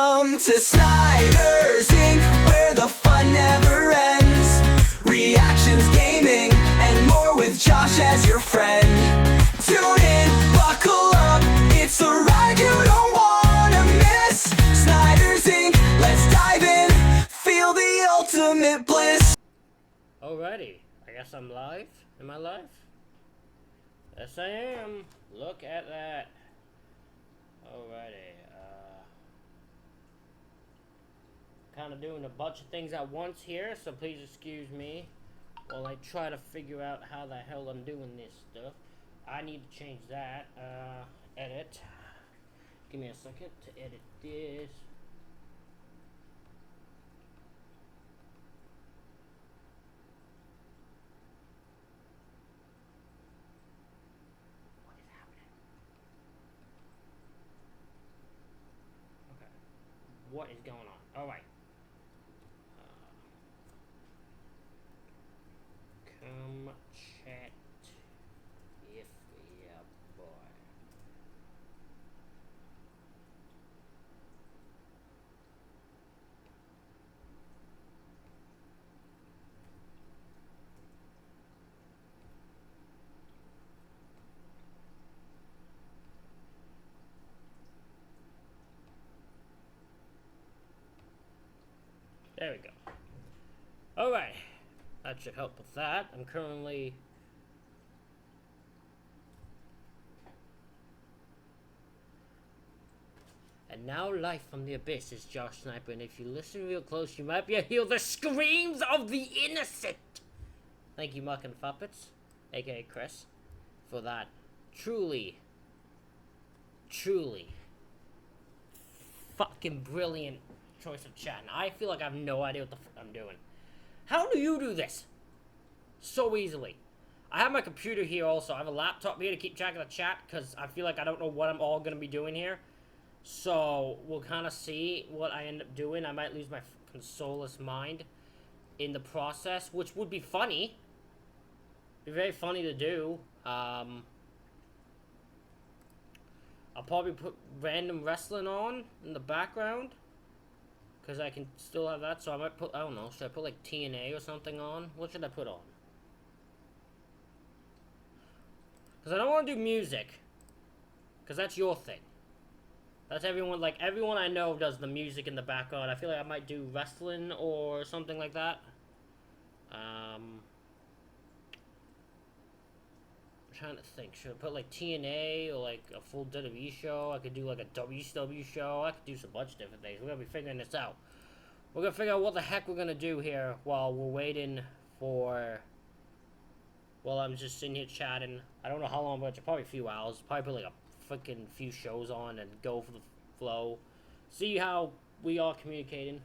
Welcome to Snyder's Inc., where the fun never ends. Reactions, gaming, and more with Josh as your friend. Tune in, buckle up, it's a ride you don't wanna miss. Snyder's Inc., let's dive in, feel the ultimate bliss. Alrighty, I guess I'm live. Am I live? Yes, I am. Look at that. Alrighty. Kind of doing a bunch of things at once here, so please excuse me while I try to figure out how the hell I'm doing this stuff. I need to change that. Edit. Give me a second to edit this. What is happening? Okay. What is going on? Alright. Come chat if yeah boy. There we go. All right. That should help with that. I'm currently... And now life from the abyss is Josh Sniper, and if you listen real close, you might be able to hear the screams of the innocent! Thank you, Muck and Puppets, aka Chris, for that truly fucking brilliant choice of chat. And I feel like I have no idea what the fuck I'm doing. How do you do this so easily? I have my computer here also. I have a laptop here to keep track of the chat because I feel like I don't know what I'm all going to be doing here. So we'll kind of see what I end up doing. I might lose my fucking soulless mind in the process, which would be funny. Be very funny to do. I'll probably put random wrestling on in the background, because I can still have that, so I might put, I don't know, should I put like TNA or something on? What should I put on? Because I don't want to do music, because that's your thing. That's everyone, like, everyone I know does the music in the background. I feel like I might do wrestling or something like that. I'm trying to think, should I put like TNA or like a full WWE show? I could do like a WCW show. I could do some bunch of different things. We're gonna be figuring this out. We're gonna figure out what the heck we're gonna do here while we're waiting for. While I'm just sitting here chatting. I don't know how long, but probably a few hours. Probably put like a freaking few shows on and go for the flow. See how we are communicating.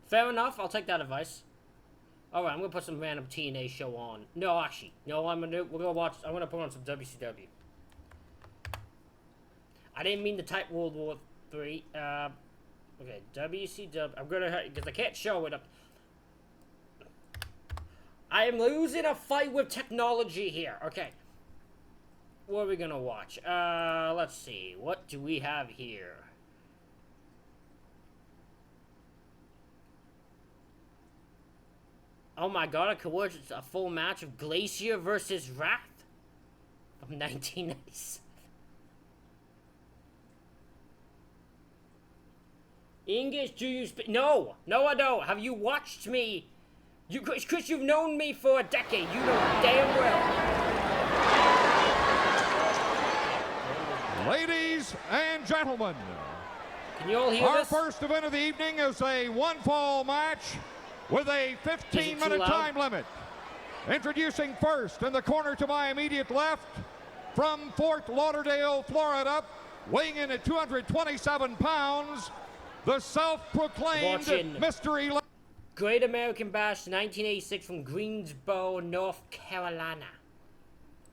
Fair enough, I'll take that advice. Alright, I'm gonna put some random TNA show on. No, actually, no, I'm gonna put on some WCW. I didn't mean to type World War III. Okay, WCW. I'm gonna, because I can't show it up. I am losing a fight with technology here. Okay. What are we gonna watch? Let's see. What do we have here? Oh my god, I could watch a full match of Glacier versus Wrath of 1997. English, do you speak? No, no I don't. Have you watched me? Chris, you've known me for a decade. You know damn well. Ladies and gentlemen, can you all hear our this? first event of the evening is a one-fall match with a 15-minute time limit. Introducing first in the corner to my immediate left, from Fort Lauderdale, Florida, weighing in at 227 pounds, the self-proclaimed mystery. Great American Bash 1986 from Greensboro, North Carolina.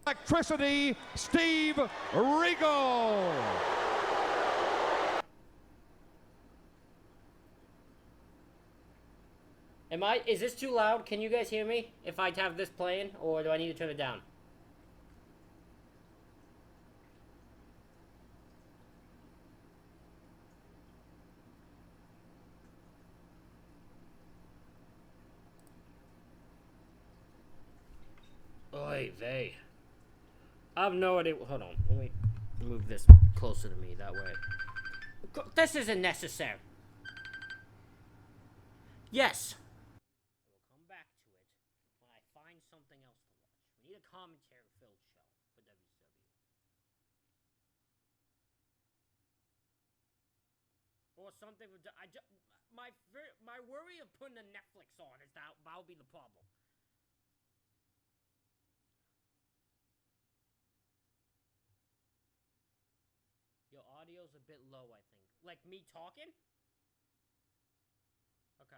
Electricity, Steve Regal. Is this too loud? Can you guys hear me if I have this playing, or do I need to turn it down? vey. I have no idea. Hold on. Let me move this closer to me. That way. This isn't necessary. Yes. We'll come back to it when I find something else to watch. We need a commentary-filled show for WCW. Or something with... My worry of putting a Netflix on is that'll be the problem. Your audio's a bit low, I think. Like me talking? Okay.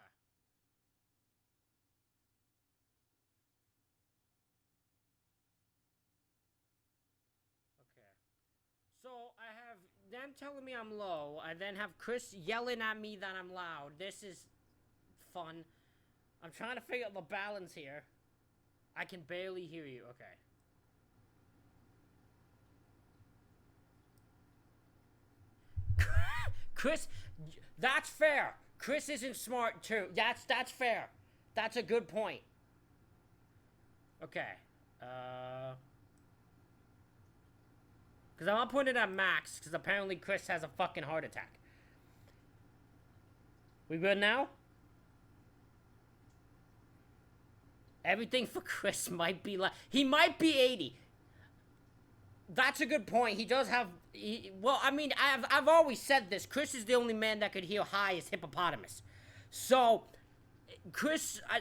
Okay. So I have them telling me I'm low. I then have Chris yelling at me that I'm loud. This is fun. I'm trying to figure out the balance here. I can barely hear you. Okay. Chris, that's fair. Chris isn't smart too. That's fair. That's a good point. Okay. Because I'm not putting it at max, because apparently Chris has a fucking heart attack. We good now? Everything for Chris might be like... He might be 80. That's a good point. He does have... well, I mean, I've always said this. Chris is the only man that could hear high as hippopotamus. So, Chris... I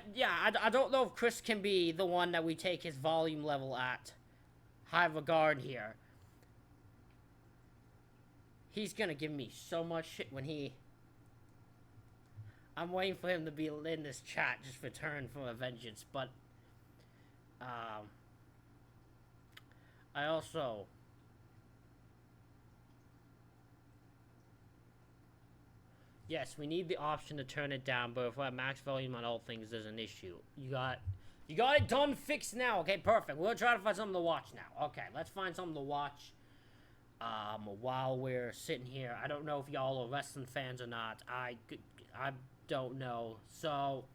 don't know if Chris can be the one that we take his volume level at high regard here. He's gonna give me so much shit when he... I'm waiting for him to be in this chat just return from a vengeance, but... I also... Yes, we need the option to turn it down, but if we're at max volume on all things, there's an issue. You got it done, fixed now. Okay, perfect. We'll try to find something to watch now. Okay, let's find something to watch. While we're sitting here, I don't know if y'all are wrestling fans or not. I don't know. So,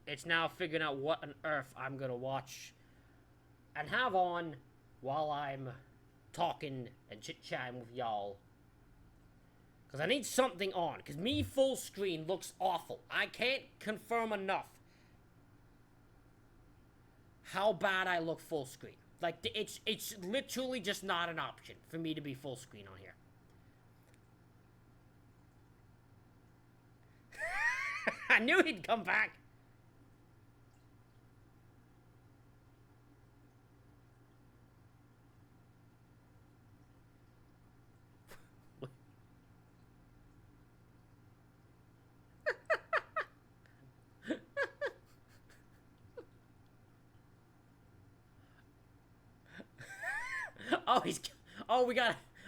it's now figuring out what on earth I'm gonna watch and have on while I'm talking and chit-chatting with y'all. Because I need something on. Because me full screen looks awful. I can't confirm enough how bad I look full screen. Like, it's literally just not an option for me to be full screen on here. I knew he'd come back.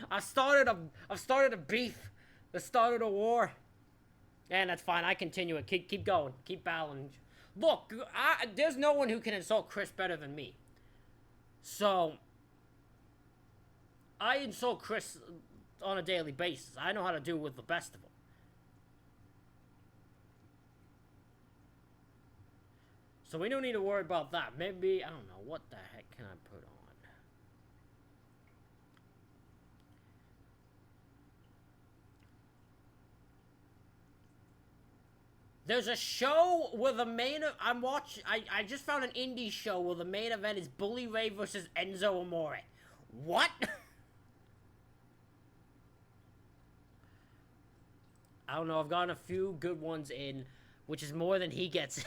I've started a beef. I started a war. And that's fine. I continue it. Keep going. Keep battling. Look, there's no one who can insult Chris better than me. So, I insult Chris on a daily basis. I know how to deal with the best of them. So we don't need to worry about that. Maybe, I don't know, what the heck can I put on? There's a show where the main... I just found an indie show where the main event is Bully Ray versus Enzo Amore. What? I don't know. I've gotten a few good ones in, which is more than he gets.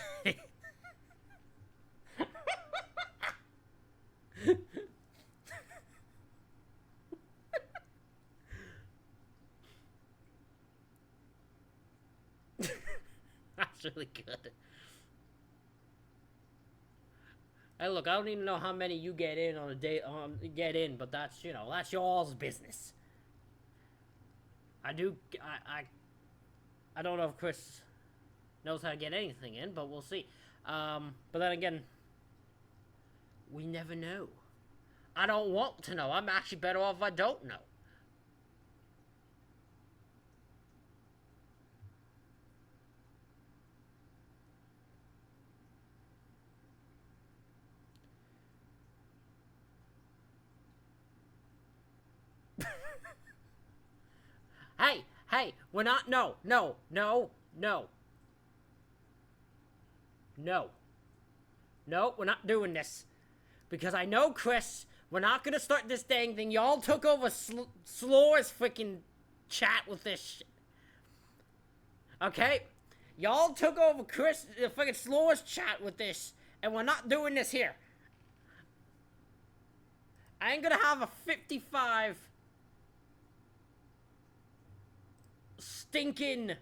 That's really good. Hey, look, I don't even know how many you get in on a day. But that's, you know, that's y'all's business. I don't know if Chris knows how to get anything in, but we'll see. But then again, we never know. I don't want to know. I'm actually better off if I don't know. Hey, we're not, no. No, we're not doing this. Because I know, Chris, we're not gonna start this dang thing. Y'all took over Slore's freaking chat with this shit. Okay? Y'all took over freaking Slore's chat with this. And we're not doing this here. I ain't gonna have a 55 stinking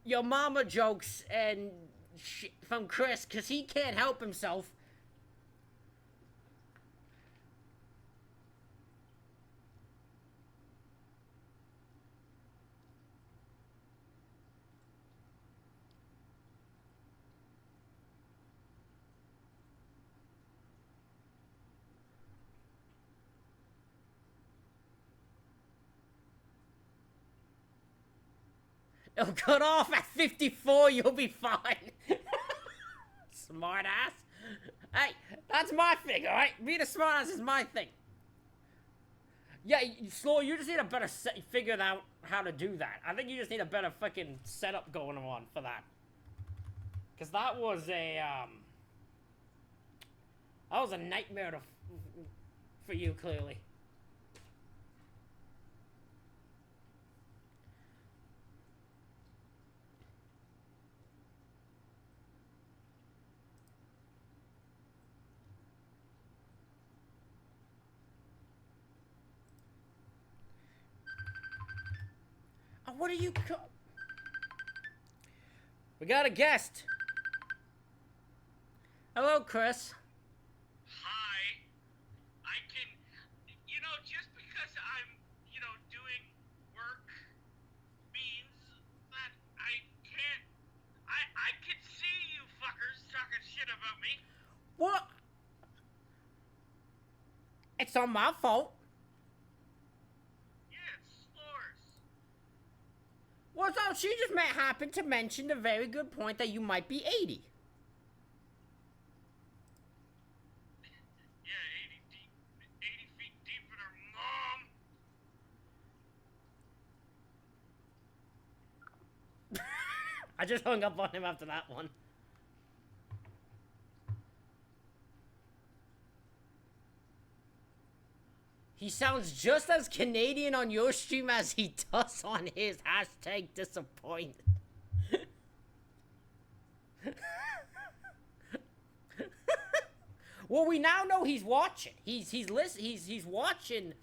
your mama jokes and shit from Chris, because he can't help himself. It'll cut off at 54, you'll be fine. Smart ass. Hey, that's my thing, alright? Being a smart ass is my thing. Yeah, Slore, you just need a better figure out how to do that. I think you just need a better fucking setup going on for that. Because that was a nightmare for you, clearly. What are you We got a guest. Hello, Chris. Hi. I can, just because I'm, doing work means that I can't, I can see you fuckers talking shit about me. What? It's not my fault. Well, so she just happened to mention the very good point that you might be 80. Yeah, 80 feet deep in her mom. I just hung up on him after that one. He sounds just as Canadian on your stream as he does on his #disappointed. Well, we now know he's watching. He's watching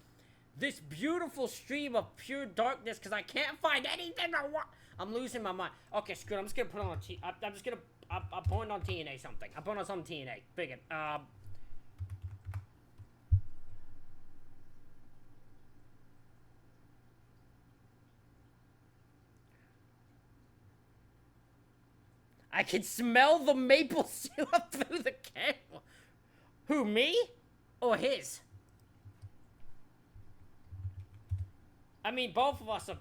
this beautiful stream of pure darkness because I can't find anything I want. I'm losing my mind. Okay, screw it. I'm just gonna put on I'm just gonna I'm putting on TNA something. I'm putting on some TNA. Big I can smell the maple syrup through the camera. Who, me? Or his? I mean, both of us are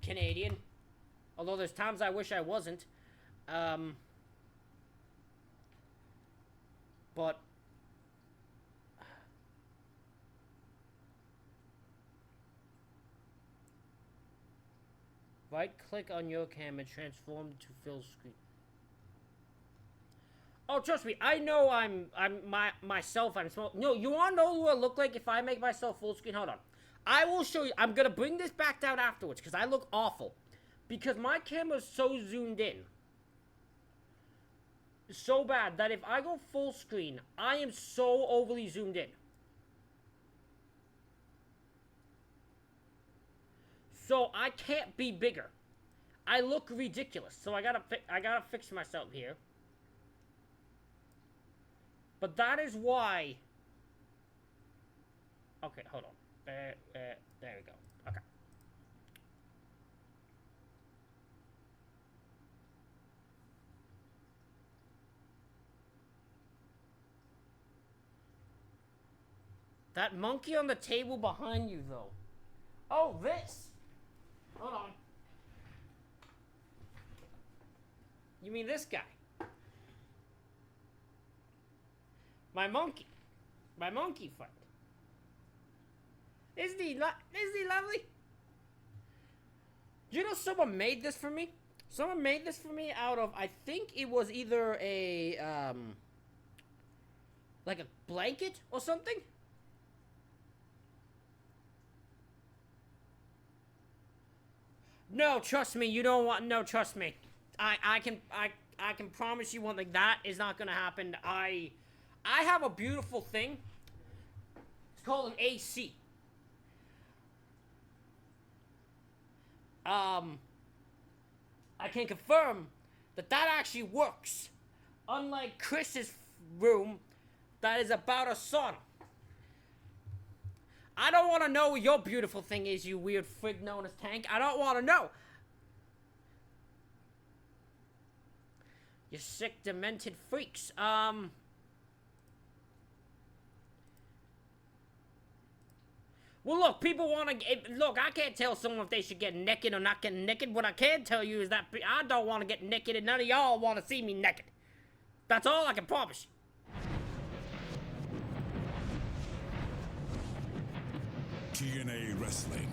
Canadian. Although there's times I wish I wasn't. But... right-click on your cam and transform to fill screen. Oh, trust me, I know I'm myself. I'm small. No, you wanna know what I look like if I make myself full screen? Hold on. I will show you. I'm gonna bring this back down afterwards because I look awful. Because my camera's so zoomed in. So bad that if I go full screen, I am so overly zoomed in. So I can't be bigger. I look ridiculous. So I gotta fix myself here. But that is why... okay, hold on. There we go. Okay. That monkey on the table behind you, though. Oh, this! Hold on. You mean this guy? My monkey friend. Isn't he lovely? You know, someone made this for me. Someone made this for me out of, I think it was either a, like a blanket or something. No, trust me, you don't want, no, trust me. I can promise you one thing, that is not gonna happen. I have a beautiful thing. It's called an AC. I can confirm that that actually works. Unlike Chris's room, that is about a sauna. I don't want to know what your beautiful thing is, you weird frig known as Tank. I don't want to know. You sick, demented freaks. Well, look, people want to... Look, I can't tell someone if they should get naked or not get naked. What I can tell you is that I don't want to get naked and none of y'all want to see me naked. That's all I can promise you. TNA Wrestling.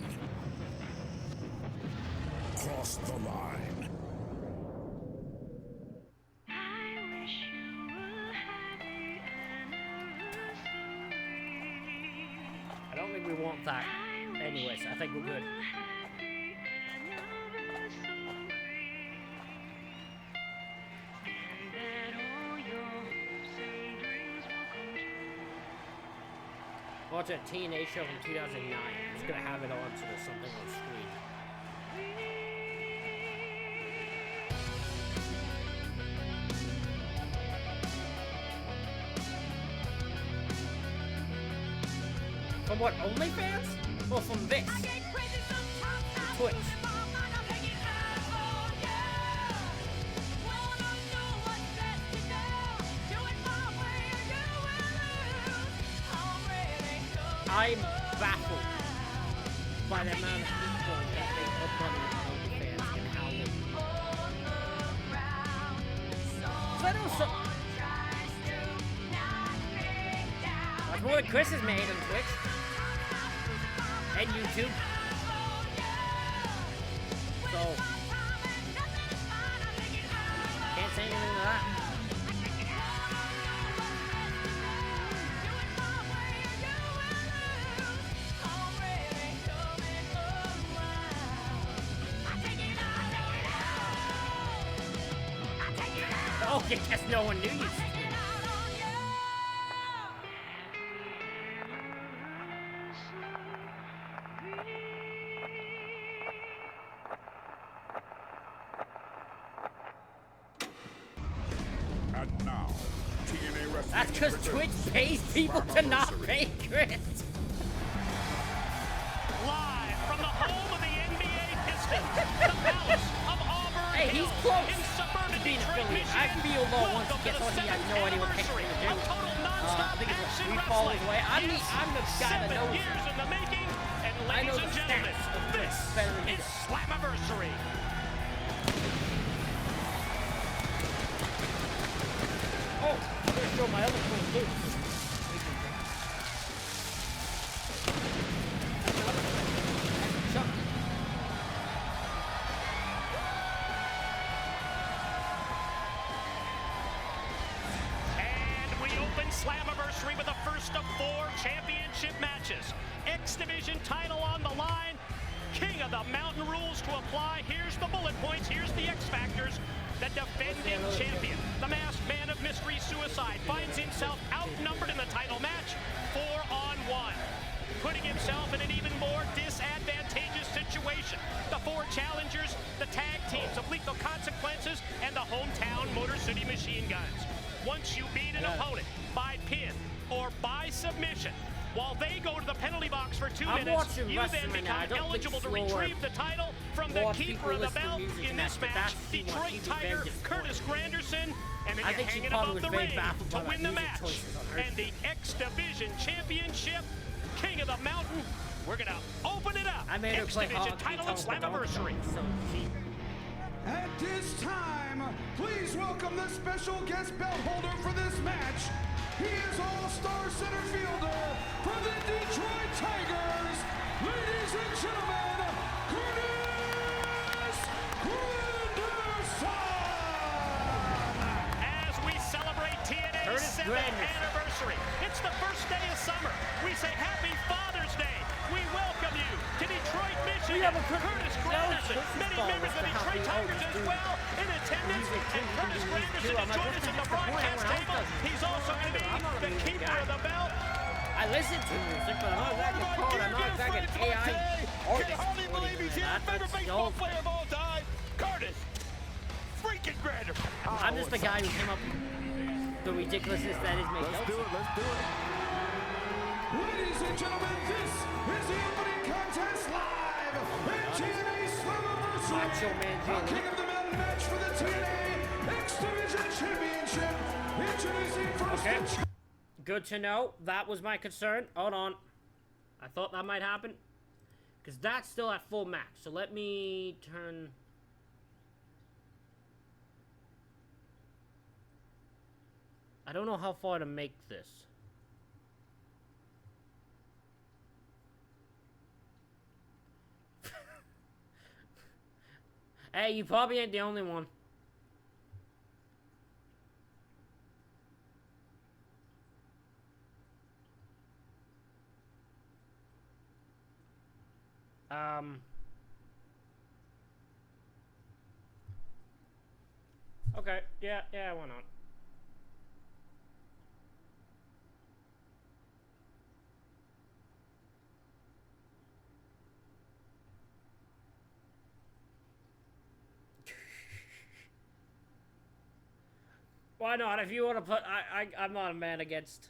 Cross the line. I don't think we want that. Anyways, I think we're good. Watch a TNA show from 2009. I'm just gonna have it on so there's something on screen. From what, OnlyFans? Or from this? Twitch. I'm baffled by the amount of people that they put money on OnlyFans and how they... So I know some... That's more than Chris has made on Twitch. And YouTube. So... Can't say anything to that. Oh, I guess no one knew you. And now, TNA Wrestling. That's because Twitch pays people to not pay Chris. Live from the home of the NBA Pistons, the Palace of Auburn Hey, he's Hills close in suburban to being Detroit, affiliated. Michigan. I feel low once Welcome he gets to on, the he has 7th no idea what anniversary Texas is of doing. total I nonstop think it's a action free fall wrestling. his way. I'm Yes, the guy that 7 knows. years in the making, and I know ladies the and gentlemen, stats of this this better than is you. Slammiversary. Oh, I'm gonna show my other cool too. And we open Slammiversary with the first of 4 championship matches. X Division title on the line. King of the Mountain rules to apply. Here's the bullet points. Here's the X factors. The defending champion, the masked man of mystery suicide, finds himself outnumbered in the title match 4-on-1. Putting himself in an even more disadvantageous situation. The 4 challengers, the tag teams of Lethal Consequences, and the hometown Motor City Machine Guns. Once you beat an opponent by pin or by submission, while they go to the penalty box for 2 minutes, you then become eligible to retrieve the title from the keeper of the belt. In this match, Detroit Tiger Curtis Granderson, and then you hang it above the ring to win the match. And the X Division Championship, King of the Mountain, we're going to open it up. I made her X play Division hockey. title of Slammiversary. So cheap. At this time, please welcome the special guest belt holder for this match. He is All-Star center fielder for the Detroit Tigers. Ladies and gentlemen, Curtis Michigan. have a Curtis Granderson. Many members of the Detroit Tigers as well in attendance. And Curtis Granderson is joining us at the broadcast table. He's also going to be the keeper of the belt. I listen to music, but I'm not exactly called. I'm not exactly an AI artist. Can hardly believe he's here. Favorite baseball player of all time, Curtis freaking Granderson. I'm just the guy who came up with the ridiculousness that is made. Let's do it. Let's do it. Ladies and gentlemen, this is the opening contest live at TNA Slammiversary. Macho Man A Jr. King of the Mountain match for the TNA X Division Championship. Introducing first. Okay. Good to know. That was my concern. Hold on. I thought that might happen. Because that's still at full max. So let me turn... I don't know how far to make this. Hey, you probably ain't the only one. Okay, yeah, why not? Why not? If you want to put, I'm not a man against.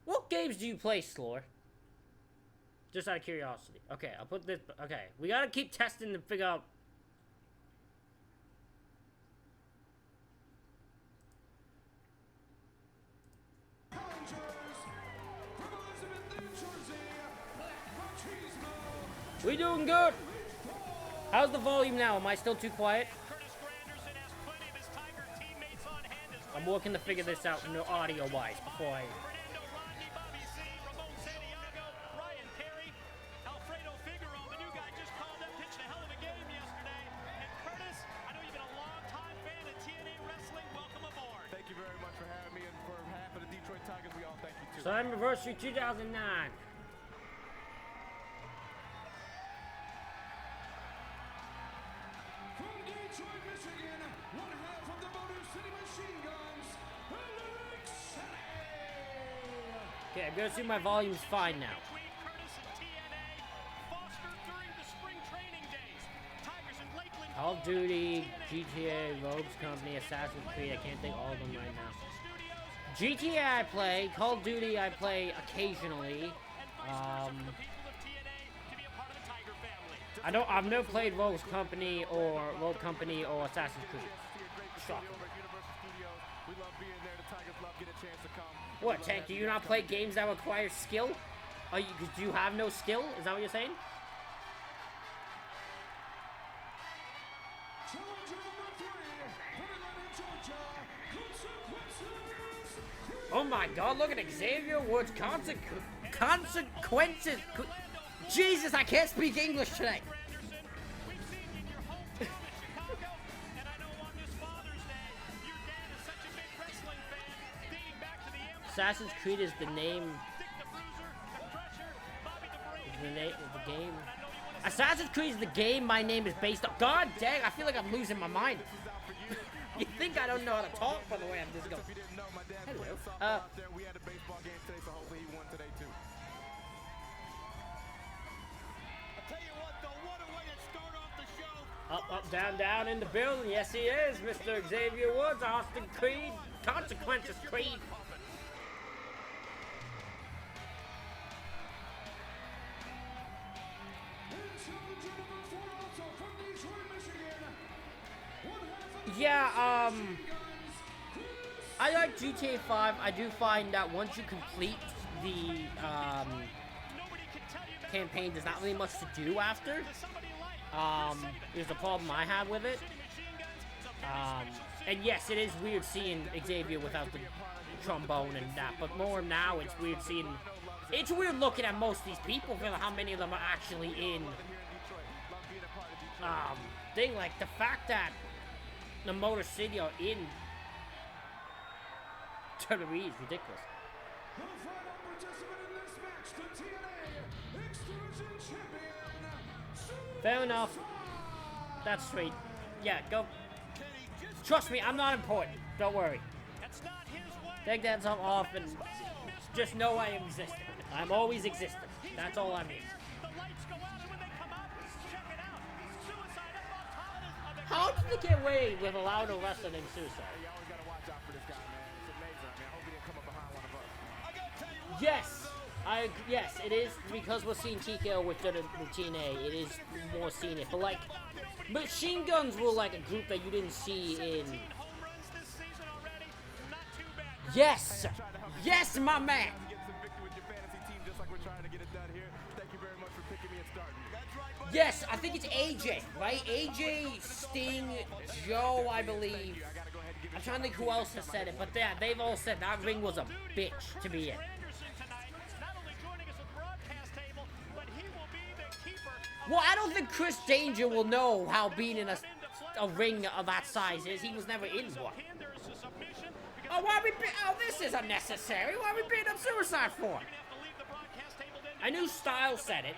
What games do you play, Slore? Just out of curiosity. Okay, I'll put this. Okay, we gotta keep testing to figure out. We doing good. How's the volume now? Am I still too quiet? I'm working to figure this out, audio-wise, before I... Slammiversary 2009. From Detroit, Michigan, one half of the Motor City Machine Guns, Shelly. Okay, I'm gonna see my volume's fine now. Call of Duty, GTA, Rogues Company, Assassin's Creed. I can't think all of them right now. GTA I play, Call of Duty I play occasionally. I've never played Rogues Company or Assassin's Creed. Shocking. What, Tank? Do you not play games that require skill? Do you have no skill? Is that what you're saying? Oh my god, look at Xavier Woods. Consequences. Jesus, I can't speak English today. Assassin's Creed is the name. Is the name of the game. Assassin's Creed is the game my name is based on. God dang, I feel like I'm losing my mind. You think I don't know how to talk by the way I'm just going. Hello. We had a baseball game today, so hopefully he won today too. I'll tell you what, though, what a way to start off the show. Up, up, down, down in the building. Yes, he is. Mr. Xavier Woods, Austin Creed, Consequences Creed. Yeah, I like GTA 5. I do find that once you complete the campaign, there's not really much to do after. Is the problem I have with it. And yes, it is weird seeing Xavier without the trombone and that, but more now it's weird seeing... It's weird looking at most of these people, for how many of them are actually in... thing, like, the fact that the Motor City are in WWE is ridiculous. The final participant in this match, the TNA X-Division Champion, Fair enough. That's sweet. Yeah, go. Trust me, I'm not important. Don't worry. That's not his way. Take that stuff off and just know I exist. I'm always existing. That's all I mean. The lights go out, and when they come up, check it out. Suicide up on top of the How did they get away with allowed to wrestle in Suicide? You always gotta watch out for this guy, man. It's amazing. I mean, I hope he didn't come up behind one of us. I gotta tell you what. Yes, it is because we're seeing TKO with the TNA. It is more scenic, but like, Machine Guns were like a group that you didn't see in. home runs this season already. Not too bad. Yes, yes, my man. Get some victory with your fantasy team, just like we're trying to get it done here. Thank you very much for picking me and starting. That's right, buddy. Yes, I think it's AJ, right? AJ, Sting, Joe, I believe. I'm trying to think who else has said it, but yeah, they've all said that ring was a bitch to be in. Well, I don't think Chris Danger will know how being in a ring of that size is. He was never in one. Oh, this is unnecessary. Why are we beating up Suicide for? I knew Styles said it.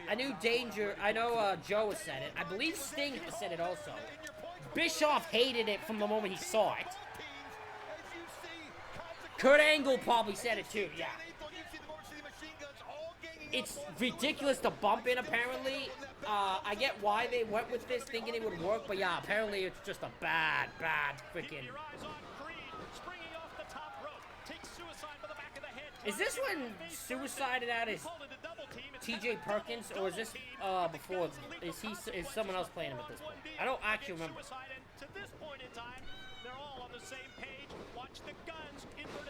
I knew Danger. I know Joe has said it. I believe Sting has said it also. Bischoff hated it from the moment he saw it. Kurt Angle probably said it too, yeah. It's ridiculous to bump in, apparently. I get why they went with this, thinking it would work, but yeah, apparently it's just a bad freaking... Is this when Suicide out is TJ Perkins, or is this before? Is someone else playing him at this point? I don't actually remember.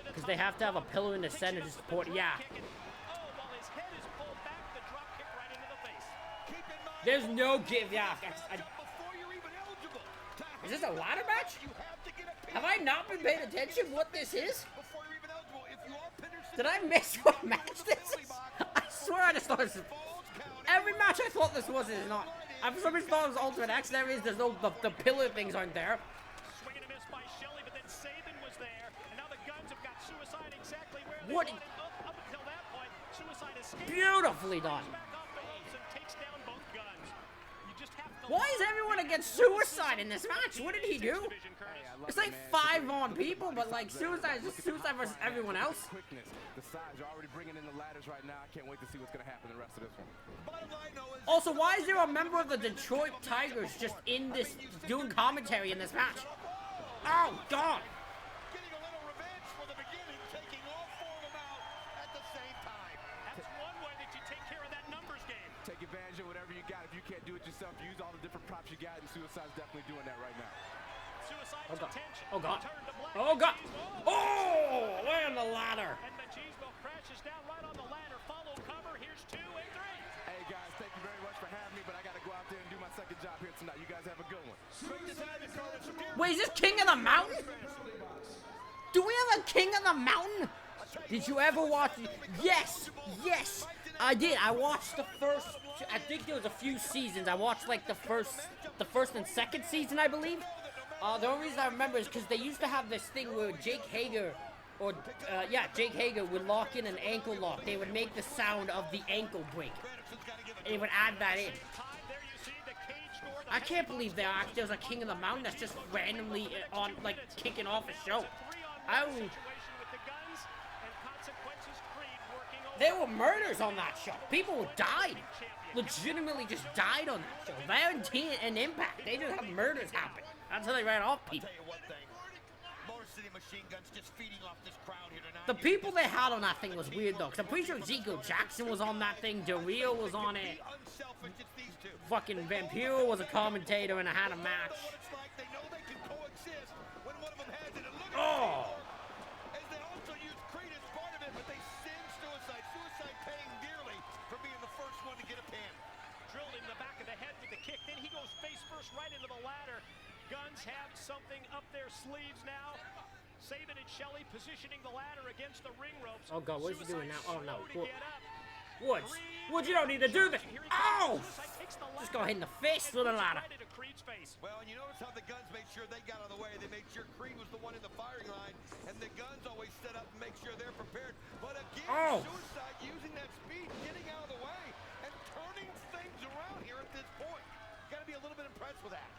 Because they have to have a pillar in the center to support. Yeah. There's no give. Yeah. Is this a ladder match? Have I not been paying attention what this is? Did I miss what match this is? I swear I just thought this was... Every match I thought this was is not. I for some reason thought it was Ultimate X. There is. There's no... The pillar things aren't there. Swing and a miss by Shelly, but then Sabin was there. And now the Guns have got Suicide exactly where they What? wanted. Up until that point, Suicide escaped. Beautifully done. Back off the ropes and takes down both Guns. You just have to... Why is everyone against Suicide in this match? What did he do? It's like 5 on people, but like Suicide is just Suicide versus everyone else. The sides are already bringing in the ladders right now. I can't wait to see what's going to happen the rest of this one. Also, why is there a member of the Detroit Tigers just in this, doing commentary in this match? Oh, God. Getting a little revenge for the beginning, taking all 4 of them out at the same time. That's one way that you take care of that numbers game. Take advantage of whatever you got. If you can't do it yourself, use all the different props you got, and Suicide's definitely doing that right now. Oh, God. Oh, God. Oh, God. Oh, we're on the ladder. And Machismo crashes down right on the ladder. Follow cover. Here's 2 and 3. Hey, guys, thank you very much for having me, but I got to go out there and do my second job here tonight. You guys have a good one. Wait, is this King of the Mountain? Do we have a King of the Mountain? Did you ever watch? Yes, yes, I did. I watched the first. I think there was a few seasons. I watched like the first and second season, I believe. The only reason I remember is because they used to have this thing where Jake Hager, Jake Hager would lock in an ankle lock. They would make the sound of the ankle break. And they would add that in. I can't believe there's a King of the Mountain that's just randomly on, like, kicking off a show. There were murders on that show. People died. Legitimately just died on that show. Valentine and Impact, they just have murders happen. That's how they ran off people. The people they had on that thing was weird though, because I'm pretty sure Zico Jackson was on that thing, Del was on it. Fucking Vampiro was a commentator and I had a match. Oh! Drilled in the back of the head with the kick, then he goes face first right into the ladder. Guns have something up their sleeves now. Sabin and Shelly positioning the ladder against the ring ropes. Oh God, what is he doing now? Oh no. Woods, you don't need to do this. Oh! Just go ahead in the face with the ladder. Well, and you notice how the Guns made sure they got out of the way. They made sure Creed was the one in the firing line, and the Guns always set up and make sure they're prepared with that.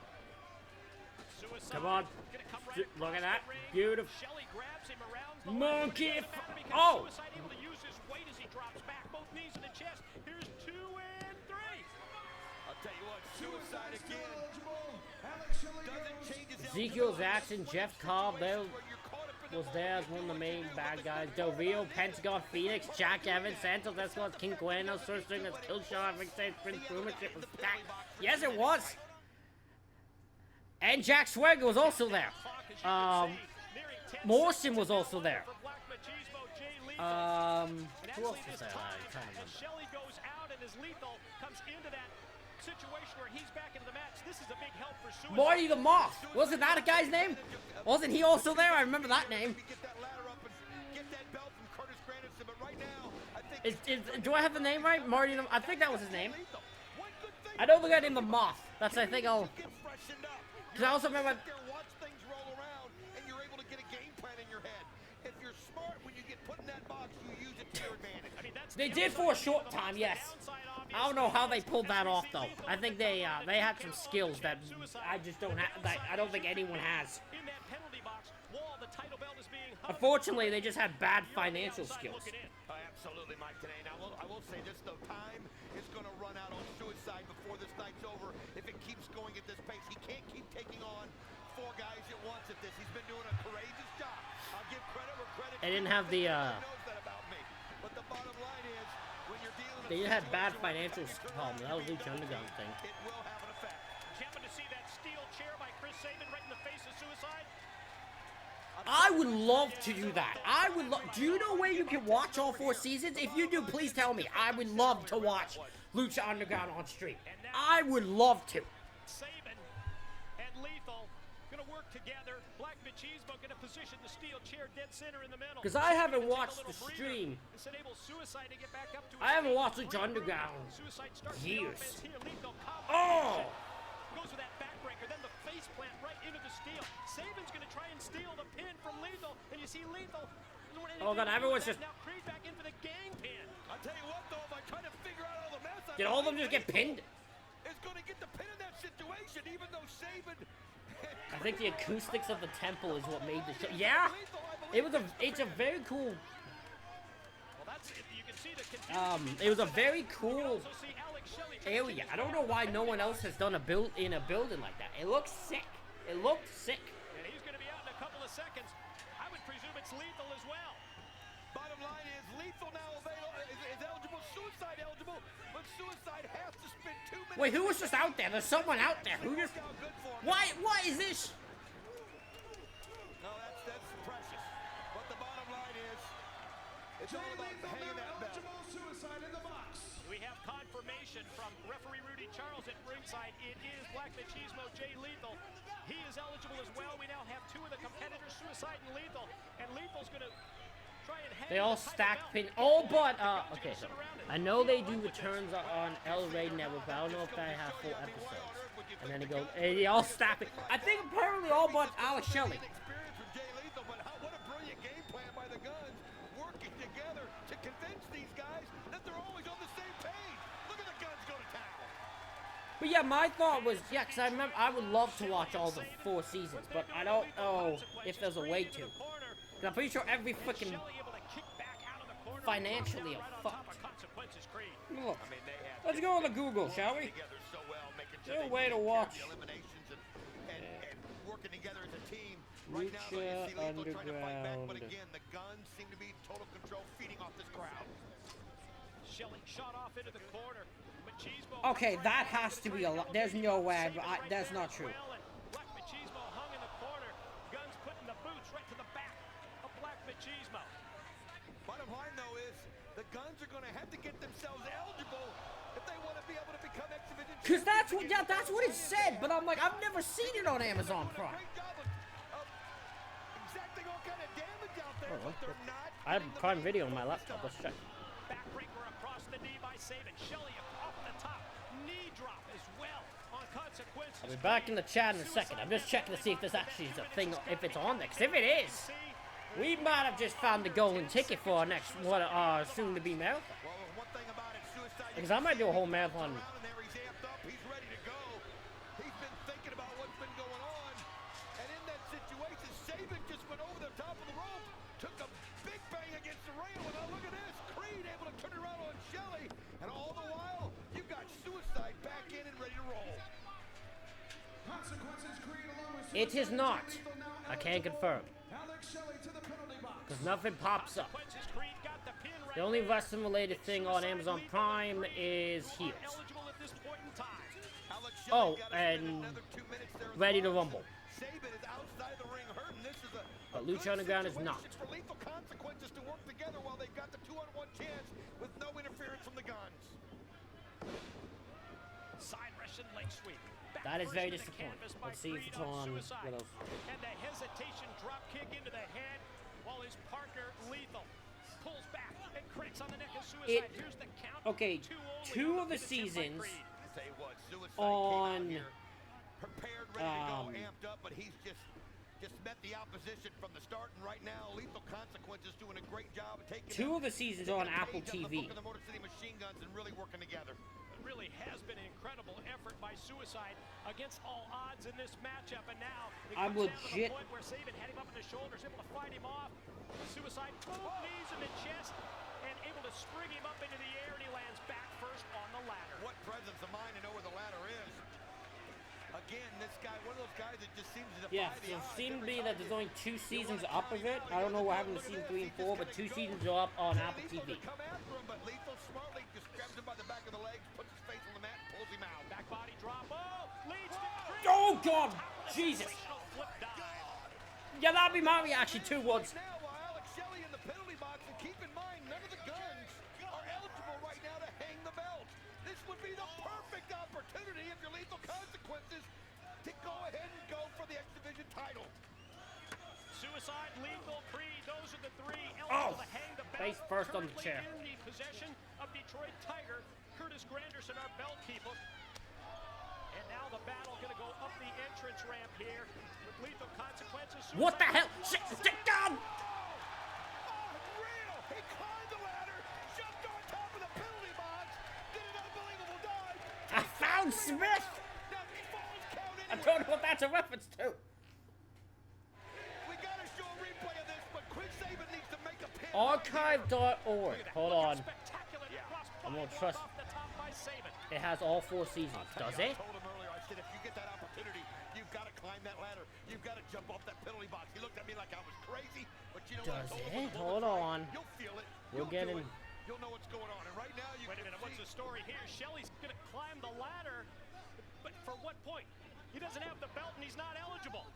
Suicide. Come on. Gonna come right Look at across that. the ring. Beautiful. Shelly grabs him around the Monkey. leg. Doesn't matter because Oh. Suicide able to use his weight as he drops back, both knees in the chest. Here's 2 and 3. I'll tell you what, Suicide Still again eligible. Alex Shelley doesn't goes. change his Ezekiel eligibility. Jackson, Jeff Cobb, they was there as one of the main bad guys. Del Rio, Pentagon, Phoenix, Jack Evans, Santos Escalade, King Cuerno, Surge Signals, Killshot, Rick Sainz, Prince Brumacic was stacked. Yes, it was. And Jack Swagger was also there. Morrison was also there. Who else was there? I can't remember. Shelly goes out and as Lethal comes into that situation where he's back into the match. This is a big help for Suicide. Marty the Moth. Wasn't that a guy's name? Wasn't he also there? I remember that name. Get that ladder up and get that belt from Curtis Granderson, but right now, I think Do I have the name right? Marty the... I think that was his name. one good thing I know the guy named the Moth. That's, I think, I'll... get freshened up. Because I also remember... Sit there, watch things roll around, and you're able to get a game plan in your head. If you're smart, when you get put in that box, you use it to your advantage. I mean, that's They the did for a upside short of the time, box. yes. The downside, obviously, I don't know how they pulled that as we off, see though. Lethal I think they had some skills that I just don't have... That I don't think anyone has. in that penalty box. Wall, the title belt is being hung. Unfortunately, they just had bad financial skills. Absolutely, Mike, today. Now, I will say this, though. Time is going to run out on Suicide before this night's over. If it keeps going at this pace, he can't keep taking on 4 guys at once at this. He's been doing a courageous job. I'll give credit where credit. They didn't have the, He knows that about me. But the bottom line is, when you're dealing with They just had bad situation financial where you're problems. That was Lucha Underground thing. It will have an effect. Jumping to see that steel chair by Chris Sabin right in the face of Suicide. I would love to do that. I would love... Do you know where you can watch all 4 seasons? If you do, please tell me. I would love to watch Lucha Underground on stream. I would love to. Sabin and Lethal gonna work together. Black Machismo gonna position the steel chair dead center in the middle. Because I haven't Sabin gonna take a watched little the breather. stream. This enables Suicide to get back up to his I haven't feet. watched Lucha Regroup. Underground Suicide starts the years. offense here. Lethal Oh! goes with that backbreaker, then the face plant right into the steel. Sabin's gonna try and steal the pin from Lethal, and you see Lethal. Oh, God, everyone's just... Now Creed back in for the gang pin. I'll tell you what, though, if I try to figure out all the mess, Did all of them just get pinned? Is going to get the pin in that situation, even though Sabin. I think the acoustics of the temple is what made the show. Yeah, it's a very cool. Well, that's you can see the confusion. It was a very cool Also see Alex Shelley trying to area. take I don't know why no one else has done a build in a building like that. It looks sick. It looked sick. And he's going to be out in a couple of seconds. I would presume it's Lethal as well. Bottom line is, Lethal now is eligible, Suicide eligible, but Suicide has to spend 2 minutes. Wait, who was just out there? There's someone out there. Who just? Look how good for him. Why? What is this? No, that's precious. But the bottom line is, it's all Jay about Lethal hanging now that belt. eligible. Suicide in the box. We have confirmation from referee Rudy Charles at ringside. It is Black Machismo, Jay Lethal. He is eligible as well. We now have 2 of the competitors, Suicide and Lethal. And Lethal's going to try and hang They all the title stack belt. pin. Oh, but Guns are okay. gonna sit around it. I know they do returns on El Rey Network, but I don't know if they have full episodes. And then he goes, and they all stack it. I think apparently all but Alex Shelley. Experience with Jay Lethal, but what a brilliant game plan by the Guns, working together to convince these guys that they're always on the same page. Look at the Guns go to town. But yeah, my thought was, yeah, because I remember I would love to watch all the 4 seasons, but I don't know if there's a way to. Because I'm pretty sure every freaking financially are fucked. Look, let's go on the Google, shall we? Together so well, making Is there a they way to take care of watch? the eliminations and working together as a team. Right now, though, you Lucha see Lethal trying to fight back, but Underground. again, the Guns seem to be in total control, feeding off this crowd. Shelly shot off into the corner. Machismo Okay, that has to be a lot. There's no way. That's not true. Black Machismo hung in the corner. Guns putting the boots right to the back of Black Machismo. Bottom line, though, is the Guns are going to have to get themselves eligible if they want to be able to become exhibition Because that's champions what, yeah, again. that's what it said. But I'm like, I've never seen it on Amazon Doing a Prime. great job of exacting all kind of damage out there, Oh, but they're not I have getting the Prime most Video on my this laptop. time. Let's check. Backbreaker across the knee by Sabin. Shelly off the top. Knee drop as well on consequences. I'll be back in the chat in a second. I'm just checking to see if this actually is a thing, if it's on there. Because if it is, we might have just found the golden ticket for our next, soon-to-be marathon. Well, one thing about it, Suicide, Because I might do a whole marathon. around in there, he's amped up, he's ready to go. He's been thinking It is not. I can't confirm. Alex Shelly to the penalty box. Because nothing pops up. Consequences, Creed got the pin right The only there. wrestling-related thing on Amazon Prime is Not Heels. eligible at this point in time. Alex Shelley Oh, gotta spend and another 2 minutes there as Ready to well. Rumble. Sabin is outside the ring hurting. This is a But good Lucha Underground is situation not. for Lethal Consequences to work together while they've got the 2-on-1 chance with no interference from the guns. Side Russian leg sweep. Back That is first very to the disappointing. canvas by Let's see if Creed it's on Suicide. what else. And the hesitation drop kick into the head while his partner Lethal pulls back and cracks on the neck of Suicide. Here's the count. Okay, two of the Hit attempt by seasons Creed. Say what, Suicide on, came out here prepared, ready to go, amped up, but he's just met the opposition from the start, and right now Lethal Consequences doing a great job of taking two of the seasons on Apple TV. The Motor City Machine Guns and really working together. It really has been an incredible effort by Suicide against all odds in this matchup, and now it I'm comes down to legit- the point where Sabin had him up in the shoulders, able to fight him off. Suicide both knees in the chest and able to spring him up into the air, and he lands back first on the ladder. What presence of mind to know where the ladder is. Again, this guy, one of those guys that just seems to defy Yes, the it odds seems to every be time that there's only 2 seasons wanna up count of him it. out, I don't know what look happened to at season this. 3 and He's 4, just but 2 gonna seasons go. are up on Yeah, Apple Lethal TV. to come after him, but Lethal smartly just grabs him by the back of the legs, puts his face on the mat, and pulls him out. Back body drop. Oh, leads to Creed. Oh, God! Jesus! Sensational flip dive. Yeah, that'd be my reaction too once. Now, while Alex Shelley in the penalty box, and keep in mind, none of the guns are eligible right now to hang the belt. This would be the perfect opportunity if you're Lethal Consequences to go ahead and go for the X Division title. Suicide, Lethal, Creed, those are the 3 Oh, eligible to hang the belt. face first on the Currently chair. in the possession of Detroit Tiger, Curtis Granderson, our belt keeper. And now the battle going to go up the entrance ramp here with Lethal Consequences. What the Suicide- hell? Shit, stick down! Unreal! He climbed the ladder, jumped on top of the penalty box, did an unbelievable dive. I found Smith! Now he falls count I anyway. don't know what that's a reference to. We gotta show a replay of this, but Chris Sabin needs to make a pin. Archive.org. Hold on. Spectacular cross I'm gonna body trust- off the top by Sabin. It has all 4 seasons. Does I it? told him earlier, I said, if you get that opportunity, you've got to climb that ladder. You've got to jump off that penalty box. He looked at me like I was crazy, but you know what? I Does told him it? when the Hold moment's on. right, you'll feel it. We're You'll getting- do it. You'll know what's going on. And right now, you Wait a can minute, what's see- the story here? Shelly's going to climb the ladder, but for what point? He doesn't have the belt and he's not eligible.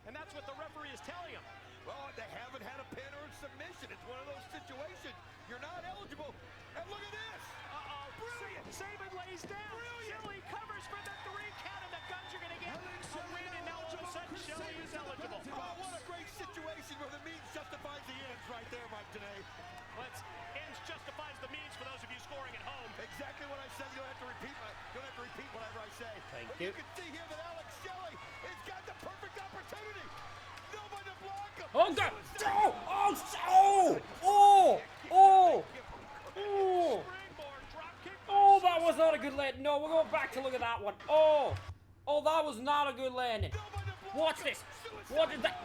And that's what the referee is telling him. Well, they haven't had a pin or a submission. It's one of those situations. You're not eligible. And look at this. Uh-oh. Brilliant. Sabin lays down. Brilliant. Shelly covers for the 3 count, and the guns are going to get a win, and now all of a sudden Shelly is eligible. Oh, what a great situation where the means justifies the ends right there, Mike, today. Ends justifies the means for those of you scoring at home. Exactly what I said. You don't have to repeat whatever I say. Thank but you. You can see here that Alex Shelley has got the perfect opportunity. Nobody to block him. Oh, God! Oh! Oh! Oh! Oh! Oh! Springboard drop kick by Oh, that was not a good landing. No, we're going back to look at that one. Oh! Oh, that was not a good landing. Watch this. What did that?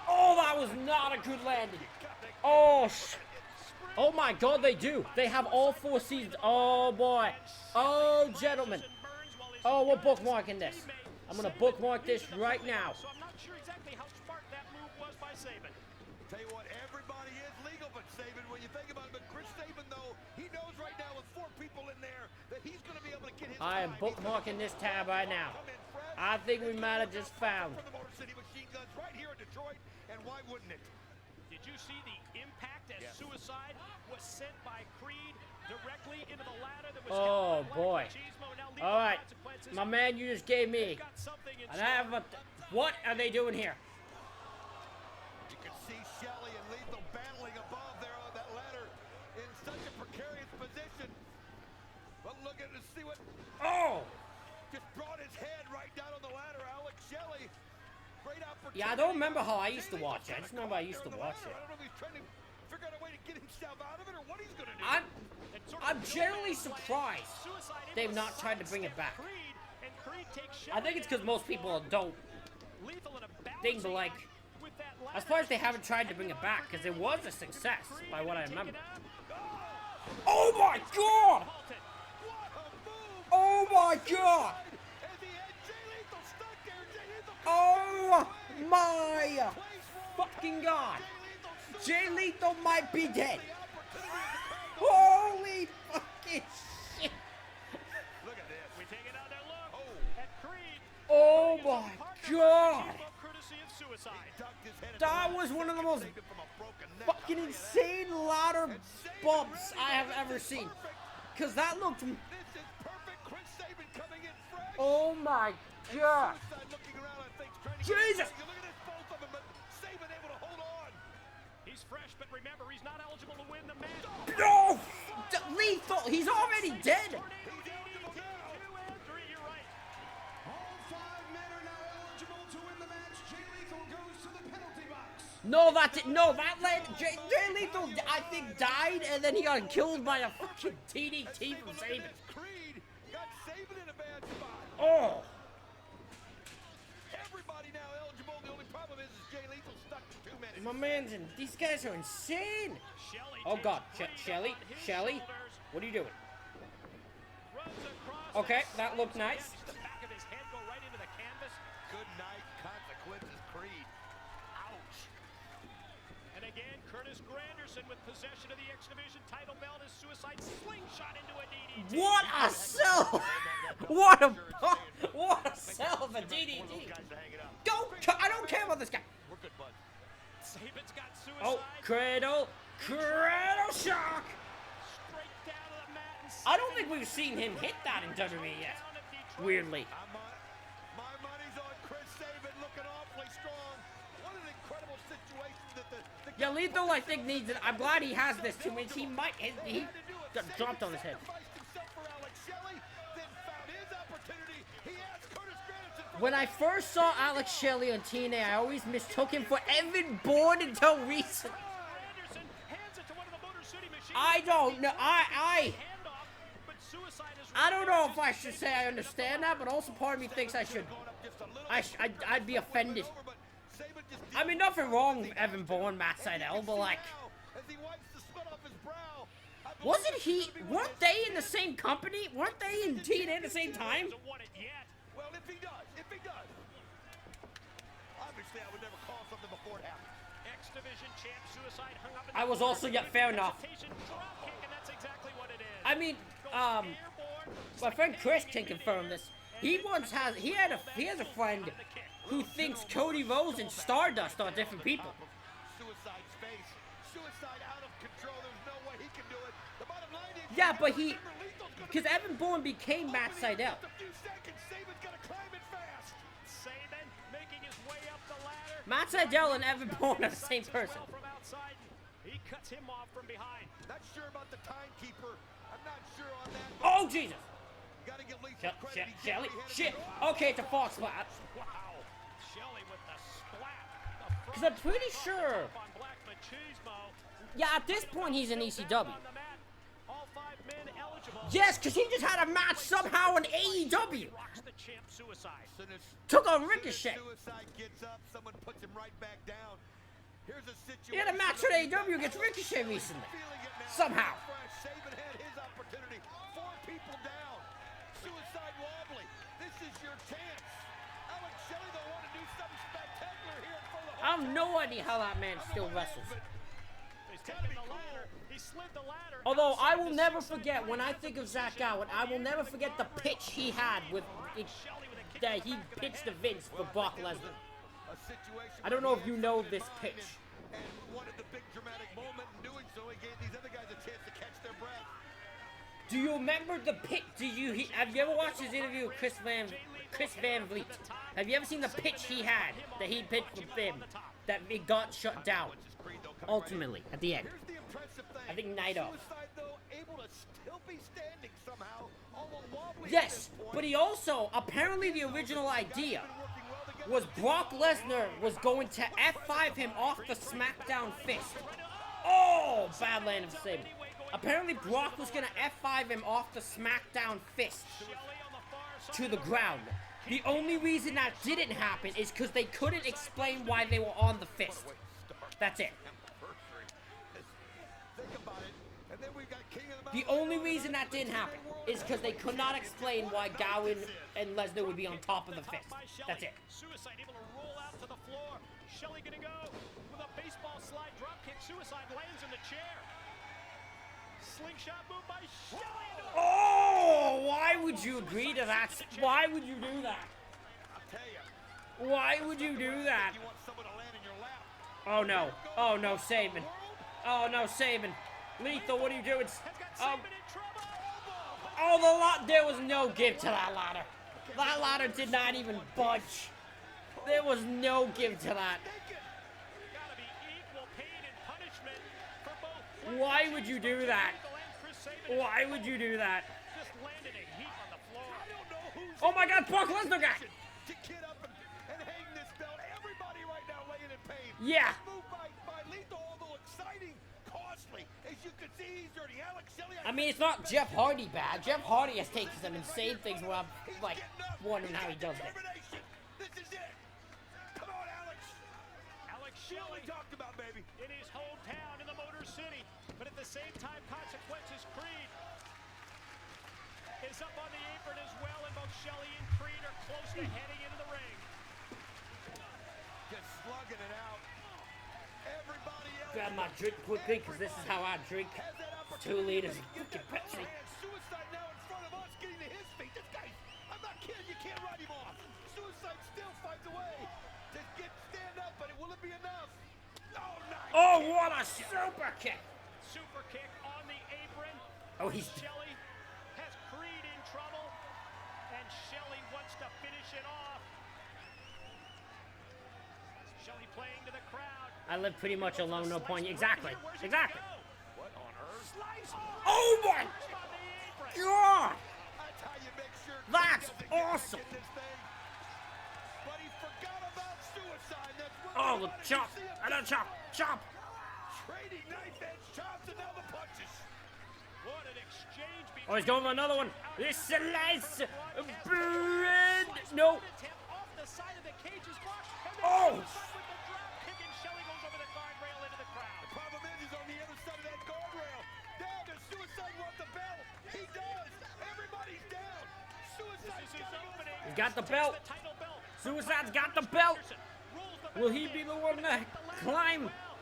Oh, that was not a good landing. Oh, oh my God, they do. They have all 4 seasons. Oh, boy. Oh, gentlemen. Oh, we're bookmarking this. I'm going to bookmark this right now. So I'm not sure exactly how smart that move was by Sabin. Tell you what, everybody is legal but Sabin when you think about it. But Chris Sabin, though, he knows right now with 4 people in there that he's going to be able to get his I am time. bookmarking this tab right now. Come in fresh. I think we might have just found. For the Motor City Machine Guns right here in Detroit, and why wouldn't it? Did you see the impact as Suicide was sent by Creed directly into the ladder that was Oh, held by boy. Machismo? Now Lethal All right. Consequences My man, you just gave me. got something in And I have a. What are they doing here? You can see Shelly and Lethal battling above there on that ladder in such a precarious position. But look at it, see what Oh! just brought his head right down on the ladder. Alex Shelley, great opportunity. Yeah, I don't remember how I used to watch it. I just remember I used to watch it. I don't know if he's trying to figure out a way to get himself out of it or what he's going to do. I'm generally surprised they've not tried to bring it back. I think it's because most people don't think like. I'm surprised they haven't tried to bring it back because it was a success by what I remember. Oh my God! Oh my God! As he had Jay Lethal stuck there, Jay Lethal Oh my fucking god. Jay Lethal might be dead. Holy fucking shit. Look at this. We take another look at Creed. Oh my god. Courtesy of Suicide. That was one of the most fucking insane ladder bumps I have ever seen. Cause that looked... This is perfect. Chris Sabin coming in fresh. Oh my god. Suicide looking around, I think, trying to Jesus. Look at this, both of them, but Sabin able to hold on. He's fresh, but remember, he's not eligible to win the match. No! Lethal! He's already dead! All 5 men are now eligible to win the match. Jay Lethal goes to the penalty box. No, that's it. No, that led... Jay Lethal, I think, died, and then he got killed by a fucking TDT from Sabin. Creed got Sabin in a bad spot. Oh! Everybody now eligible. The only problem is Jay Lethal stuck for 2 minutes. My man's in... These guys are insane! Oh god, Shelly, what are you doing? Okay, that looked nice. The back of his head go right into the canvas. Good night. Consequences, Creed. Ouch. And again, Curtis Granderson with possession of the X Division title belt as Suicide slingshot into a DDT. What a sell! What a sell of a DDT! I don't care about this guy. We're good buds. Sabin's got Suicide. Oh, Cradle shock! Straight down to the mat and I don't think we've seen him hit that in WWE yet. Weirdly. My money's on Chris Sabin looking awfully strong. What an incredible situation that the Yeah, Lethal, I think, needs it. I'm glad he has this too, means he might... He got dropped on his head. sacrificed himself for Alex Shelley, then found his opportunity. He asked Curtis Granderson for When I first saw Alex Shelley on TNA, I always mistook him for Evan Bourne until recent. Granderson hands it to one of the Motor City machines. I don't know. Handoff, but Suicide is I don't know if I should say I understand that, but also part of me thinks I should. I'd be offended. I mean, nothing wrong with Evan Bourne, Matt Sydal, but like, as he wipes the sweat off his brow. wasn't he? Weren't they in the same company? Weren't they in TNA at the same time? hasn't won it yet. Well, if he does. Obviously, I would never call something before it happened. X Division champ Suicide hung up in I was also, yeah, fair enough. Drop kick, and that's exactly what it is. I mean, my friend Chris can confirm this. He has a friend who thinks Cody Rhodes and Stardust are different people. Suicide's face. Suicide out of control. There's no way he can do it. The bottom line is... Yeah, but he, because Evan Bourne became Matt Sydal. A few seconds. Sabin's got to climb it fast. Sabin making his way up the ladder. Matt Sydal and Evan Bourne are the same person. From outside, he cuts him off from behind. Not sure about the timekeeper. I'm not sure on that. Oh, Jesus. Gotta give Lethal credit. He Shelly, did shit. what he had to do. Okay, it's a false splat. Wow. Shelly with the splat. Because I'm pretty sure. On Black Machismo. Yeah, at this point, he's in ECW. On the mat. All 5 men eligible. Yes, because he just had a match somehow in AEW. Rocks the champ Suicide. Soon as Took on Ricochet. Suicide gets up, someone puts him right back down. Here's a situation. He had a match with AEW against Ricochet recently. Feeling it now. Somehow. Fresh. Sabin had his opportunity. 4 people down. Suicide wobbly. This is your chance. Alex Shelley, though, want to do something spectacular here in front of the I have no idea how that man still wrestles. He's taken the ladder. He slid the ladder. Although I will never forget, when I think of Zach Gowen, I will never forget the pitch he had with that he pitched to Vince for Brock Lesnar. A situation I don't know if you know this pitch. and wanted the big dramatic moment. In doing so, he gave these other guys a chance to catch their breath. Do you remember the pitch? Have you ever watched his interview with Chris Van Vliet? Have you ever seen the pitch he had that he pitched with him that it got shut down? Ultimately, at the end. Here's the impressive thing. I think night off. Suicide, though, able to still be standing somehow, although wobbly at Yes, this point. but he also, apparently the original idea was Brock Lesnar was going to F5 him off the SmackDown fist. Oh, bad land of Sabin. Apparently Brock was going to F5 him off the SmackDown fist to the ground. The only reason that didn't happen is because they couldn't explain why they were on the fist. That's it. Think about it. And then we've got King of the The only reason that didn't happen is because they could not explain why Gowan and Lesnar would be on top of the fist. That's it. Suicide able to roll out to the floor. Shelly gonna go with a baseball slide drop kick. Suicide lands in the chair. Slingshot move by Shelly. Oh, why would you agree to that? Why would you do that? I'll tell you. Why would you do that? You want someone to land in your lap. Oh no. Oh no, Sabin. Oh no, Sabin. Lethal, what are you doing? Oh, the lot. There was no give to that ladder. That ladder did not even budge. There was no give to that. Gotta be equal pain and punishment for both. Why would you do that? Why would you do that? Just landed a heat on the floor. I don't know who's Oh my God, Brock Lesnar got. to get up and hang this belt. Everybody right now laying in pain. Yeah. This move by Lethal, although exciting, costly. As you can see, he's dirty. Alex Shelly. I mean, it's not Jeff Hardy bad. Jeff Hardy has taken some insane things where I'm like wondering how he does it. This is it. Come on, Alex. Alex Shelly Shelly talked about, baby. in his hometown in the Motor City, but at the same time, Consequences Creed is up on the apron as well, and both Shelly and Creed are close to heading into the ring. Just slugging it out. Everybody else. Grab my drink quickly, because this is how I drink. has that 2 liters of Get fucking that Pepsi. man. Suicide now in front of us, getting to his feet. This guy, I'm not kidding. You can't write him off. Suicide still finds a way to stand up, but will it be enough? Oh, nice. Oh, what a super kick. Super kick on the apron. Oh, he's... Shelly has Creed in trouble, and Shelly wants to finish it off. Shelly playing to the crowd. I live pretty much alone, no point. Exactly. Exactly. What on earth? Slice. Oh my On the apron. God. That's how you make sure That's Creed doesn't get awesome. in this thing. But he forgot about Suicide. That's what Oh, we the wanted to chop. see him And a chop. Chop. trading knife edge chops and now the punches. What an exchange between Oh, he's going for another one. This slice bread. No. attempt off the side of the cage is blocked. And then Oh. Suicide with the drop kick, and Shelly goes over the guardrail into the crowd. Problem is, he's on the other side of that guardrail. Now, does Suicide want the belt? He does. Everybody's down. This Suicide's is his got to opening. He's got the Takes belt. the title belt. Suicide's got the belt. Rolls the Will belt he in. be the one to The ladder climb? as well.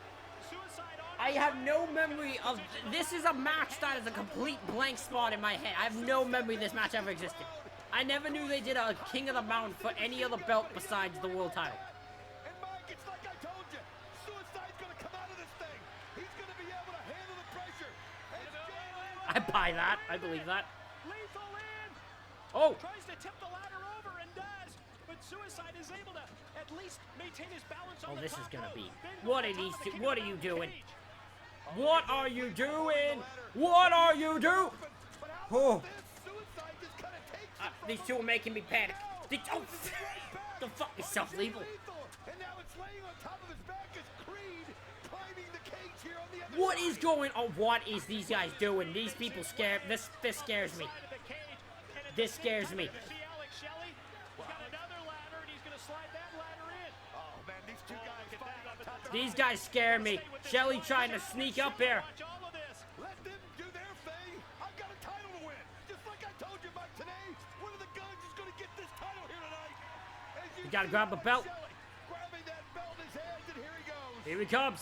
Suicide on I have no memory of... This is a match that is a complete blank spot in my head. I have no memory this match ever existed. I never knew they did a King of the Mountain for any other belt besides the world title. And Mike, it's like I told you. Suicide's going to come out of this thing. He's going to be able to handle the pressure. I buy that. I believe that. Lethal in. Oh, Tries to tip the ladder over and does, but Suicide is able to at least maintain his balance on Oh, the this top is gonna rope. be- Then what goes are to the these top of two- the what King are you of the doing? cage. what are you doing? What are you doing? But how Oh. about this? Suicide just kind of takes it from These him. two are making me panic. Oh, Pushes it right back. the fuck is Punches lethal? And now it's laying on top of his back as Creed climbing the cage here on the other What side. is going on? What is these guys doing? These people scare. This scares me. Side of the cage, and at This the same scares time, me. you see Alex Shelley. He's got another ladder, and he's going to slide that ladder in. Oh, man, these two guys Look at fighting that. on top of These guys scare me. Shelly trying to sneak up here. Watch all of this. Let them do their thing. I've got a title to win. Just like I told you, Mike, today, one of the guns is going to get this title here tonight. As You gotta see grab the Alex belt. Shelley grabbing that belt in his hands, and here he goes. Here he comes.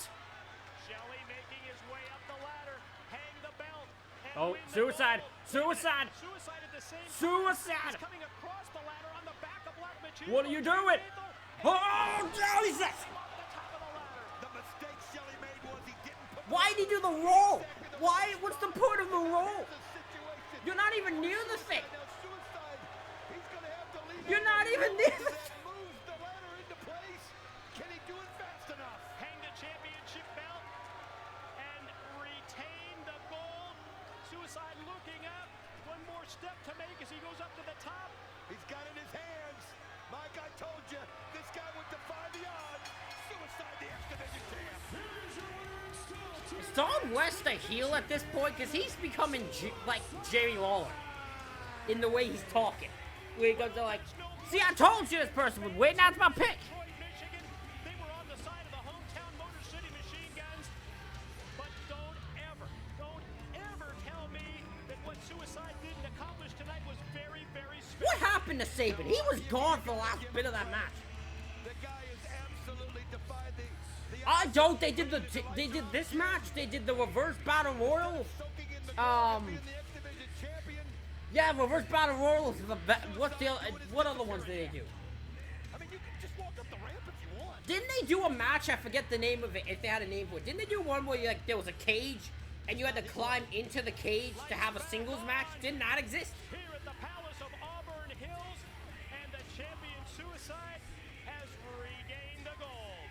Shelley making his way up the ladder, hang the belt, and Oh, win the suicide. gold. Suicide. Suicide at the same time. Suicide. He's coming across the ladder on the back of Black Machine. What are you doing? Oh, Jesus! Off the top of the ladder. The mistake Shelley made was he didn't put Why did he do the roll? Why? What's the point of the roll? the situation. You're not even near the thing. Now Suicide, he's going to have to leave You're it not even near the and moves the ladder into place. Can he do it fast enough? Hang the championship belt and retain the gold. Suicide looking up. One more step to make as he goes up to the top. He's got it in his hands. Mike, I told you, this guy would defy the odds. Suicide, the X Division champ. Is Don West a heel at this point? Because he's becoming like Jerry Lawler in the way he's talking. Where he goes to like, see, I told you this person would win. That's my pick. Detroit, Michigan. They were on the side of the hometown Motor City Machine Guns. But don't ever tell me very What happened to Sabin? He was gone for the last bit of that match. The guy is absolutely defied the I don't. They did this match. They did the reverse battle royal. soaking in the gold, being the X Division champion. Yeah, reverse battle royal. What other ones did they do? I mean, you can just walk up the ramp if you want. Didn't they do a match? I forget the name of it. If they had a name for it, didn't they do one where there was a cage and you had to climb into the cage to have a singles match? Didn't that exist? Here at the Palace of Auburn Hills, and the champion Suicide has regained the gold.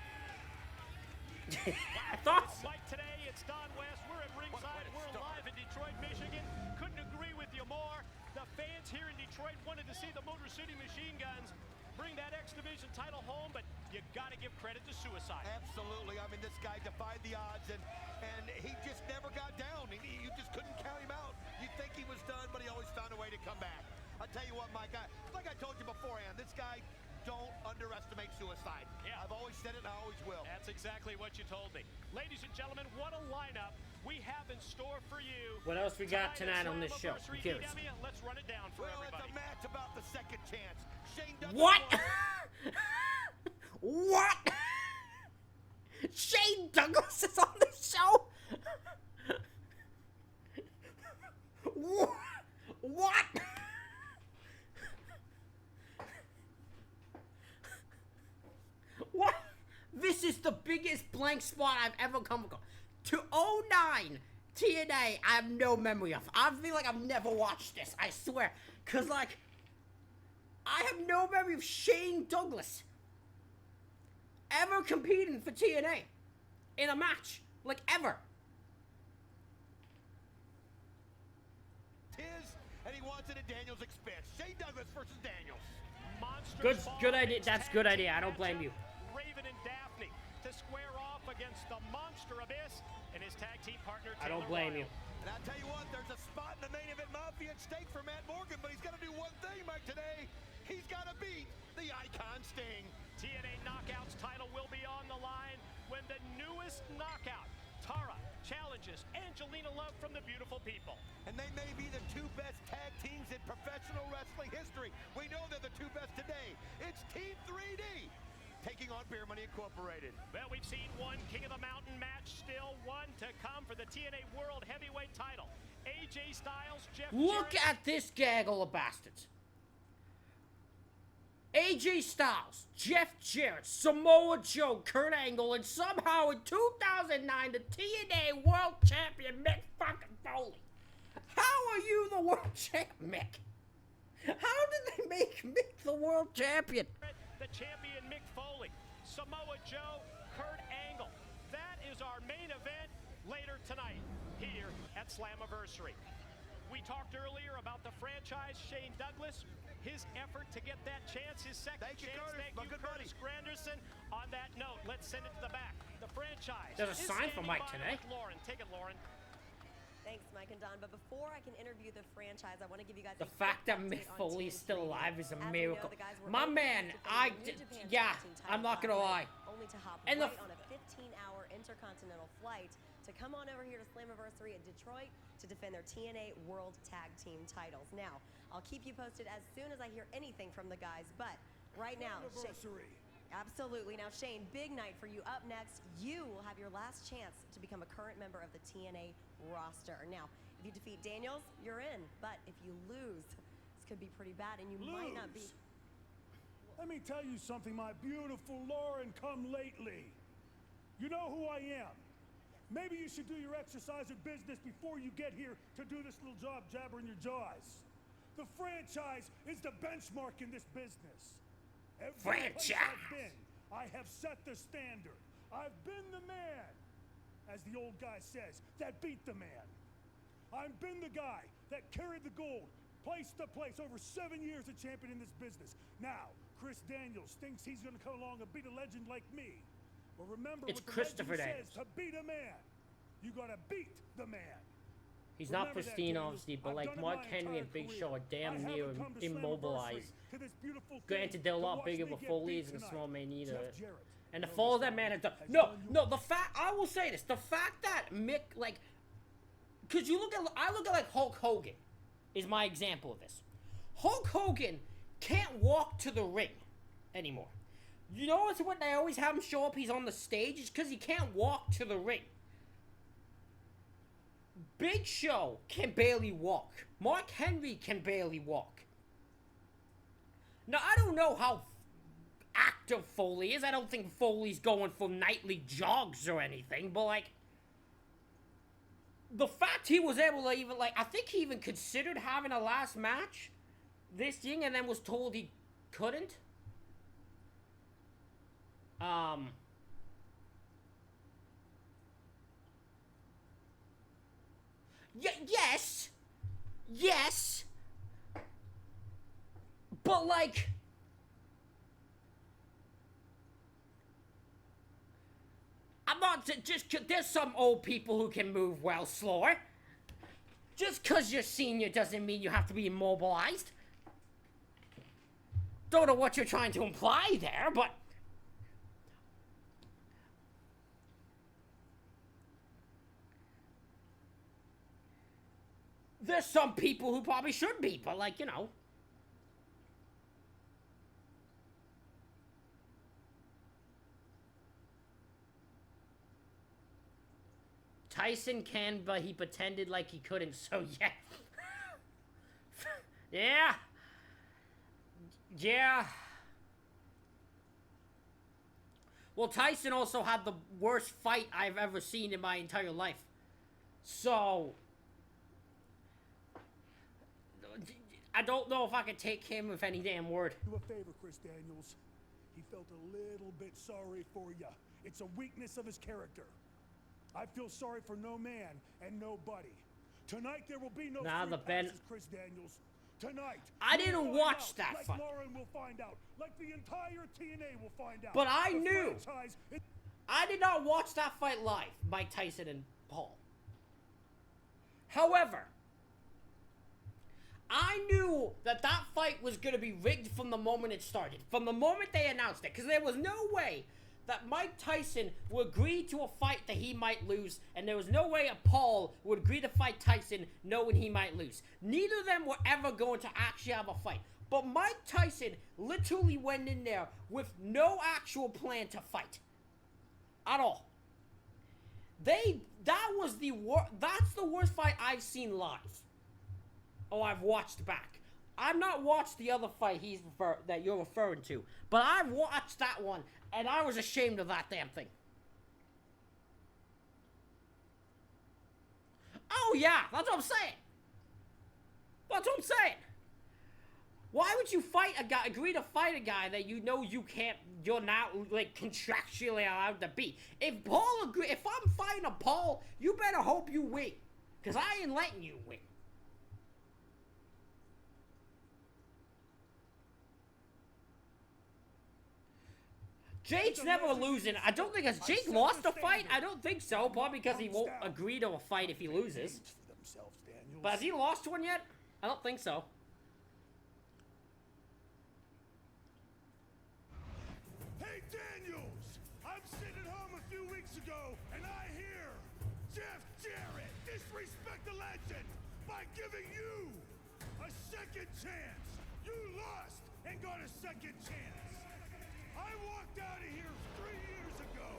I thought so. Mike, today it's Don West. We're at ringside. We're live in Detroit, Michigan. Couldn't agree with you more. The fans here in Detroit wanted to see the Motor City Machine Guns bring that X Division title home, but you got to give credit to Suicide. Absolutely. I mean, this guy defied the odds, and he just never got down. You just couldn't count him out. You'd think he was done, but he always found a way to come back. I'll tell you what, Mike, like I told you beforehand, this guy, don't underestimate Suicide. Yeah. I've always said it, and I always will. That's exactly what you told me. Ladies and gentlemen, what a lineup we have in store for you. What else we got tonight on this show? I'm curious. Let's run it down for Well, everybody. it's a match about the second chance. Shane Douglas What? won. What? Shane Douglas is on the show? What? What? This is the biggest blank spot I've ever come across. To 09 TNA, I have no memory of. I feel like I've never watched this, I swear. Cause like, I have no memory of Shane Douglas ever competing for TNA in a match. Like, ever. His, and he wants it at Daniels' expense. Shane Douglas versus Daniels. Monsters Good idea. That's a good idea. I don't blame you. Raven and Daffney to square off against the Monster Abyss and his tag team partner. I don't Taylor blame Royal. you. And I'll tell you what, there's a spot in the main event Mafia at stake for Matt Morgan, but he's got to do one thing, Mike, today. He's got to beat the Icon Sting. TNA Knockouts title will be on the line when the newest knockout, Tara, challenges Angelina Love from the Beautiful People. And they may be the two best tag teams in professional wrestling history. We know they're the two best today. It's Team 3D taking on Beer Money Incorporated. Well, we've seen one King of the Mountain match, still one to come for the TNA World Heavyweight title. AJ Styles, Jeff Look Jarrett. at this gaggle of bastards. AJ Styles, Jeff Jarrett, Samoa Joe, Kurt Angle, and somehow in 2009, the TNA World Champion, Mick fucking Foley. How are you the World Champ, Mick? How did they make Mick the World Champion? The champion Mick Foley, Samoa Joe, Kurt Angle. That is our main event later tonight here at Slammiversary. We talked earlier about the franchise, Shane Douglas, his effort to get that chance, his second Thank you, chance. Curtis. Thank My you, good Curtis Granderson. On that note, let's send it to the back. The franchise. There's a is sign for standing Mike by today. with Lauren. Take it, Lauren. Thanks, Mike and Don. But before I can interview the franchise, I want to give you guys The a fact quick that Mick update on Foley is Team still 3D. alive is a As you know, miracle. the guys were My both man, defending New Japan yeah, Tag Team I'm not titles gonna last lie. night, only to hop And right on a 15-hour intercontinental flight to come on over here to Slammiversary at Detroit to defend their TNA World Tag Team titles. Now, I'll keep you posted as soon as I hear anything from the guys, but right now, absolutely. Now, Shane, big night for you. Up next, you will have your last chance to become a current member of the TNA roster. Now, if you defeat Daniels, you're in, but if you lose, this could be pretty bad, and you might not be. Let me tell you something, my beautiful Lauren come lately. You know who I am. Maybe you should do your exercise of business before you get here to do this little job jabbering your jaws. The franchise is the benchmark in this business. Every place I've been, I have set the standard. I've been the man, as the old guy says, that beat the man. I've been the guy that carried the gold place to place, over 7 years a champion in this business. Now, Chris Daniels thinks he's gonna come along and beat a legend like me. Well, remember It's what the Christopher legend Daniels. says, to beat a man, you gotta beat the man. He's not Remember that, pristine, Daniels. obviously, but I've like done it Mark my Henry entire and Big career. Show are damn I near haven't come to immobilized. Slammiversary to this beautiful thing Granted, they're a to lot watch bigger, me but get Foley beat isn't a tonight. small man either. Jeff Jarrett, And the knows fall of that this man guy is done. has No, done you no, the fact, I will say this, the fact that Mick, cause you look at, I look at like Hulk Hogan is my example of this. Hulk Hogan can't walk to the ring anymore. You notice what they always have him show up, he's on the stage? It's because he can't walk to the ring. Big Show can barely walk. Mark Henry can barely walk. Now, I don't know how active Foley is. I don't think Foley's going for nightly jogs or anything, but, like, the fact he was able to even, like, I think he even considered having a last match this thing and then was told he couldn't. Yes. Yes. But, like, I'm not just, there's some old people who can move well slower. Just because you're senior doesn't mean you have to be immobilized. Don't know what you're trying to imply there, but there's some people who probably should be, but, like, you know. Tyson can, but he pretended like he couldn't, so yeah. Yeah. Yeah. Well, Tyson also had the worst fight I've ever seen in my entire life. So I don't know if I could take him with any damn word. Do a favor, Chris Daniels. He felt a little bit sorry for you. It's a weakness of his character. I feel sorry for no man and nobody. Tonight there will be no free passes, Chris Daniels. Tonight. I didn't watch that fight. Like Lauren will find out. Like the entire TNA will find out. But I knew. I did not watch that fight live, Mike Tyson and Paul. However, I knew that that fight was going to be rigged from the moment it started. From the moment they announced it. Because there was no way that Mike Tyson would agree to a fight that he might lose, and there was no way a Paul would agree to fight Tyson knowing he might lose. Neither of them were ever going to actually have a fight. But Mike Tyson literally went in there with no actual plan to fight. At all. That's the worst fight I've seen live. Oh, I've watched back. I've not watched the other fight that you're referring to, but I've watched that one, and I was ashamed of that damn thing. Oh yeah, that's what I'm saying. That's what I'm saying. Why would you agree to fight a guy that you know you're not, like, contractually allowed to beat? If I'm fighting a Paul, you better hope you win, because I ain't letting you win. Jake's never losing. I don't think Jake lost a fight. I don't think so. Probably because he won't agree to a fight if he loses. But has he lost one yet? I don't think so. Hey, Daniels! I'm sitting at home a few weeks ago, and I hear Jarrett disrespect the legend by giving you a second chance. You lost and got a second chance. I walked out of here 3 years ago.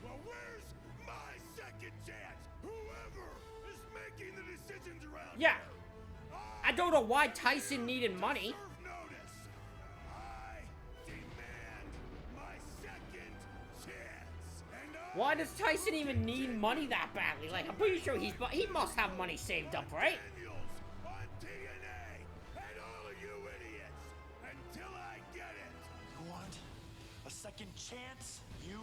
Well, where's my second chance? Whoever is making the decisions around here. I don't know why Tyson needed money. I demand my second chance. Why does Tyson even need money that badly? Like, I'm pretty sure he must have money saved up, right? On TNA and all of you idiots until I get it. You want a second chance? You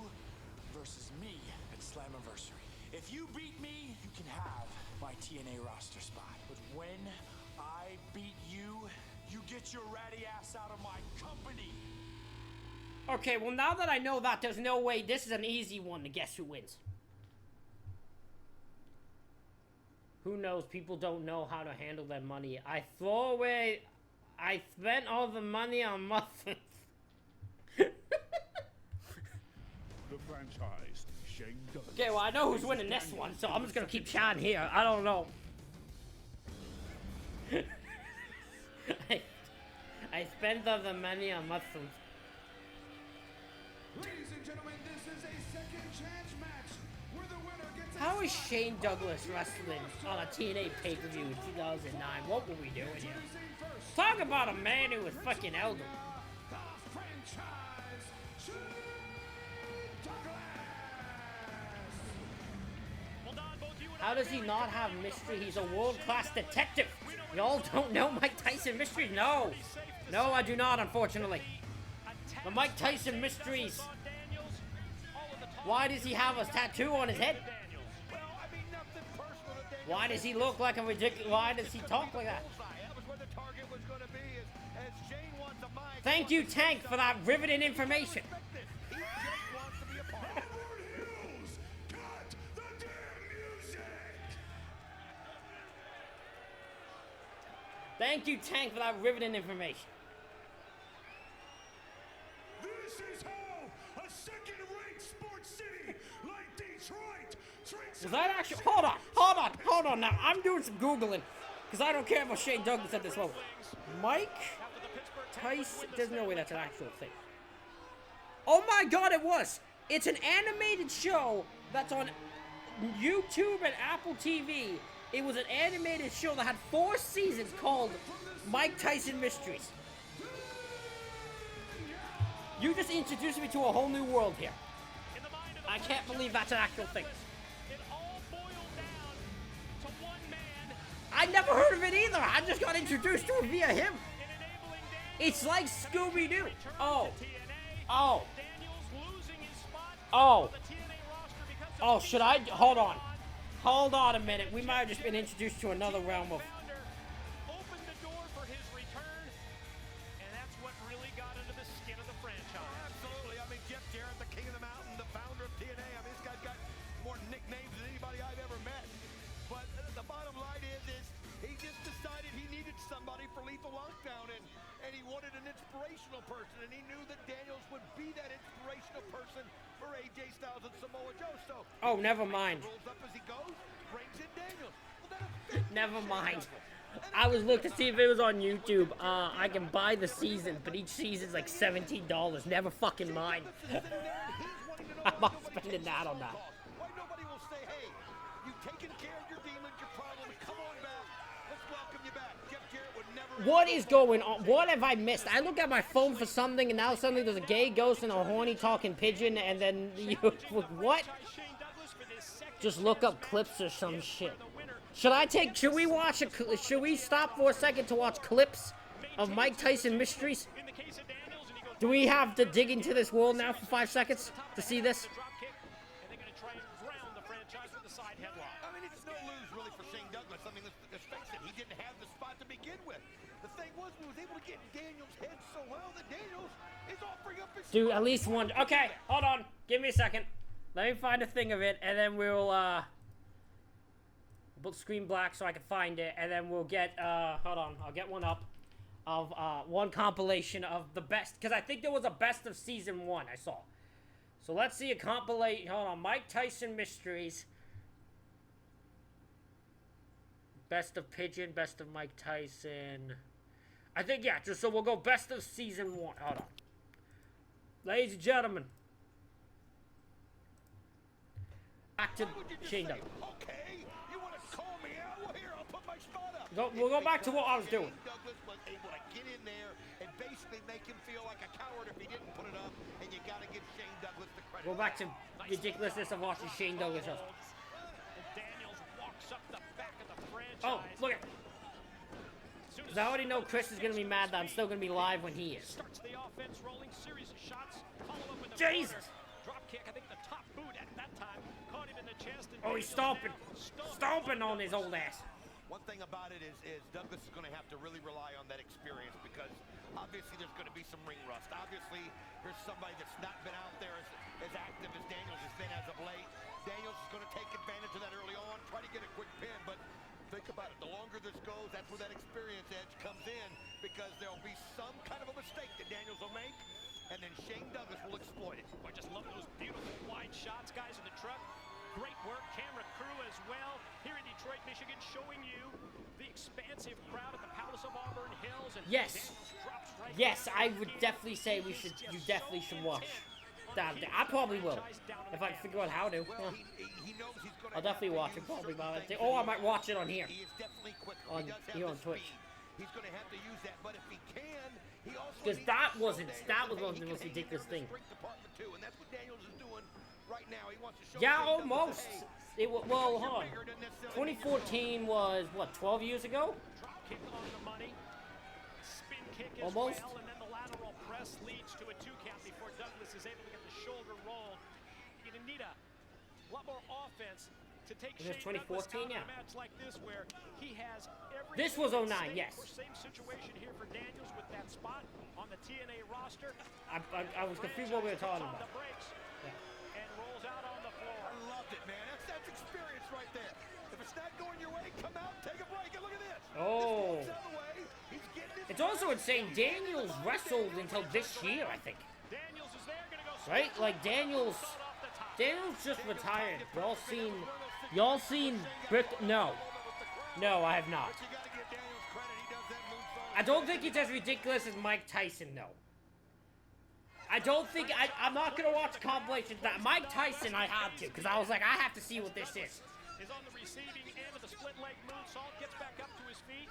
versus me at Slammiversary. If you beat me, you can have my TNA roster spot. But when I beat you, you get your ratty ass out of my company. Okay, well, now that I know that, there's no way this is an easy one to guess who wins. Who knows? People don't know how to handle their money. I spent all the money on muffins. The franchise, Shane Douglas. Okay, well, I know who's winning this one, so I'm just gonna keep chatting here. I don't know. I spent the money on mushrooms. Ladies and gentlemen, this is a second chance match where the winner gets a How is Shane Douglas wrestling on a TNA pay-per-view in 2009? What were we doing here? Talk about a man who was fucking elderly. the franchise Shane Douglas. Well, Don, both you and How does he not have mystery? He's a world-class detective. Y'all don't know Mike Tyson Mysteries? No. No, I do not, unfortunately. The Mike Tyson Mysteries. Why does he have a tattoo on his head? Well, I mean, nothing personal to Daniels. Why does he look like a ridiculous... Why does he talk like that? That was where the target was going to be as Shane wants a mic. Thank you, Tank, for that riveting information. He just wants to be a part of it. Edward Hills, cut the damn music. Thank you, Tank, for that riveting information. This is how a second-rate sports city like Detroit treats Was that actually... Hold on now. I'm doing some Googling, because I don't care about Shane Douglas at this moment. Mike Tyson... There's no way that's an actual thing. Oh my god, it was! It's an animated show that's on YouTube and Apple TV. It was an animated show that had 4 seasons called Mike Tyson Mysteries. You just introduced me to a whole new world here. I can't believe that's an actual thing. It all boiled down to one man I never heard of it either. I just got introduced to it via him. in enabling Daniels. It's like Scooby-Doo. Oh. To TNA. Oh. Daniels losing his spot Oh. on the TNA roster because of Oh, should I? Hold on. Hold on a minute. We might have just been introduced to another realm of... founder opened the door for his return, and that's what really got under the skin of the franchise. Absolutely. I mean, Jeff Jarrett, the king of the mountain, the founder of TNA. I mean, this guy's got more nicknames than anybody I've ever met. But the bottom line is he just decided he needed somebody for Lethal Lockdown, and he wanted an inspirational person, and he knew that Daniels would be that inspirational person for AJ Styles and Samoa Joe. So Oh, never mind. rolls up as he goes, brings in Daniels. Well, that offends Never mind. I was looking to see if it was on YouTube. I can buy the season, but each season's like $17. Never fucking mind. I'm not spending that on that. Why nobody will say, hey, you've taken care of your demons, your problems, come on back. Let's welcome you back. Jeff Jarrett would never... What is going on? What have I missed? I look at my phone for something, and now suddenly there's a gay ghost and a horny talking pigeon, and then you... What? Shane Douglas for this second Just look up clips or some shit. Should we watch should we stop for a second to watch clips of Mike Tyson Mysteries? in the case of Daniels, and he goes Do we have to dig into this world now for 5 seconds to see this? drop kick, and they're going to try and ground the franchise with the side headlock. I mean, it's no lose, really, for Shane Douglas. I mean, let's face it, he didn't have the spot to begin with. The thing was, we was able to get in Daniels' head so well that Daniels is offering up his... Do at least one. Okay, hold on. Give me a second. Let me find a thing of it, and then we'll, put screen black so I can find it, and then we'll get, hold on. I'll get one up of, one compilation of the best, because I think there was a best of season 1 I saw. So let's see a compilation. Hold on. Mike Tyson Mysteries. Best of Pigeon, best of Mike Tyson. I think, yeah, just so we'll go best of season 1. Hold on. Ladies and gentlemen. Back to Shane Douglas. Okay, you want to call me out? Well, here, I'll put my spot up. We'll go back to what I was doing. Shane Douglas was able to get in there and basically make him feel like a coward if he didn't put it up, and you got to give Shane Douglas the credit. Go back to ridiculousness of watching Shane Douglas wrestle. Daniels walks up the back of the franchise. Oh, look at. Because I already know Chris is going to be mad that I'm still going to be live when he is. Starts the offense rolling, series of shots, follow up with the Jesus! corner. Drop kick, I think the top boot at that time caught him in the chest. And Oh, he's stomping. Stomping on his old ass. One thing about it is Douglas is going to have to really rely on that experience because obviously there's going to be some ring rust. Obviously, there's somebody that's not been out there as active as Daniels has been as of late. Daniels is going to take advantage of that early on, try to get a quick pin, but think about it. The longer this goes, that's where that experience edge comes in because there'll be some kind of a mistake that Daniels will make, and then Shane Douglas will exploit it. I just love those beautiful wide shots, guys, in the truck. Great work, camera crew as well. Here in Detroit, Michigan, showing you the expansive crowd at the Palace of Auburn Hills. And Yes. Daniels drops Yes, I would definitely say we should. You definitely should watch that. I probably will if I can figure out how to. Yeah. I'll definitely watch it. Probably about it. Oh, I might watch it on here. On here on Twitch. He's going to have to use that, but if he can, he also because that was one of the most ridiculous things. And that's what Daniels is doing right now. He wants to show Yeah, almost. It was, well, hold on. 2014 was what, 12 years ago? Drop kick on the money. Spin kick as Almost. well, and then the lateral press leads to a 2 count before Douglas is able to get the shoulder roll. You're gonna need a lot more offense to take It was Shane Douglas 2014, out yeah. of a match like this where he has every This was 09, yes. Same situation here for Daniels with that spot on the TNA roster. I was confused what we were talking On about. the brakes Yeah. and rolls out on the floor. I loved it, man. That's experience right there. If it's not going your way, come out, take a break, and look at this. Oh. This out of the way. He's getting his It's also insane. Daniels wrestled until this year, I think. Daniels is there, gonna go Right? Like Daniels just retired. Y'all seen Brick? No, I have not. You got to give Daniels credit. He does that moonsault. I don't think it's as ridiculous as Mike Tyson, though. I don't think I'm not gonna watch compilations that Mike Tyson. I had to because I was like, I have to see what this is. Is on the receiving end of the split leg moonsault, gets back up to his feet.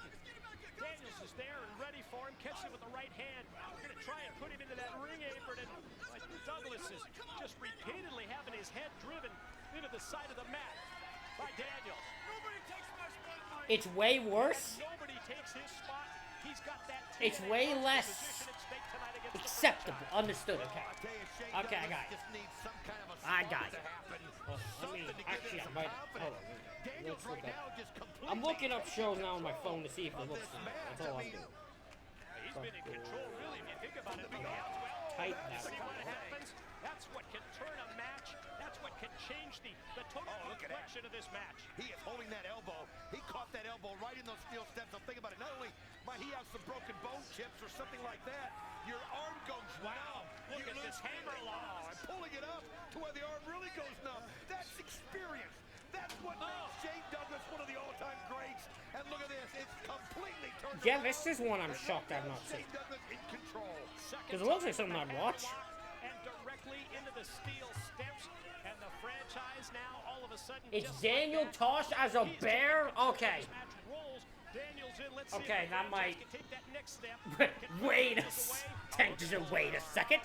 Daniels is there and ready for him, catches him with the right hand. Gonna try and put him into that ring apron, and Douglas is just repeatedly having his head driven into the side of the mat by Daniels. Nobody takes my spot. It's way worse. Nobody takes his spot. He's got that. It's way less acceptable. Understood. Okay. Okay, I got it. I got it. Actually, I might. Hold on. Let's look up. I'm looking up shows now on my phone to see if it looks familiar. That's all I'm doing. He's been in control, really, if you think about it. Tight now. See what happens. That's what can turn a match. That's what can change the total complexion of this match. He is holding that elbow. He caught that elbow right in those steel steps. I'm thinking about it. Not only might he have some broken bone chips or something like that, your arm goes numb. Look at this hammer lock. And pulling it up to where the arm really goes numb. That's experience. That's what makes Shane Douglas one of the all-time greats. And look at this. It's completely turned Yeah, around. this is one I'm shocked I've not seen. Shane Douglas in control. Because it looks like something I'd watch. And directly into the steel steps. And the franchise now all of a sudden. It's just Daniel like that, Tosh as a he's bear? taking Okay. this match rolls. Daniels in. Let's see Okay, if the that franchise might. can take that next step. Wait a Tank just wait a second.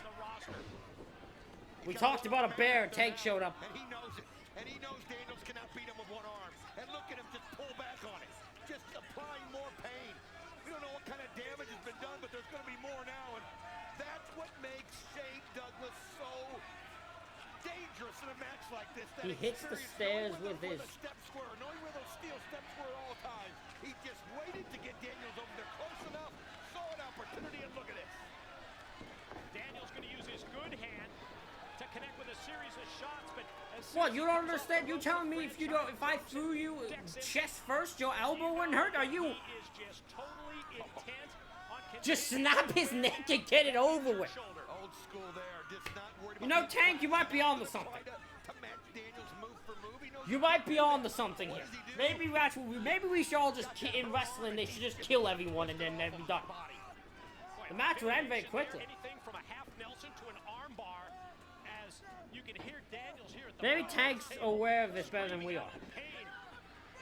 We talked about a bear and Tank showed up. And he knows it. And he knows Daniels cannot beat him with one arm. And look at him just pull back on it. Just applying more pain. We don't know what kind of damage has been done, but there's going to be more now. And that's what makes Shane Douglas so dangerous in a match like this. That He hits the stairs with his. The steps were, knowing where those steel steps were at all times. He just waited to get Daniels over there close enough, saw an opportunity, and look at this. Daniels going to use his good hand to connect with a series of shots, but What, you don't understand? You telling me if I threw you chest first, your elbow wouldn't hurt? Are you? he is just totally intent on Just snap his neck and get it over with. Old school there, just not worried You know, Tank, you might be on to something. to match Daniels move for move. He knows You might be on to something here. Maybe that's what maybe we should all just in wrestling. They should just kill everyone and then they'd be done. The match would end very quickly. Anything from a half Nelson to an arm bar, as you can hear Daniels here at the Maybe bottom Tank's of the table. aware of this better than we are. Pain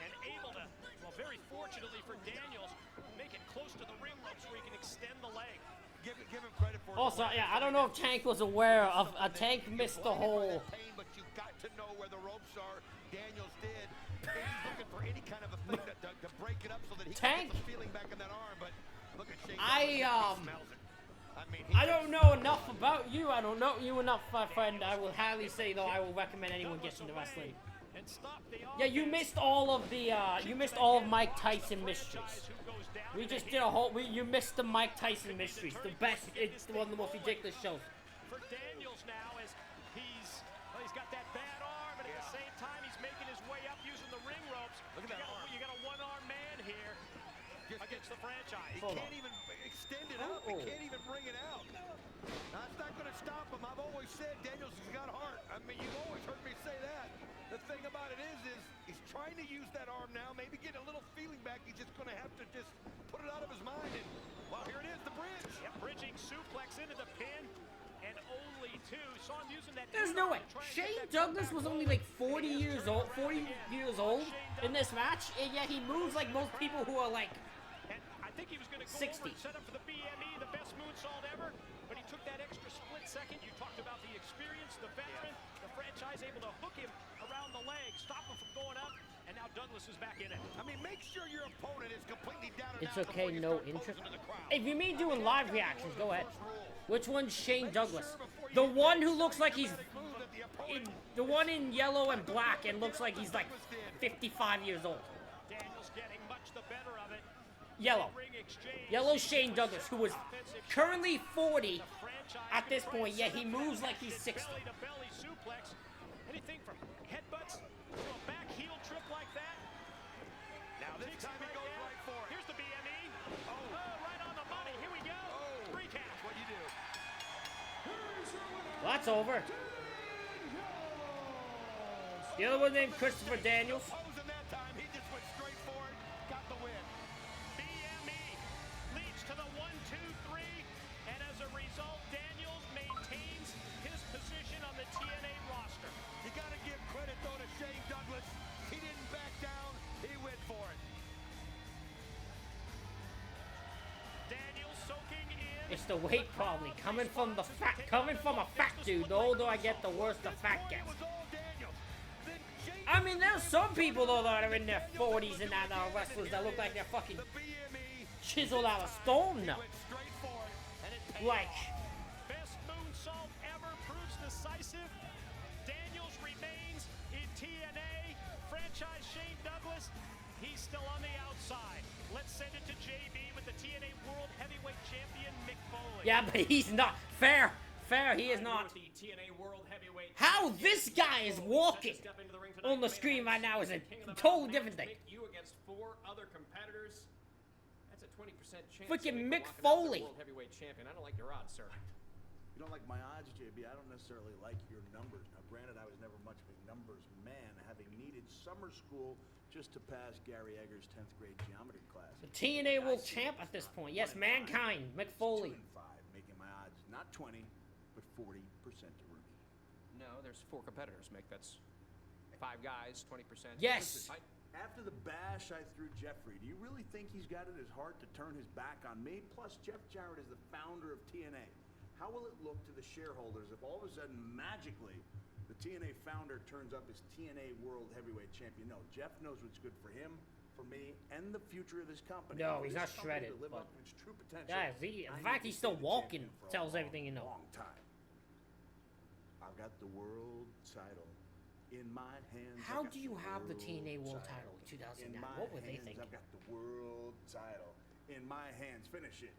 and able to, well, very fortunately for Daniels, make it close to the ring ropes where he can extend the leg. Give him credit for it. Also, yeah, I don't know if Tank was aware of a Tank missed the whole. Pain, but you got to know where the ropes are. Daniels did. And he's looking for any kind of a thing to break it up so that he Tank? can get the feeling back in that arm. But look at Shane. I Smells it. I mean, I don't know enough about you. I don't know you enough, my friend. I will highly say though, I will recommend anyone gets into wrestling. And stop the Yeah, you missed all of the. You missed all of Mike Tyson mysteries. We just did a whole. You missed the Mike Tyson mysteries. The best. It's one of the most ridiculous shows. For Daniels now, as he's got that bad arm, and at the same time he's making his way up using the ring ropes. Look at that arm. You got a one-arm man here against the franchise. He can't even extend it up. He can't even bring it out. Now, it's not going to stop him. I've always said Daniels has got heart. I mean, you've always heard me say that. The thing about it is he's trying to use that arm now, maybe get a little feeling back. He's just going to have to just put it out of his mind. And Well, here it is, the bridge. Yep, bridging suplex into the pin, and only 2. Saw him using that. There's no way. Shane Douglas was only like 40 years old in this match, and yet he moves like most people who are like And I think he was going to go 60. over and set up for the BME, the best moonsault ever, but he took that extra split second. You talked about the experience, the veteran, the franchise able to hook him around the leg, stop him from going up, and now Douglas is back in it. I mean, make sure your opponent is completely down and It's out okay, before you no start interest. posing to the crowd. If you mean doing live reactions, go ahead. Which one's Shane Douglas? The one who looks like he's the one in yellow and black and looks like he's like 55 years old. Daniels getting much the better of it. Yellow. Ring exchange. Yellow Shane Douglas, who was currently 40 at this point, yet he moves like he's 60. Belly to belly suplex. Anything from headbutts to a back heel trip like that. Now this time he goes right for it. Here's the BME. Oh, right on the money. Here we go. Oh, 3 count. what you do? Well, that's over. The other one named Christopher Daniels. Posing that time, he just went straight for it, got the win. BME leads to the 1, 2, 3, and as a result, Daniels maintains his position on the TNA roster. You got to give credit though to Shane Douglas. He didn't back down. He went for it. Daniels soaking in. It's the weight probably coming from a fat dude. The older I get, the worse the fat gets. It was all Daniels. Then Shane I mean, there's some people though that are in their 40s and that are wrestlers that look like they're fucking the BME chiseled out of stone now. went straight for it, and it paid Like, off. Best moonsault ever proves decisive. Daniels remains in TNA. Franchise Shane Douglas, he's still on the outside. Let's send it to JB with the TNA World Heavyweight Champion Mick Foley. yeah, but he's not fair. Fair, he is not. The TNA World Heavyweight How this guy is walking on the screen right now is a totally different thing. You against 4 other competitors. That's a 20% chance. Freaking to Mick walk out Foley. the World Heavyweight Champion. I don't like your odds, sir. You don't like my odds, JB. I don't necessarily like your numbers. Now, granted, I was never much of a numbers man, having needed summer school just to pass Gary Egger's 10th grade geometry class. The TNA World Champ at this point. Yes, Mankind, Mick Foley. 2 and 5, making my odds not 20, but 40% to Ruby. No, there's 4 competitors, Mick. That's 5 guys, 20%. Yes. After the bash I threw Jeffrey, do you really think he's got it as hard to turn his back on me? Plus, Jeff Jarrett is the founder of TNA. How will it look to the shareholders if all of a sudden, magically, the TNA founder turns up as TNA World Heavyweight Champion? No, Jeff knows what's good for him, for me, and the future of this company. No, For he's this not company shredded, to live but- up to its true potential. Yeah, I in need fact, to he's stay still the walking. champion for a Tells long, everything you know. Long time. I've got the world title in my hands. How I've got do you have the TNA World title Title in 2009? in my What were they hands. thinking? I've got the world title in my hands. Finish it.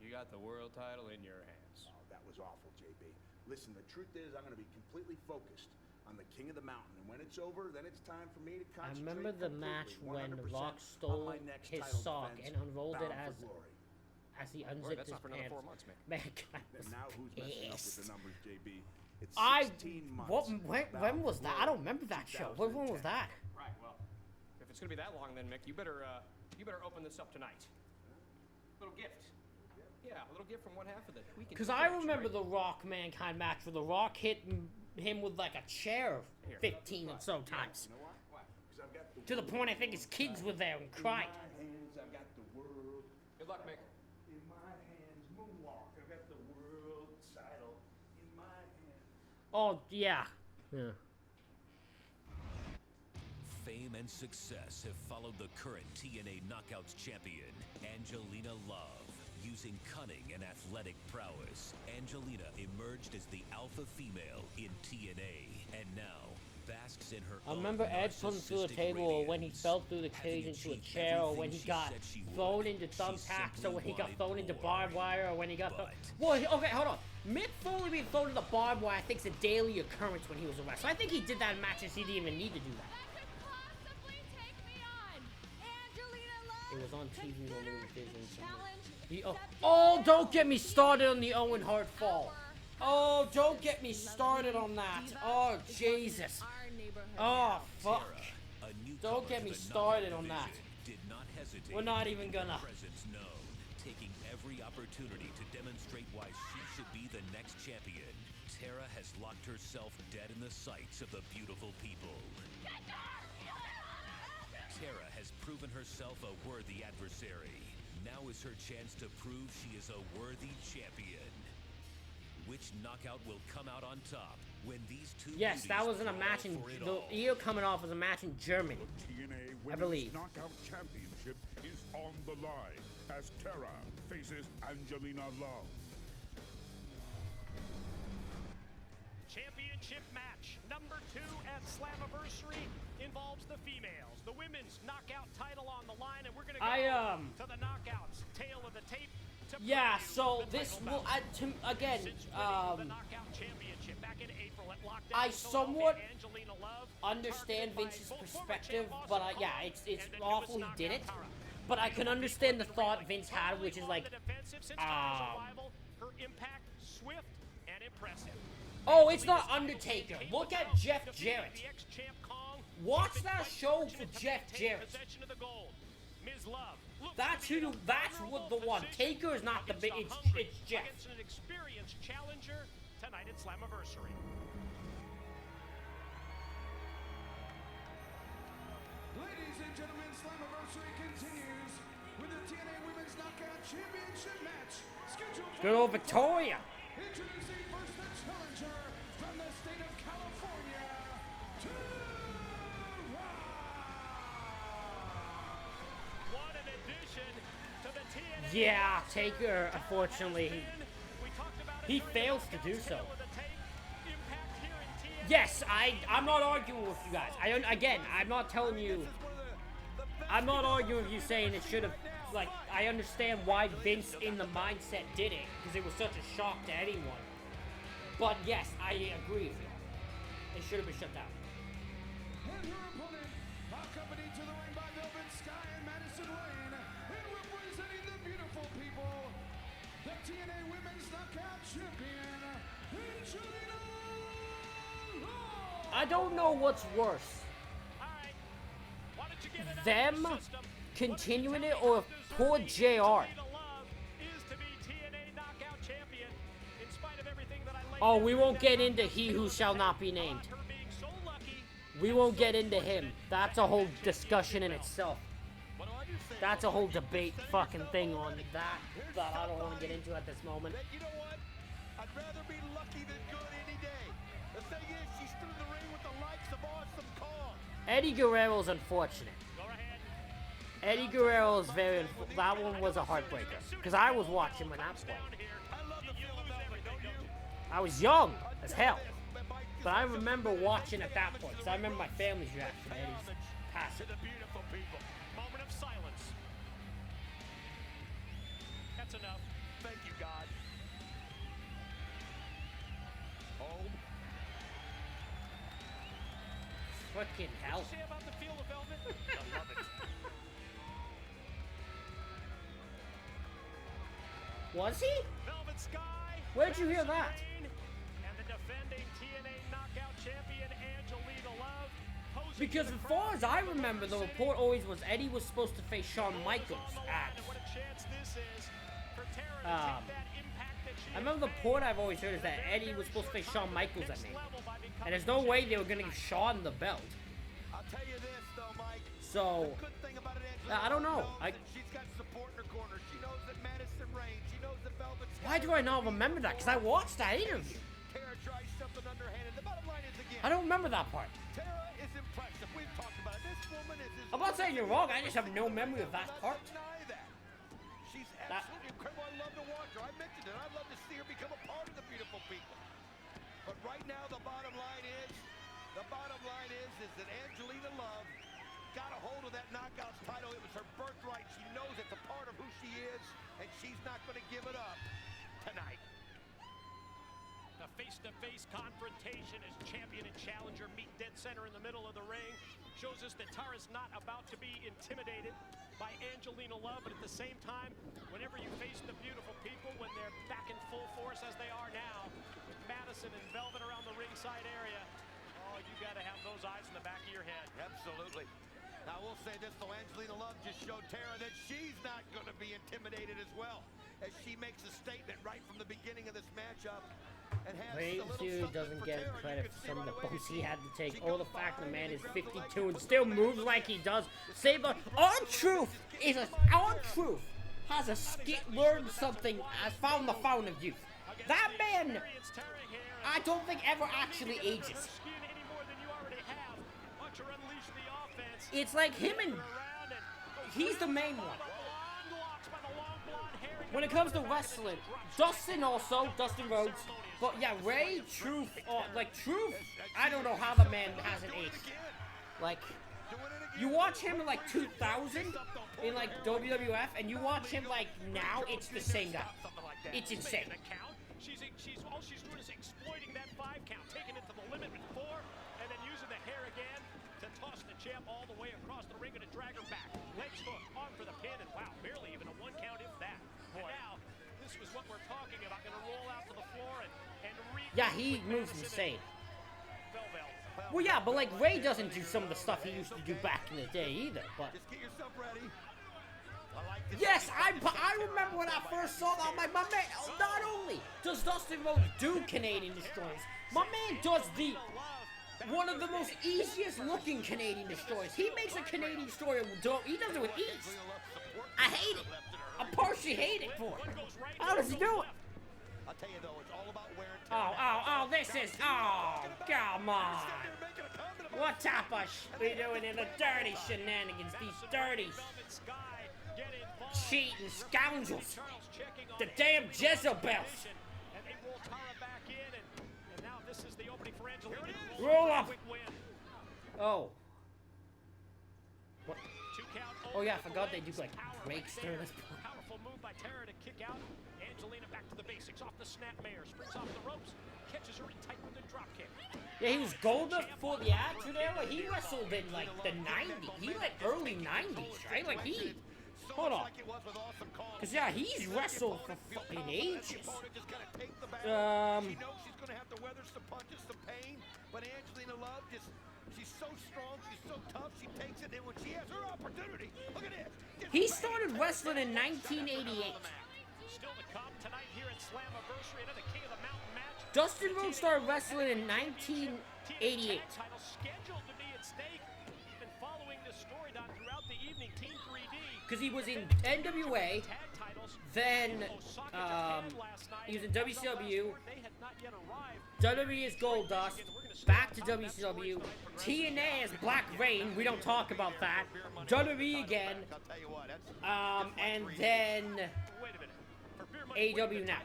You got the world title in your hands. Oh, that was awful, JB. Listen, the truth is I'm going to be completely focused on the King of the Mountain. And when it's over, then it's time for me to I concentrate remember the match completely, when 100% Rock on stole my next his title sock defense, and unrolled it bound for glory. as he Word, unzipped that's his not for another pants. 4 months, Mick. Mankind was And now who's messing up with pissed. the numbers, JB? It's I 16 months. when bound was for that? I don't glory, remember that show. When was 2010. that? Right, well, if it's going to be that long then, Mick, you better open this up tonight. Little gift. Yeah, a little gift from one half of the weekend. Because I remember the Rock Mankind match where the Rock hit him with like a chair 15 and so times. You know what? 'Cause I've got the To the point I think his kids were there and cried. In my hands, I've got the world. Good luck, Mick. In my hands, moonwalk. I've got the world title in my hands. Oh, yeah. Yeah. Fame and success have followed the current TNA Knockouts champion, Angelina Love. Using cunning and athletic prowess, Angelina emerged as the alpha female in TNA, and now basks in her I remember Edge putting through the table, or when he fell through the cage into a chair, or when he got thrown into thumbtacks, or when he got thrown into barbed wire, or when he got thrown. Well, okay, hold on. Mick Foley being thrown into barbed wire, I think, is a daily occurrence when he was a wrestler. I think he did that in matches he didn't even need to do that. It was on TV when we were visiting. Oh, don't get me started on the Owen Hart fall. Oh, don't get me started on that. Oh, Jesus. Oh, fuck. Don't get me started on that. We're not even gonna. taking every opportunity to demonstrate why she should be the next champion, Tara has locked herself dead in the sights of the beautiful people. Tara has proven herself a worthy adversary. Now is her chance to prove she is a worthy champion. Which knockout will come out on top when these two Yes, that was in a match in the year coming off was a match in Germany. The TNA I believe. Women's Knockout Championship is on the line as Tara faces Angelina Love. Championship match number 2 at Slammiversary involves the females. The women's knockout title on the line, and we're gonna go to the knockouts. Tail of the tape. Yeah, so this will again. I somewhat understand Vince's perspective, but yeah, it's awful he did it. But I can understand the thought Vince had, which is like, her impact swift and impressive. Oh, it's not Undertaker. Look at Jeff Jarrett. Watch that show for Jeff Jarrett. That's who. That's what the one. Taker is not the big. It's Jeff. Against an experienced challenger tonight at Slammiversary. Ladies and gentlemen, Slammiversary continues with the TNA Women's Knockout Championship match scheduled for Good old Victoria. Introducing first the challenger from the state of California, What an addition to the TNA. Yeah, Taker. Unfortunately, he fails to do so. Yes, I'm not arguing with you guys. Again, I'm not telling you. I'm not arguing with you saying it should have. Like, I understand why Vince in the mindset did it because it was such a shock to anyone. But yes, I agree with you. It should have been shut down. And her opponent, accompanied to the ring by Velvet Sky and Madison Lane, and representing the beautiful people, the TNA Women's Knockout Champion, Angelina Love. I don't know what's worse. Them continuing it or poor JR. Oh, we won't get into he who shall not be named. We won't get into him. That's a whole discussion in itself. That's a whole debate fucking thing on that I don't want to get into at this moment. You know what? I'd rather be lucky than good any day. The thing is, she stood in the ring with the likes of Awesome Kong. Eddie Guerrero's unfortunate. Eddie Guerrero is very. That one was a heartbreaker because I was watching when that played. I was young as hell, but I remember watching at that point because I remember my family's reaction to Eddie's passing. Moment of silence. That's enough. Thank you, God. Home. Fucking hell. What did you say about the feel of velvet? I love it. Was he? Velvet Sky. Where'd you hear that? And the defending TNA knockout champion Angelina Love. Because as far as I remember, the report always was Eddie was supposed to face Shawn Michaels at. I remember the report I've always heard is that Eddie was supposed to face Shawn Michaels at Mania. And there's no way they were going to give Shawn the belt. I'll tell you this, though, Mike. So, I don't know. She's got support in her corner. She knows that Madison reigns. She knows that Velvet Sky. Why do I not remember that? Because I watched that interview. Tara tries something underhanded. The bottom line is again. I don't remember that part. Tara is impressive. We've talked about it. This woman is. I'm not saying you're wrong. I just have no memory of that part. She's absolutely incredible. I love to watch her. I mentioned it. I'd love to see her become a part of the beautiful people. But right now, the bottom line is that Angelina Love got a hold of that knockouts title. It was her birthright. She knows it's a part of who she is, and she's not going to give it up tonight. The face-to-face confrontation as champion and challenger meet dead center in the middle of the ring. Shows us that Tara's not about to be intimidated by Angelina Love, but at the same time, whenever you face the beautiful people, when they're back in full force as they are now, with Madison and Velvet around the ringside area, oh, you got to have those eyes in the back of your head. Absolutely. Now, I will say this, though, Angelina Love just showed Tara that she's not going to be intimidated as well, as she makes a statement right from the beginning of this matchup. And has Ray a little Mysterio something doesn't for get Tara. credit You can for see some of right the away bumps he had to take. she Oh, the goes fact the behind man and is grabs the 52 and leg. still moves like he does. Saber, R-Truth has learned something, has found the fountain of youth. That man, I don't think ever actually ages. It's like him and he's the main one. When it comes to wrestling, Dustin Rhodes, but yeah, Ray, Truth, Truth, I don't know how the man hasn't aged. Like, you watch him in like 2000 in like WWF, and you watch him like now, it's the same guy. It's insane. All she's doing is exploiting that 5 count, taking it to the limit with 4, and then using the hair again to toss the champ all the way across the ring and to drag her back. Legs hook, on for the pin, and wow, barely even a 1 count if that. And now, this was what we're talking about. Gonna roll out to the floor and yeah, he moves insane. Well, yeah, but like Ray doesn't do some of the stuff he used to do back in the day either. But Just get yourself ready. yes, I remember when I first saw that. I'm like, my man, not only does Dustin Rhodes do Canadian Destroyers, my man does one of the most easiest looking Canadian Destroyers. He makes a Canadian Destroyer, he does it with ease. I hate it. I partially hate it for it. How does he do it? I'll tell you though, it's all about wear and tear. Oh, this is, come on. What type of we doing in the dirty shenanigans, these dirty, cheating scoundrels, the damn Jezebels. Roll up. Oh. What? Oh yeah, I forgot they do like breaks during this point. Powerful move by Tara to kick out. Angelina back to the basics, off the snap mare, springs off the ropes, catches her in tight with a drop kick. Yeah, he was gold up for the Attitude Era. He wrestled in like the 90s. He like early 90s, right? Like he. Hold on. Cause yeah, he's wrestled for fucking ages. She knows she's gonna have to weather some punches, some pain, but Angelina Love she's so strong, she's so tough, she takes it, and when she has her opportunity, look at this. He started wrestling in 1988. Still to come tonight here at Slammiversary, another King of the Mountain match. Dustin Rhodes started wrestling in 1988. Title scheduled to be at stake. Been following this storyline throughout the evening. Team 3D. Because he was in NWA, then he was in WCW, WWE as Goldust, back to WCW, TNA as Black Rain, we don't talk about that, WWE again, and then AEW now.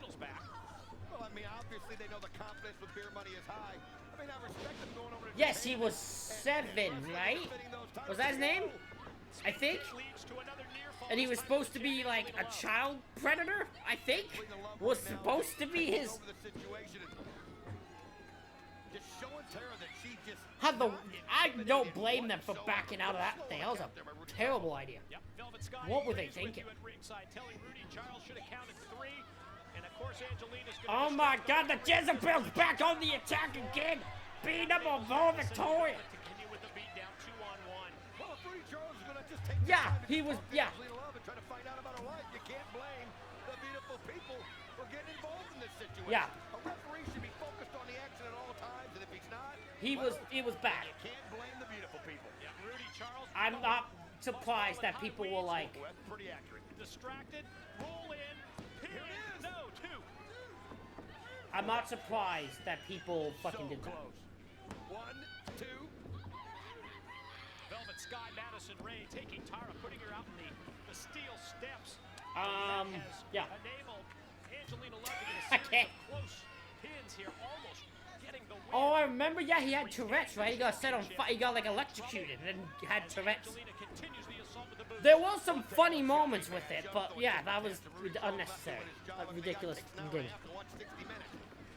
Well, I mean, obviously they know the confidence with beer money is high. I mean, I respect them going over to Yes, he was 7, right? Was that his name? I think. And he was supposed to be like a child predator, I think. Was supposed to be his. I don't blame them for backing out of that thing. That was a terrible idea. What were they thinking? Oh my God, the Jezebel's back on the attack again. Beat up on Paul Victoria. Yeah, he was, yeah. Yeah. A referee should be focused on the action at all times, and if he's not, he was bad. You can't blame the beautiful people. Yeah, Rudy Charles. I'm not surprised that people were like. That's pretty accurate. Distracted, roll in, pin, no, 2. I'm not surprised that people fucking did that. 1, 2. Velvet Sky, Madison Ray taking Tara, putting her out in the steel steps. Yeah. Enabled Angelina Love to get I can't. close pins here, almost getting the win. Oh, I remember. Yeah, he had Tourette's, right? He got set on fire. He got like electrocuted and had Tourette's. There was some funny moments with it, but yeah, that was unnecessary, ridiculous. Ridiculous.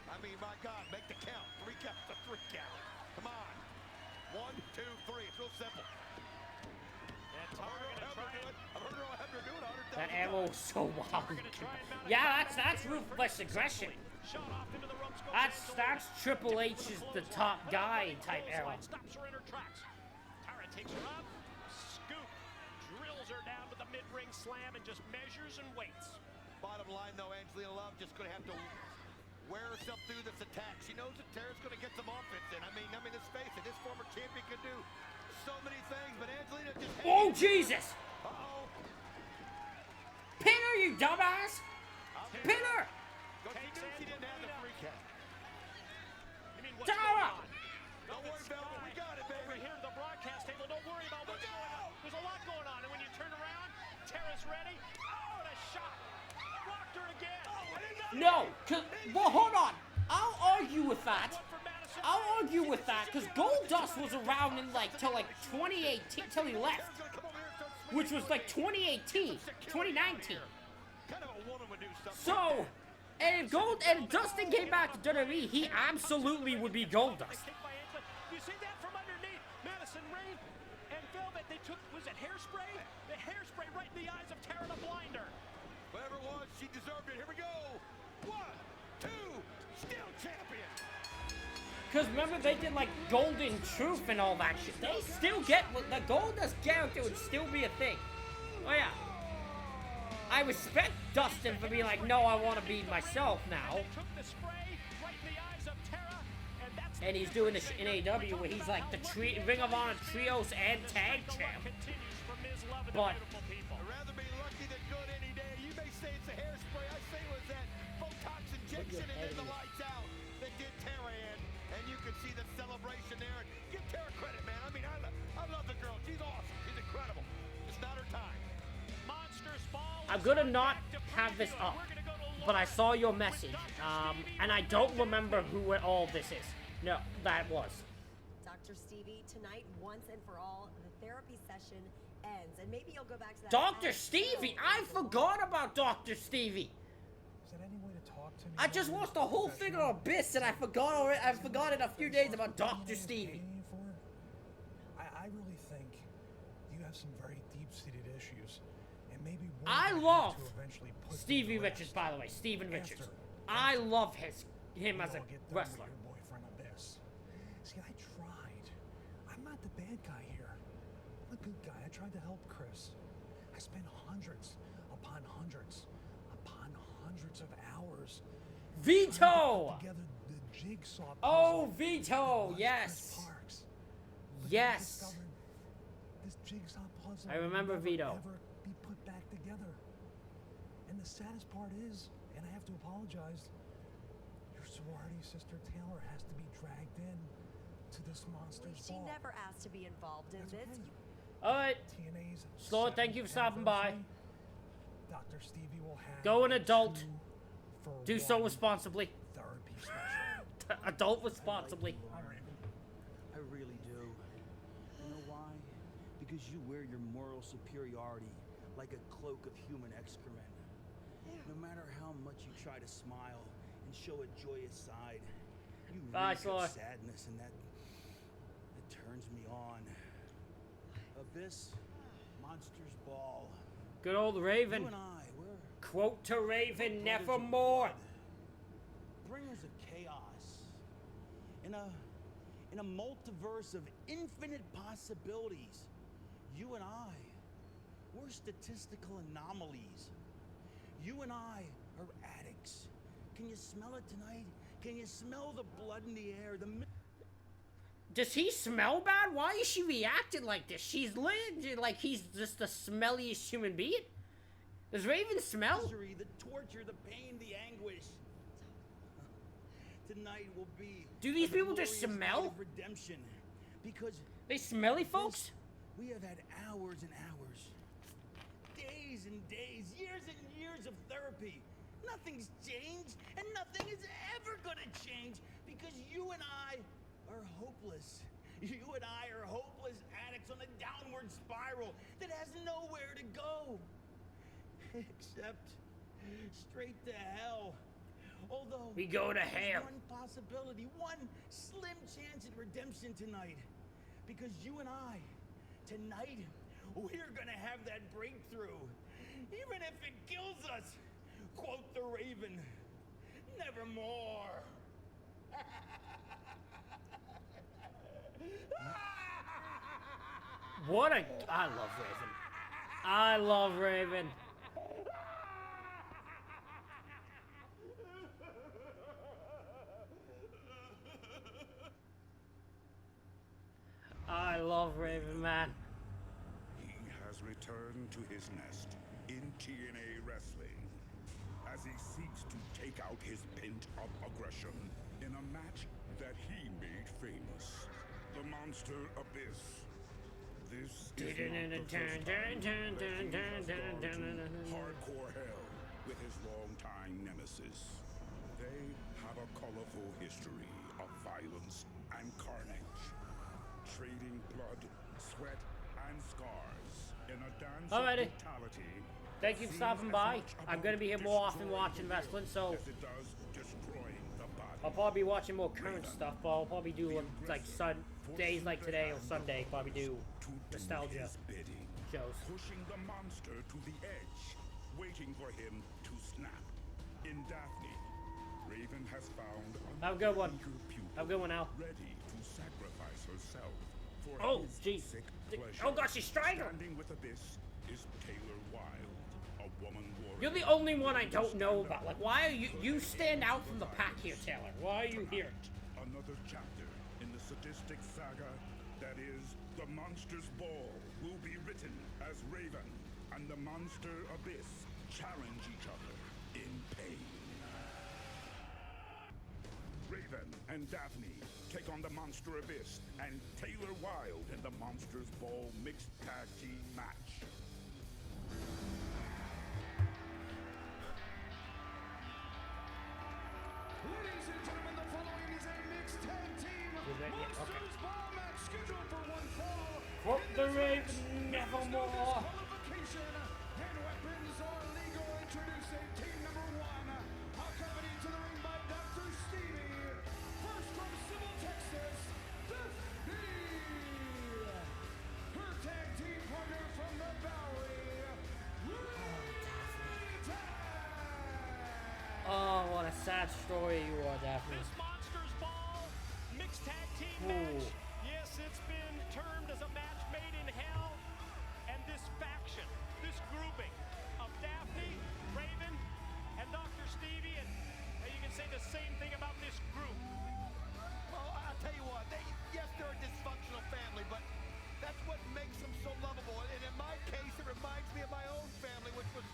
I mean, my God, make the count. 3 counts to 3 count. Come on. 1, 2, 3. It's real simple. That arrow was so wild. Yeah, that's ruthless aggression. That's Triple H's the top guy type arrow. Stops her in her tracks. Tara takes her up, slam and just measures and waits. Bottom line, though, Angelina Love just going to have to wear herself through this attack. She knows that Tara's going to get some offense in. I mean, let's face it, this former champion can do so many things, but Angelina just... Oh, Jesus! Uh-oh. Pin her, you dumbass! Pin her! She didn't have the free count. You mean what's Tara! going on? Don't worry, Velvet, we got it, baby. Over here to the broadcast table, don't worry about what's going on. There's a lot going on, and when you turn around, Tara's ready. Oh, and a shot. Blocked her again. No, well, hold on. I'll argue with that. I'll argue with that, because Goldust was around in, till 2018, till he left. Which was, 2018, 2019. Kind of a woman would do something. So, and Dustin came back to WWE, he absolutely would be Goldust. You see that from underneath? Madison Rayne and Velvet, they took, was it hairspray? The hairspray right in the eyes of Tara to blind her. Whatever it was, she deserved it. Here we go. 1, 2, still champion. Because remember, they did, Golden Truth and all that shit. They still get, the Goldust character would still be a thing. Oh, yeah. I respect Dustin for being like, no, I want to be myself now. And he's doing this in AEW where he's like the Ring of Honor Trios and Tag Champ. But I'd rather be lucky than good any day. You may say it's a hairspray. I say it was that Botox injection and then the lights out that did Tara in. And you can see the celebration there. And give Tara credit, man. I mean, I love the girl. She's awesome. She's incredible. It's not her time. I'm gonna not have this up, but I saw your message, and I don't remember who all this is. No, that was. Dr. Stevie, tonight, once and for all, the therapy session ends, and maybe you'll go back to that. Dr. Stevie! I forgot about Dr. Stevie! Is there any way to talk to me? I just watched the whole thing on Abyss, and I forgot in a few days about Dr. Stevie. I really think you have some very deep-seated issues, and maybe I love Stevie Richards, by the way, Steven Richards. I love him as a wrestler. See, I tried. I'm not the bad guy here. I'm the good guy. I tried to help Chris. I spent hundreds upon hundreds of hours. Vito! Together the jigsaw oh, Vito! Yes. Yes. This jigsaw puzzle I remember will Vito. never be put back together. And the saddest part is, and I have to apologize, your sorority sister Taylor has to be dragged in to this monster's She ball. never asked to be involved in this. Alright. TNA's Slow, thank you for stopping by. Dr. Stevie will have Go an adult. Do so responsibly. Therapy special. Adult responsibly. I really do. You know why? Because you wear your moral superiority like a cloak of human excrement. No matter how much you try to smile and show a joyous side, you reek of sadness, and that turns me on. Abyss, Monsters Ball. Good old Raven. You and I, we're quote to Raven, nevermore. Bringers of chaos. In a multiverse of infinite possibilities, you and I, we're statistical anomalies. You and I are addicts. Can you smell it tonight? Can you smell the blood in the air? Does he smell bad? Why is she reacting like this? She's legit like he's just the smelliest human being. Does Raven smell? Misery, the torture, the pain, the anguish. Tonight will be. Do these people just smell? Redemption, because they smelly folks. We have had hours and hours, days and days, years and years of therapy. Nothing's changed, and nothing is ever gonna change because you and I are hopeless. You and I are hopeless addicts on a downward spiral that has nowhere to go except straight to hell. Although we go to hell. One possibility, one slim chance at redemption tonight, because you and I, tonight, we're gonna have that breakthrough, even if it kills us. Quote the Raven, nevermore. What a... I love Raven. I love Raven. I love Raven, man. He has returned to his nest in TNA Wrestling as he seeks to take out his pent-up aggression in a match that he made famous. The Monster Abyss. This is not the first time that he has gone to hardcore hell with his longtime nemesis. They have a colorful history of violence and carnage, trading blood, sweat, and scars in a dance Alrighty. of brutality. Thank you for stopping by. I'm gonna be here more often watching wrestling, so As it does destroying the body. I'll probably be watching more current stuff, but I'll probably do like days like today or Sunday, probably do nostalgia shows. Pushing the monster to the edge, waiting for him to snap. In Daffney, Raven has found Have a good one. Have a good one, Al. ready to sacrifice herself for Oh, his jeez. sick pleasure. Oh, God, she's strangled. Standing with Abyss is Taylor Wilde, a woman warrior. You're the only one I don't know about. Like, why are you stand out from the pack here, Taylor? Why are you here? Another chapter in the sadistic saga that is the Monster's Ball will be written as Raven and the Monster Abyss challenge each other in pain. Raven and Daffney take on the Monster Abyss and Taylor Wilde in the Monster's Ball mixed tag team match. Ladies and gentlemen, the following is a mixed tag team Monsters Ball match scheduled for one fall. Quote the Raven nevermore. Disqualification and weapons are legal. Introducing team number one, accompanied to the ring by Dr. Stevie. First from Civil, Texas, Daffney. Her tag team partner from the Bowery, Oh, what a sad story you are, Daphne. This Monsters Ball mixed tag team Ooh. match. Yes, it's been termed as a match made in hell. And this faction, this grouping of Daffney, Raven, and Dr. Stevie, and you can say the same thing about this group. Well, I'll tell you what, yes, they're a dysfunctional family, but that's what makes them so lovable. And in my case, it reminds me of my own family, which was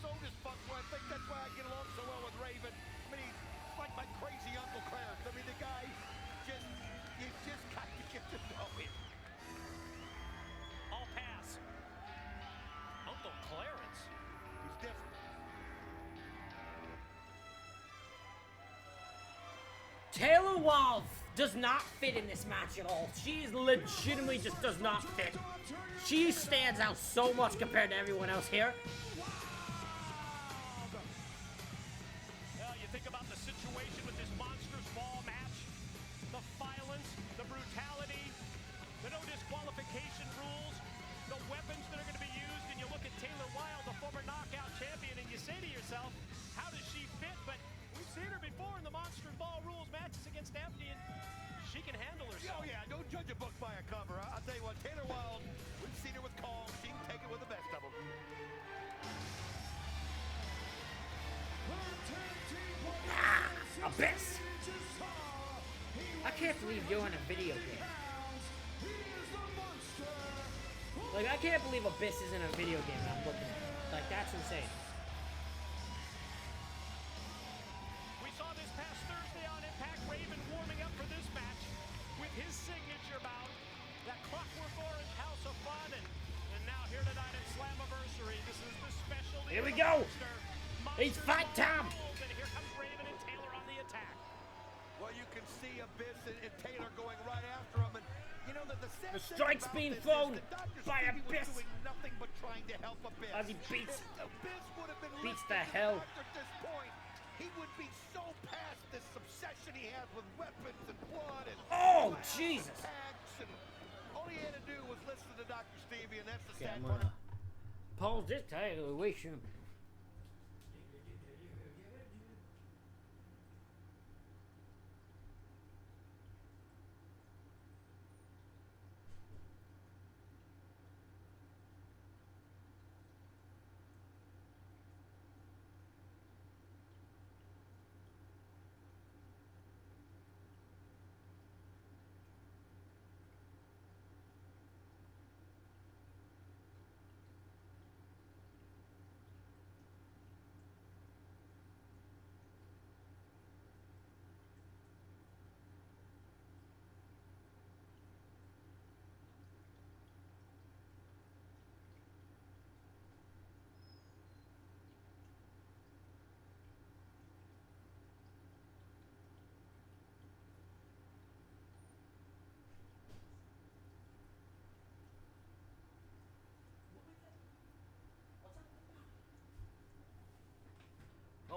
so dysfunctional. I think that's why I get along so well with Raven. I mean, he's like my crazy Uncle Clarence. I mean, the guy you just got to get to know him. I'll pass. Uncle Clarence. He's different. Taylor Wilde does not fit in this match at all. She is legitimately just does not fit. She stands out so much compared to everyone else here. Well, you think about the situation with this Monsters Ball match, the violence, the brutality, the no disqualification rules, the weapons that are going to be used, and you look at Taylor Wilde, the former knockout champion, and you say to yourself, how does she fit? But we've seen her before in the Monsters Ball rules matches against Daffney, and she can handle herself. Oh, yeah, don't judge a book by a cover. I'll tell you what, Taylor Wilde, we've seen her with calm. She can take it with the best of them. Abyss. I can't believe you're in a video game. Like, I can't believe Abyss is in a video game I'm looking at. Like, that's insane. We saw this past Thursday on Impact, Raven warming up for this match with his signature bout, that Clockwork Orange House of Fun, and now here tonight at Slammiversary, this is the special. Here we go. It's fight time. And here comes Raven and Taylor on the attack. Well, you can see Abyss and Taylor going right after him, and you know that the strike's being thrown by Abyss. Doing nothing but trying to help Abyss. As he beats beats the hell. At this point, he would be so past this obsession he has with weapons and blood and Oh, Jesus. attacks, and all he had to do was listen to Dr. Stevie, and that's the Okay, sad I'm part. gonna pause this title away from.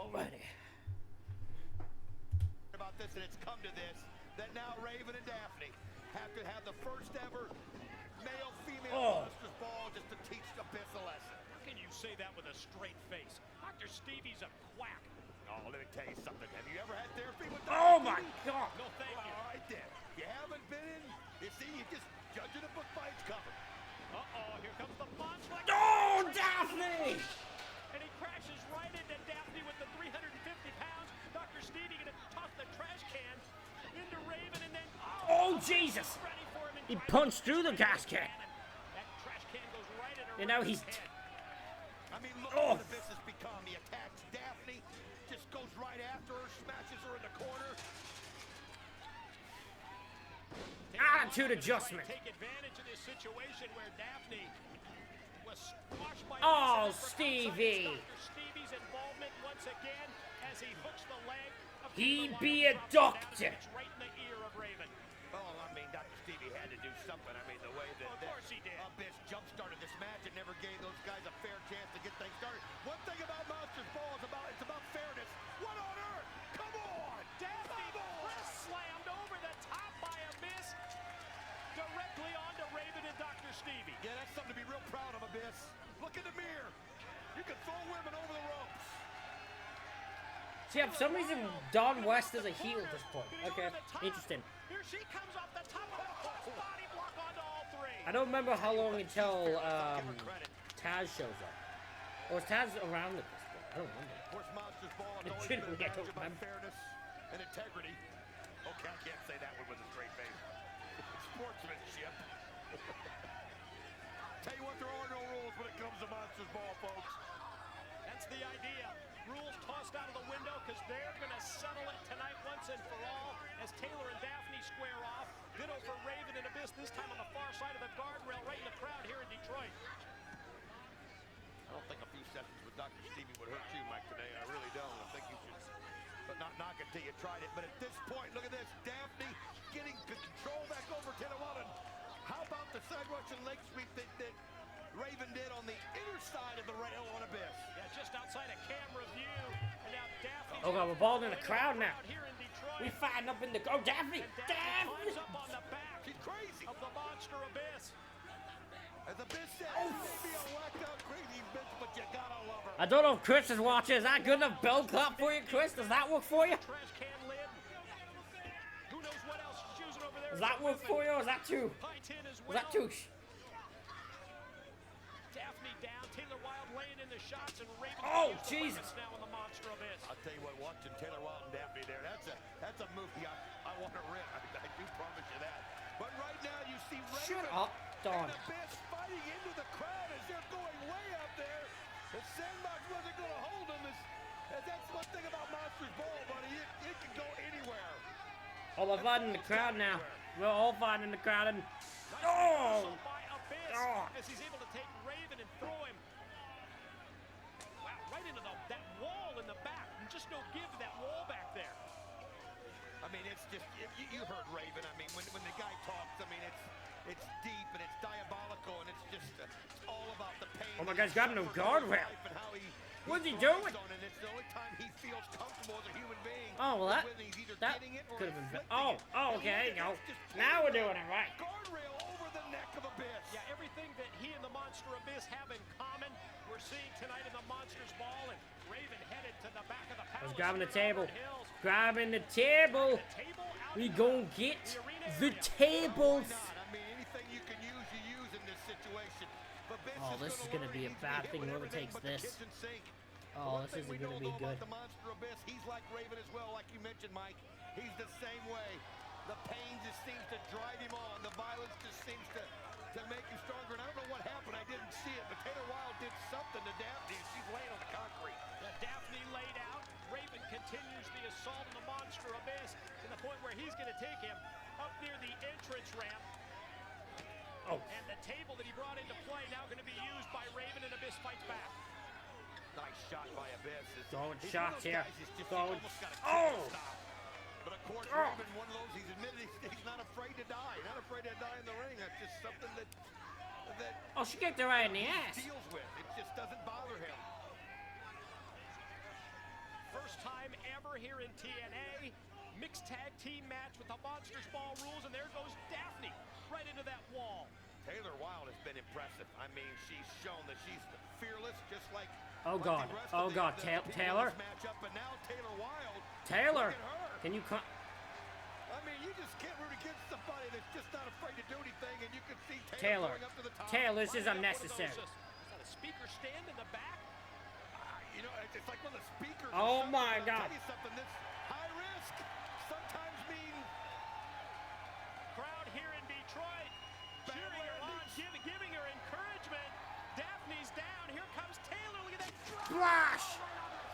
Alrighty. About this, and it's come to this, that now Raven and Daffney have to have the first ever male-female Monsters Ball just to teach Abyss a lesson. How can you say that with a straight face? Dr. Stevie's a quack. Oh, let me tell you something. Have you ever had therapy with Dr. Oh my Stevie? God! No, thank you. All right, then. You haven't been in? You see, you just judging a book by its cover. Uh-oh, here comes the monster. Oh, Daffney! And he crashes right into Daffney with the 350 pounds. Dr. Stevie gonna toss the trash can into Raven and then... Oh, Jesus! Ready for him and He punched through the gas can. that trash can goes right in her And now he's... head. I mean, look what the Abyss has become. He attacks Daffney, just goes right after her, smashes her in the corner. Attitude adjustment. Take advantage of this situation where Daffney was squashed by Stevie. Dr. Stevie's involvement once again as he hooks the leg of He Taylor be Wilde. a doctor. It's right in the ear of Raven. Oh, I mean, Dr. Stevie had to do something. I mean, the way that Of course he did. Abyss jump-started this match and never gave those guys a fair chance to get things started. One thing about Monsters Ball is it's about fairness. What on earth? Come on! Daffney press slammed over the top by Abyss directly onto Raven and Dr. Stevie. Yeah, that's something to be real proud of, Abyss. Look in the mirror. You can throw women over the ropes. See, for some reason, Don West is a heel at this point. Okay, interesting. Here she comes off the top of the cross body block onto all three. I don't remember how long until Taz shows up. Or is Taz around at this point? I don't remember. Of course, Monsters Ball has It always shouldn't been get a badge to about remember. fairness and integrity. Okay, I can't say that one with a straight face. Sportsmanship. Tell you what, there are no rules when it comes to Monsters Ball, folks. That's the idea. Rules tossed out of the window because they're going to settle it tonight once and for all as Taylor and Daffney square off. Ditto for Raven and Abyss, this time on the far side of the guardrail, right in the crowd here in Detroit. I don't think a few sessions with Dr. Stevie would hurt you, Mike, today. I really don't. I think you should but not knock it till you tried it. But at this point, look at this. Daffney getting control back over Taylor Wilde. How about the side Russian leg sweep that Raven did on the inner side of the rail on Abyss? Yeah, just outside of camera view. And now Daffney. Oh God, we're balling in the crowd now. Here in Detroit. We fighting up in the... Oh, Daffney! Daffney climbs up on the back. She's crazy. Of the monster Abyss. As Abyss said, it may be a whacked out crazy bitch, but you gotta love her. I don't know if Chris is watching. Is that good enough bell clap for you, Chris? Does that work for you? Trash can lid. Who knows what else she's using over there? Does that work for you, or is that too... High tin as Is well. that too... Daffney down, Taylor Wilde laying in the shots, and Raven. Oh, Jesus. Now in the monster Abyss. I'll tell you what, watching Taylor Wilde and Daffney there, that's a movie I want to rent. I do promise you that. But right now you see Raven Shut up, Don. and Abyss fighting into the crowd as they're going way up there. The sandbox wasn't going to hold them. That's one thing about Monsters Ball, buddy. It can go anywhere. Oh, we're fighting in the crowd now. We're all fighting in the crowd and... Nice Oh! reversal by Abyss Oh! as he's able to take Raven and throw him. Wow, right into that wall in the back. And just no give to that wall back there. I mean, it's just, you heard Raven. I mean, when the guy talks, I mean, it's deep and it's diabolical and it's just it's all about the pain. Oh my God, he's got no guardrail. What's he doing? And it's the only time he feels comfortable as a human being. Oh, well, that could have been... Oh, okay, there you go. Now we're doing it right. Guardrail over the neck of Abyss. Yeah, everything that he and the monster Abyss have in common, we're seeing tonight in the Monsters Ball, and Raven headed to the back of the palace. Let's grab the table. Hills. Grabbing the table. The table out We in gon' get the tables. I mean, anything you can use in this situation. Abyss Oh, this is gonna be a bad thing. Whoever takes this. Oh, this isn't gonna be good. The monster Abyss, he's like Raven as well, like you mentioned, Mike. He's the same way. The pain just seems to drive him on. The violence just seems to make him stronger. And I don't know what happened. I didn't see it, but Taylor Wilde did something to Daffney. She's laying on the concrete. Daffney laid out. Raven continues the assault on the monster Abyss to the point where he's going to take him up near the entrance ramp. Oh. And the table that he brought into play now going to be used by Raven, and Abyss fights back. Nice shot by Abyss. Throwing He's shots one of those here. guys that's just Throwing... almost got a Oh! stop. But of course, Oh. Raven, one of those, he's admitted he's not afraid to die. Not afraid to die in the ring. That's just something that Oh, she kicked her right in the ass. deals with. It just doesn't bother him. ever here in TNA. Mixed tag team match with the Monsters Ball rules, and there goes Daffney right into that wall. Taylor Wilde has been impressive. I mean, she's shown that she's fearless, just like. Oh God! Oh God! Taylor. Matchup, but now Taylor Wilde. Taylor, can you come? I mean, you just can't root against somebody that's just not afraid to do anything, and you can see Taylor. going up to the top. Taylor, this is unnecessary. Is that a speaker stand in the back? You know, it's like one of the speakers. Oh my God! I'll tell you something. This high risk sometimes mean. Crowd here in Detroit cheering her on, giving her encouragement. Daffney's down. Here comes Taylor. Look at that drop. Splash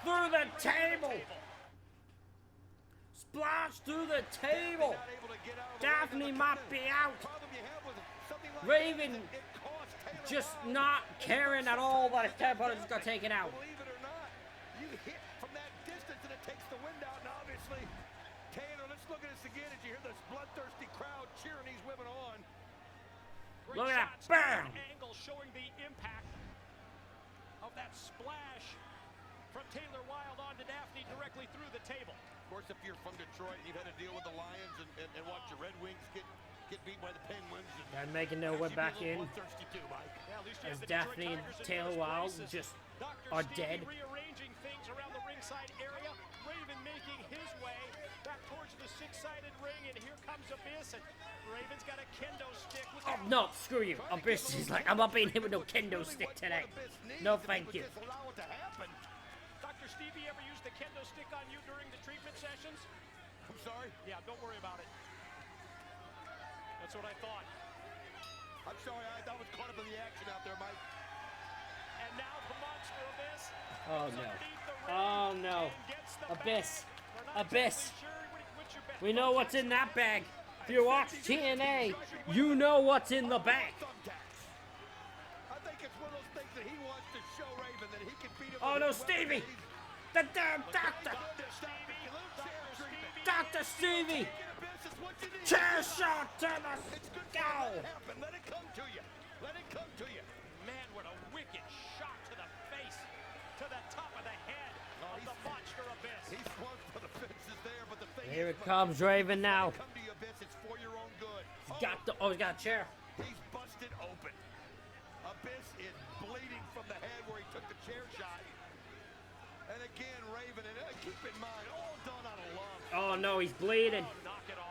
through the table. Splash through the table. Daffney might be out. Raven just not caring at all that his tag partner just got taken out. Believe it or not, you hit from that distance and it takes the wind out. And obviously, Taylor, let's look at this again as you hear this bloodthirsty crowd cheering these women on. Look at that, bam! Angle showing the impact of that splash from Taylor Wilde onto Daffney directly through the table. Of course, if you're from Detroit and you've had to deal with the Lions and watch your Red Wings get beat by the Penguins. And making their way back in as Daffney and Taylor Wilde just are dead. Rearranging things around the ringside area. Raven making his way back towards the six-sided ring, and here comes Abyss, and Raven's got a kendo stick. Oh no, screw you. Abyss is like, I'm not being hit with no kendo stick today. No thank you. Dr. Stevie ever used the kendo stick on you during the treatment sessions? I'm sorry? Yeah, don't worry about it. That's what I thought. I'm sorry, I was caught up in the action out there, Mike. And now the Monster Abyss. Oh no. Oh no. Abyss. Abyss. We know what's in that bag. If you watch TNA, you know what's in the bag. I think it's one of those things that he wants to show Raven that he can beat him. Oh no, Stevie! The damn doctor! Dr. Stevie! Chair shot to the skull! Let it come to you. Let it come to you. Man, what a wicked shot to the face, to the top of the head of the Monster Abyss. He swung for the fences there, but the thing Here it comes, Raven now. Come to you, Abyss. It's for your own good. He's got a chair. He's busted open. Abyss is bleeding from the head where he took the chair shot. And again, Raven, and keep in mind, all done out of love. Oh no, he's bleeding.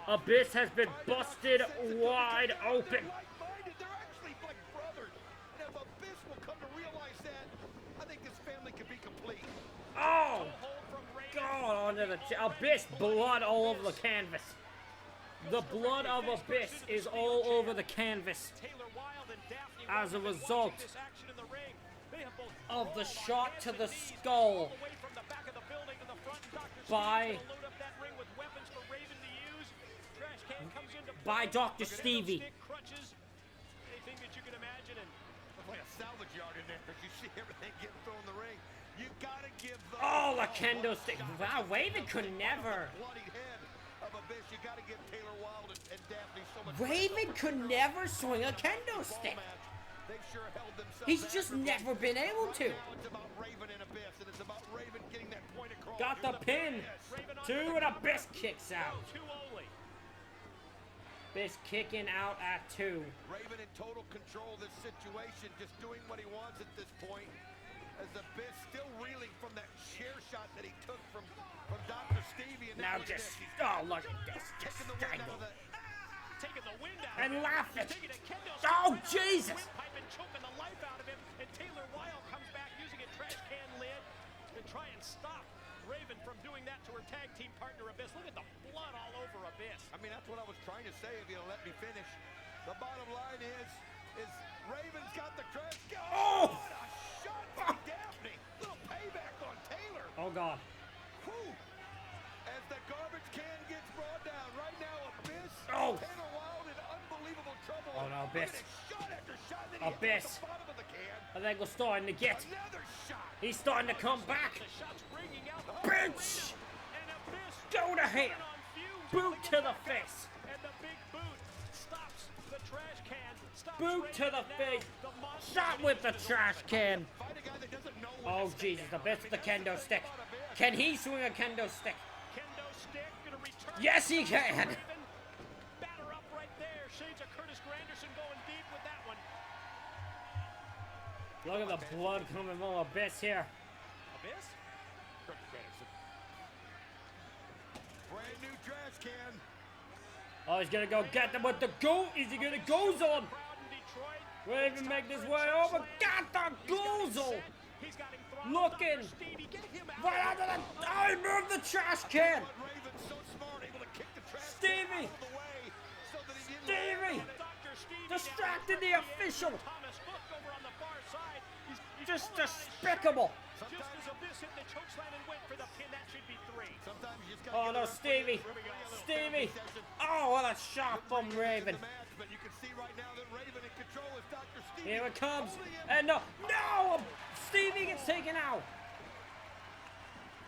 Abyss has been busted wide open. They're actually like brothers. And if Abyss will come to realize that, I think this family can be complete. Oh! God, onto the Abyss, blood all over the canvas. The blood of Abyss is all over the canvas as a result of the shot to the skull by Dr. Stevie. Anything that you can imagine, and looks like a salvage yard in there. You see everything getting thrown in the ring. You gotta give the a kendo stick. Wow, Raven could never. Bloodied head of Abyss. You gotta give Taylor Wilde and Daffney so much. Raven could never swing a kendo stick. They've sure held themselves. He's just never been able to. Now it's about Raven and Abyss, and it's about Raven getting that point across. Got the pin. Two, and Abyss kicks out. Abyss kicking out at 2. Raven in total control of this situation, just doing what he wants at this point. As Abyss still reeling from that chair shot that he took from Dr. Stevie. And now just, look at this. Just taking the wind out and laughing. Oh, Jesus! Windpipe and choking the life out of him, and Taylor Wilde comes back using a trash can lid to try and stop Raven from doing that to her tag team partner Abyss. Look at the blood all over Abyss. I mean, that's what I was trying to say if you'll let me finish. The bottom line is Raven's got the trash can. Oh! What a shot by Daffney. Little payback on Taylor. Oh, God. Whew. As the garbage can gets brought down, right now Abyss. Oh! Taylor Wilde in unbelievable trouble. Oh, no, Abyss. Shot after shot, then Abyss. hits the bottom of the can. I think we're starting to get. Another shot. He's starting to come back. Bitch! Go to hell. Boot to the face. And the big boot stops the trash can. Boot to the face. Shot with the trash can. Oh, Jesus. Abyss with the kendo stick. Can he swing a kendo stick? Kendo stick gonna return. Yes, he can. Raven, batter up right there. Shades of Curtis Granderson going deep with that one. Look at the blood coming from Abyss here. Abyss? Curtis Granderson. Brand new trash can. Oh, he's gonna go get them with the goal. Is he gonna go zone? Raven make this way over. Got the goal zone. Looking right under the. Oh, he moved the trash can. Stevie. Stevie. Distracted the official. Just despicable. Just as Abyss hit the chokeslam and went for the pin, that should be 3. Oh no, Stevie! Stevie! Oh, what a shot from Raven! Here it comes! And no! No! Stevie gets taken out!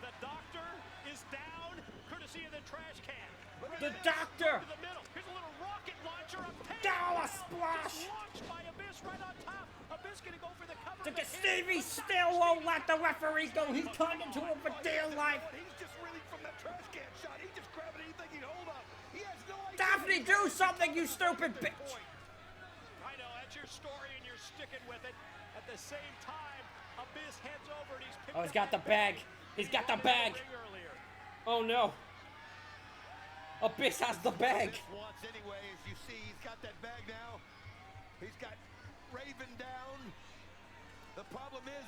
The doctor is down, courtesy of the trash can. The doctor! Here's a little rocket launcher. Down a splash! Launched by Abyss right on top. Abyss gonna go for the cover. Stevie still won't let the referee go. He's coming to him for dear life. He's just reeling from that trash can shot. He's just grabbing anything he hold up. He has no idea. Daffney, do something, you stupid bitch! I know, that's your story and you're sticking with it. At the same time, Abyss heads over and he's picked Oh, he's got the bag. He's got the bag. Oh no. Abyss has the bag. Wants anyway, as you see, he's got that bag now. He's got Raven down. The problem is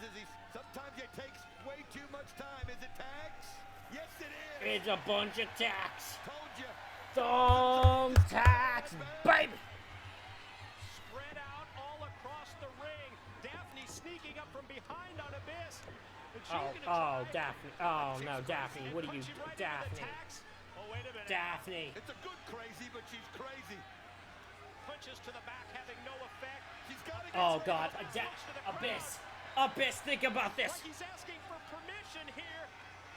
sometimes it takes way too much time. Is it tags? Yes, it is. It's a bunch of tacks. Told you. Thumb tacks, baby. Spread out all across the ring. Daffney sneaking up from behind on Abyss. Oh, Daffney. Oh no, Daffney. What are you, Daffney? Oh, wait a minute. Daffney. It's a good crazy, but she's crazy. Punches to the back having no effect. She's got to get Oh God, Abyss. Abyss, think about this. Like he's asking for permission here.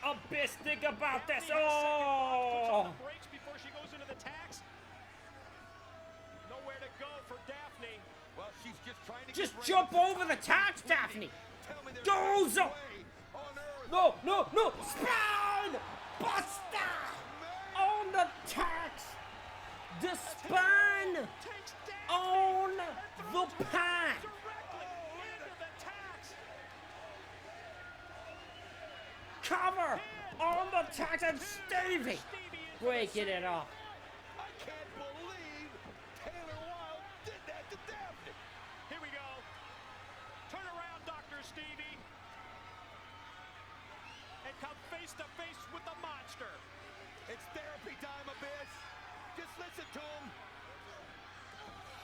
Abyss, think about this. Puts Oh. on the brakes before she goes into the tax. Nowhere to go for Daffney. Well, she's just trying to Just get jump Raven. over the tax, Daffney. Tell me there's Goes no up. way on earth. No, no, no. Spine. Buster. On the tax. The spine. Takes Daffney On the pad. directly into the tax. Cover. On the tax and Stevie. Breaking it off. I can't believe Taylor Wilde did that to Daffney. Here we go. Turn around, Dr. Stevie. And come face to face with the monster. It's therapy time, Abyss. Just listen to him.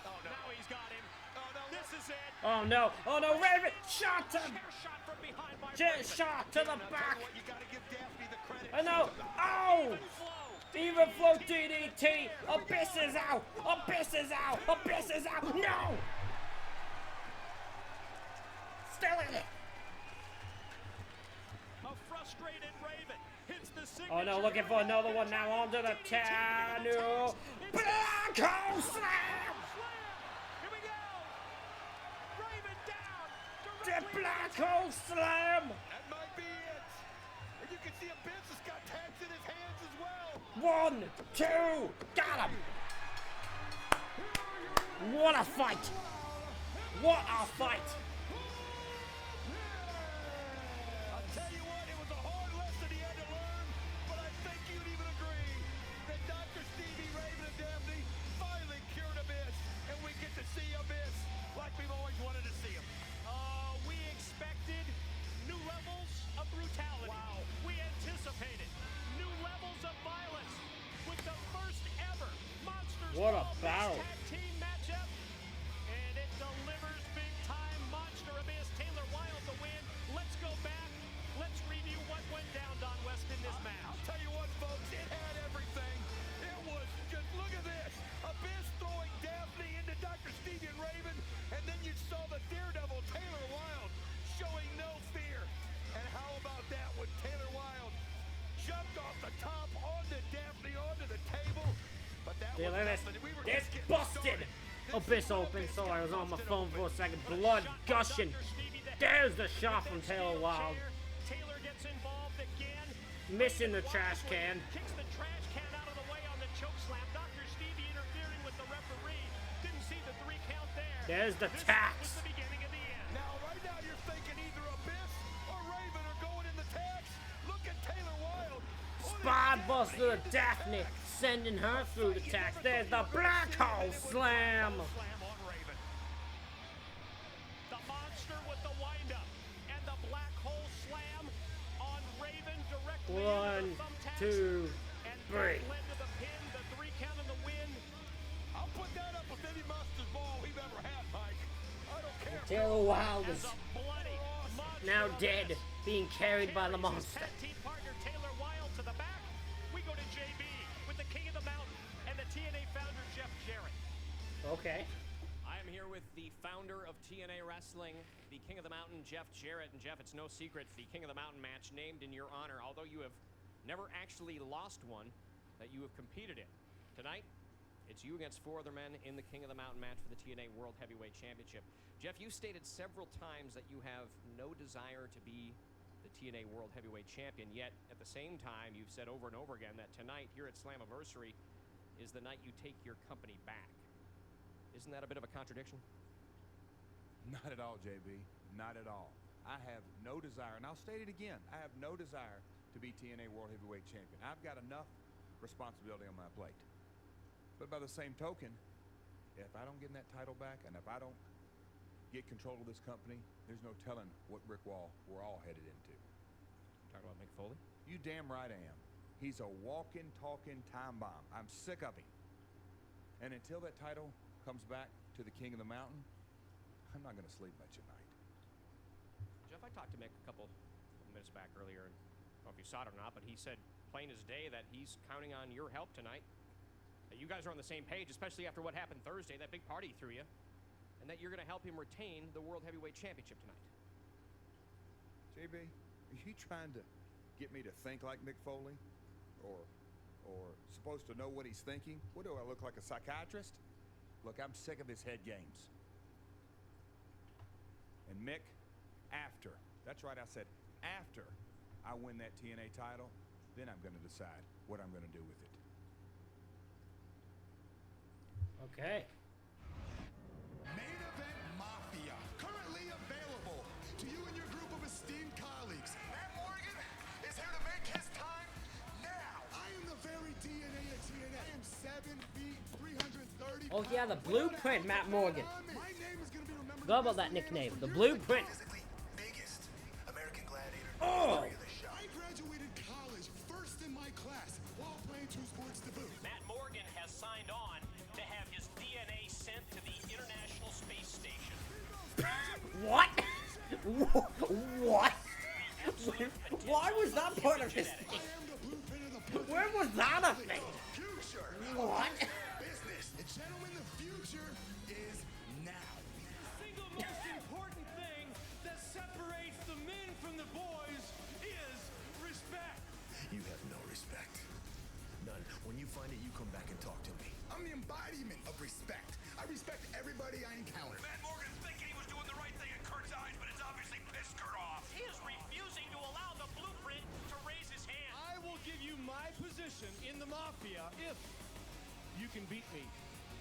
Oh, no. Now he's got him. Oh, no. This is it. Oh no. Oh no. Raven. Shot to. Chair shot from behind by Chair Raven. shot to the back. What, you got to give Daffney the credit. I know. Oh. Flow. Even flow DDT. Abyss is out. Abyss is out. Abyss is out. No. Still in it. A frustrated Raven hits the signature. Oh no, looking for another one now onto the Tanu. Black hole slam! Here we go. Raven down. The Directly black hole slam! That might be it. And you can see Abyss has got tags in his hands as well. 1, 2, got him! What a fight! What a fight! I'll tell you what, it was a hard lesson he had to learn, but I think you'd even agree that Dr. Stevie, Raven, and Daffney finally cured Abyss, and we get to see Abyss like we've always wanted to see him. We expected new levels of brutality. Wow. We anticipated new levels of violence with the first ever Monsters What a Ball battle. Tag Team matchup. And it delivers big time. Monster Abyss, Taylor Wilde the win. Let's go back. Let's review what went down, Don West, in this match. I'll tell you what, folks, it had everything. It was just, look at this. Abyss throwing Daffney into Dr. Stevie and Raven, and then you saw the daredevil Taylor Wilde showing no fear. And how about that when Taylor Wilde jumped off the top onto Daffney, onto the table. But that was nothing. We were It's just getting busted! started. Abyss open, so I was on my phone for a second. Blood gushing. There's the shot from Taylor Wilde. Taylor gets involved again. Missing the trash can. Kicks the trash can out of the way on the choke slam. Dr. Stevie interfering with the referee. Didn't see the 3 count there. There's the This tax. was the beginning of the end. Now, right now, you're thinking either Abyss or Raven are going in the tax. Look at Taylor Wilde. Spine buster to Daffney, sending her through the tax. There's the black hole slam. On Raven. The monster with the windup and the black hole slam on Raven directly into 1, the thumbtacks. 2, And 3. that led to the pin, the 3 count and the win. I'll put that up with any monster's ball we've ever had, Mike. I don't care. Taylor Wilde As is a bloody monster now on dead, Raven being carried by the carries his monster. tag team partner Taylor Wilde to the back. We go to JB with the King of the Mountain and the TNA founder Jeff Jarrett. Okay. I am here with the founder of TNA Wrestling, the King of the Mountain, Jeff Jarrett. And Jeff, it's no secret, the King of the Mountain match named in your honor, although you have never actually lost one that you have competed in. Tonight, it's you against 4 other men in the King of the Mountain match for the TNA World Heavyweight Championship. Jeff, you stated several times that you have no desire to be the TNA World Heavyweight Champion, yet at the same time, you've said over and over again that tonight here at Slammiversary is the night you take your company back. Isn't that a bit of a contradiction? Not at all, JB. Not at all. I have no desire, and I'll state it again, I have no desire to be TNA World Heavyweight Champion. I've got enough responsibility on my plate. But by the same token, if I don't get that title back, and if I don't get control of this company, there's no telling what brick wall we're all headed into. Talking about Mick Foley? You damn right I am. He's a walking, talking time bomb. I'm sick of him. And until that title comes back to the King of the Mountain, I'm not going to sleep much at night. Jeff, I talked to Mick a couple minutes back earlier, and I don't know if you saw it or not, but he said plain as day that he's counting on your help tonight. That you guys are on the same page, especially after what happened Thursday, that big party he threw you, and that you're going to help him retain the World Heavyweight Championship tonight. JB, are you trying to get me to think like Mick Foley? Or supposed to know what he's thinking? What do I look like, a psychiatrist? Look, I'm sick of his head games. And Mick, that's right, I said after I win that TNA title, then I'm going to decide what I'm going to do with it. Okay. Main Event Mafia, currently available to you and your group of esteemed colleagues. Matt Morgan is here to make his time now. I am the very DNA of TNA. I am 7 feet, 330 Oh yeah, the Blueprint, Matt Morgan. My name is going to be remembered. Forgot about that nickname, the Blueprint. Biggest American gladiator Oh! I graduated college first in my class while playing 2 sports to boot. Matt Morgan has signed on to have his DNA sent to the International Space Station. What? What? Why was that part of his thing? Where was that a thing? What? Business. And gentlemen, the future is now. The single most important thing that separates the men from the boys is respect. You have no respect. None. When you find it, you come back and talk to me. I'm the embodiment of respect. I respect everybody I encounter. Matt Morgan's thinking he was doing the right thing in Kurt's eyes, but it's obviously pissed Kurt off. He is refusing to allow the Blueprint to raise his hand. I will give you my position in the Mafia if you can beat me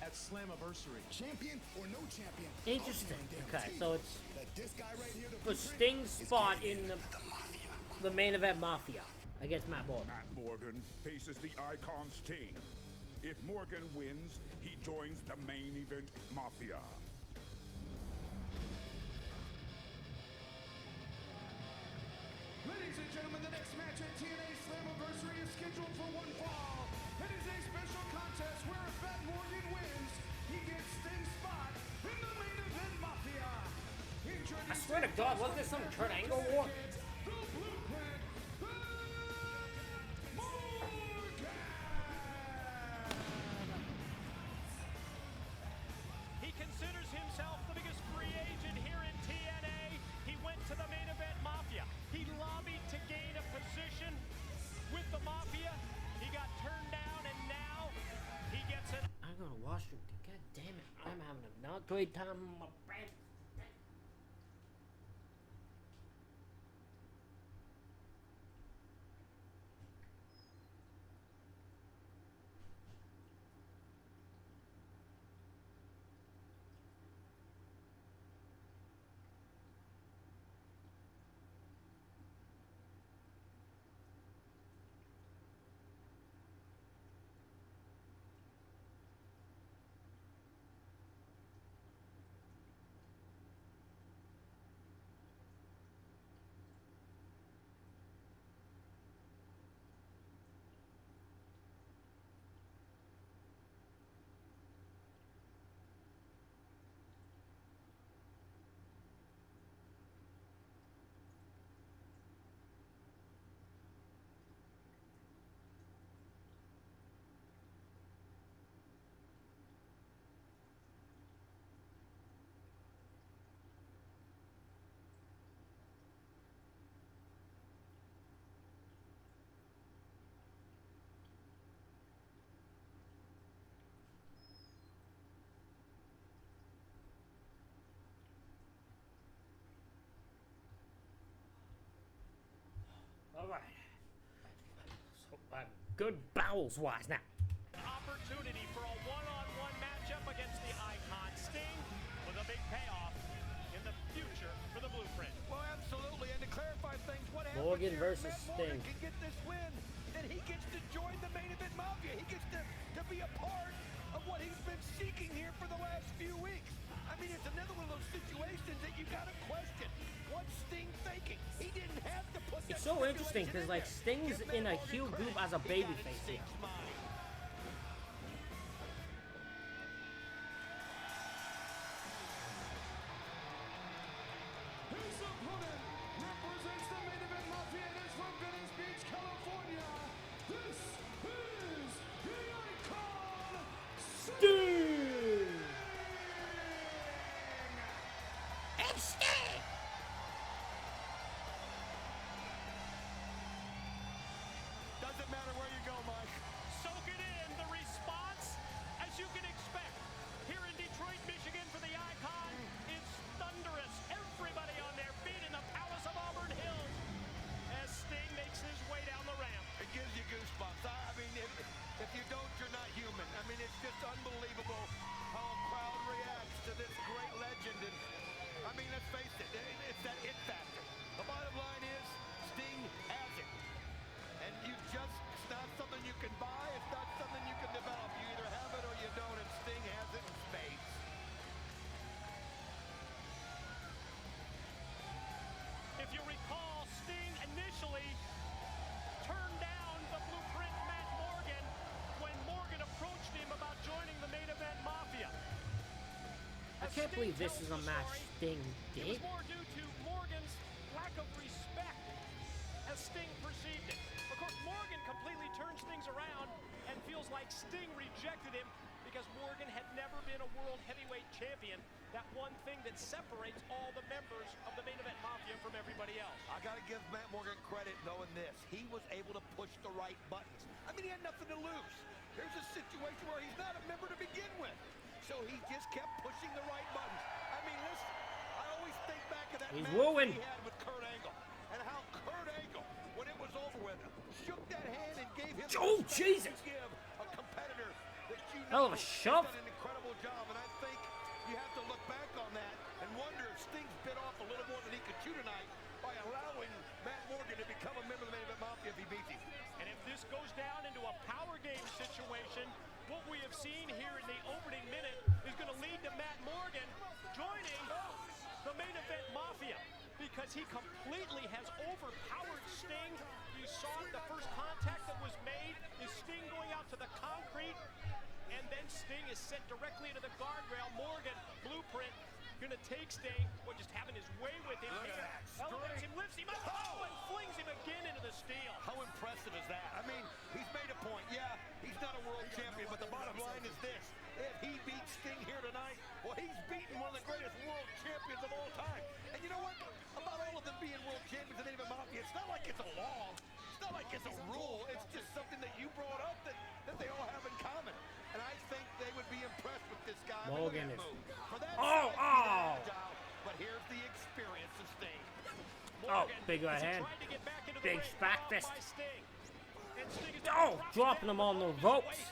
at Slammiversary. Champion or no champion. Interesting. Okay, so it's that this guy right here, the Sting spot in the main event Mafia against Matt Morgan. Matt Morgan faces the Icon's team. If Morgan wins, he joins the main event Mafia. Ladies and gentlemen, the next match at TNA Slammiversary is scheduled for one fall. It is a special contest where if Matt Morgan wins, he gets Sting's spot in the main event Mafia. I swear to God, wasn't there some Kurt Angle war? The Blueprint, He considers himself the biggest free agent here in TNA. He went to the main event Mafia. He lobbied to gain a position with the Mafia. He got turned down, and now he gets it. I'm gonna washroom. God damn it. I'm having a not great time in my bed. Alright. So, good bowels-wise now. Opportunity for a one-on-one matchup against the icon Sting with a big payoff in the future for the Blueprint. Well, absolutely. And to clarify things, what happens Morgan here, versus Matt Morgan Sting. can get this win, then he gets to join the main event mafia. He gets to be a part of what he's been seeking here for the last few weeks. I mean, it's another one of those situations that you got to question. What's Sting thinking? He didn't have to put It's so interesting because, like, Sting's in a heel group as a babyface here. His opponent represents the main event mafia and is from Venice Beach, California. This is the icon Sting! It's Sting! Doesn't matter where you go, Mike. Soak it in. The response, as you can expect, here in Detroit, Michigan for the icon is thunderous. Everybody on their feet in the Palace of Auburn Hills as Sting makes his way down the ramp. It gives you goosebumps. I mean, if you don't, you're not human. I mean, it's just unbelievable how a crowd reacts to this great legend. And I mean, let's face it, it's that it factor. The bottom line is, Sting has it. And it's not something you can buy, it's not something you can develop. You either have it or you don't, and Sting has it in spades. If you recall, Sting initially turned down the Blueprint Matt Morgan when Morgan approached him about joining the main event mafia. I can't believe this is a match Sting It did. was more due to Morgan's lack of respect as Sting perceived it. Of course, Morgan completely turns things around and feels like Sting rejected him because Morgan had never been a world heavyweight champion. That one thing that separates all the members of the main event mafia from everybody else. I got to give Matt Morgan credit knowing this. He was able to push the right buttons. I mean, he had nothing to lose. Here's a situation where he's not a member to begin with. So he just kept pushing the right buttons. I mean, listen, I always think back of that match he had with Kurt Angle. And how Kurt Angle, when it was over with, shook that hand and gave him Oh, Jesus! to give a competitor that you Hell know of a shove. done an incredible job. And I think you have to look back on that and wonder if Sting's bit off a little more than he could chew tonight by allowing Matt Morgan to become a member of the main event mafia if he beats him. And if this goes down into a power game situation, what we have seen here in the opening minute is going to lead to Matt Morgan joining the main event mafia because he completely has overpowered Sting. You saw it, the first contact that was made is Sting going out to the concrete, and then Sting is sent directly into the guardrail. Morgan, Blueprint, gonna take Sting, or just having his way with him here. Elevates him, lifts him up, and flings him again into the steel. How impressive is that? I mean, he's made a point. Yeah, he's not a world champion, but the bottom line is this. If he beats Sting here tonight, well, he's beaten one of the greatest world champions of all time. And you know what? About all of them being world champions in the Main Event Mafia, it's not like it's a law. It's not like it's a rule. It's just something that you brought up that they all have in common. And I think they would be impressed with this guy. Morgan is... For that Oh, size, oh! he's agile, but here's the experience of Sting. Oh, big right hand. Big back fist. Oh, dropping him on the ropes.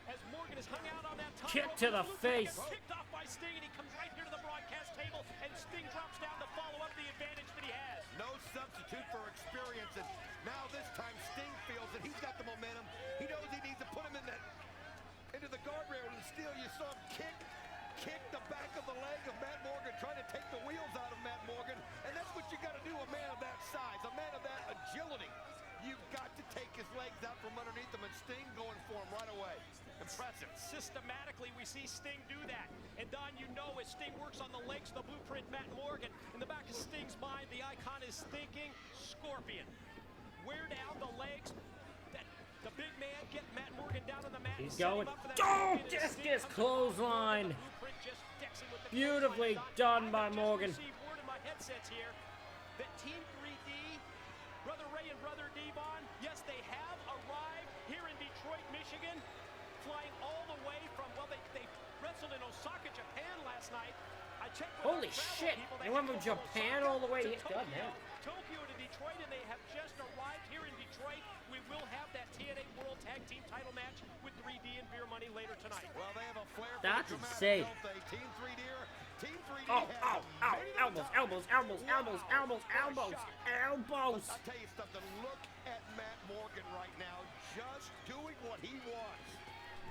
As Morgan is hung out on that top Kick rope, to the Blueprint face. Kicked off by Sting, and he comes right here to the broadcast table, and Sting drops down to follow up the advantage that he has. No substitute for experience, and now this time Sting feels that he's got the momentum. He knows he needs to put him into the guardrail, and still you saw him kick the back of the leg of Matt Morgan, trying to take the wheels out of Matt Morgan, and that's what you got to do, a man of that size, a man of that agility. You've got to take his legs out from underneath him, and Sting going for him right away. Impressive. Systematically, we see Sting do that. And Don, you know, as Sting works on the legs of the Blueprint Matt Morgan, in the back of Sting's mind, the icon is thinking Scorpion. Wear down the legs. The big man get Matt Morgan down on the mat. He's going. Oh, discus clothesline. Beautifully done by Morgan. Word in my headsets here that Team 3D, Brother Ray and Brother Devon, yes, they have arrived here in Detroit, Michigan, flying all the way from, well, they wrestled in Osaka, Japan last night. I checked with Holy shit. They went from Japan all the way here. God damn. Tokyo to Detroit, and they have just arrived here in money later tonight. Well, they have a flair for That's the dramatic, insane. don't they? Team 3D. Team 3D Oh, has ow, a ow, main elbows, event. elbows, elbows, elbows, elbows, elbows, elbows. I'll tell you something. Look at Matt Morgan right now, just doing what he wants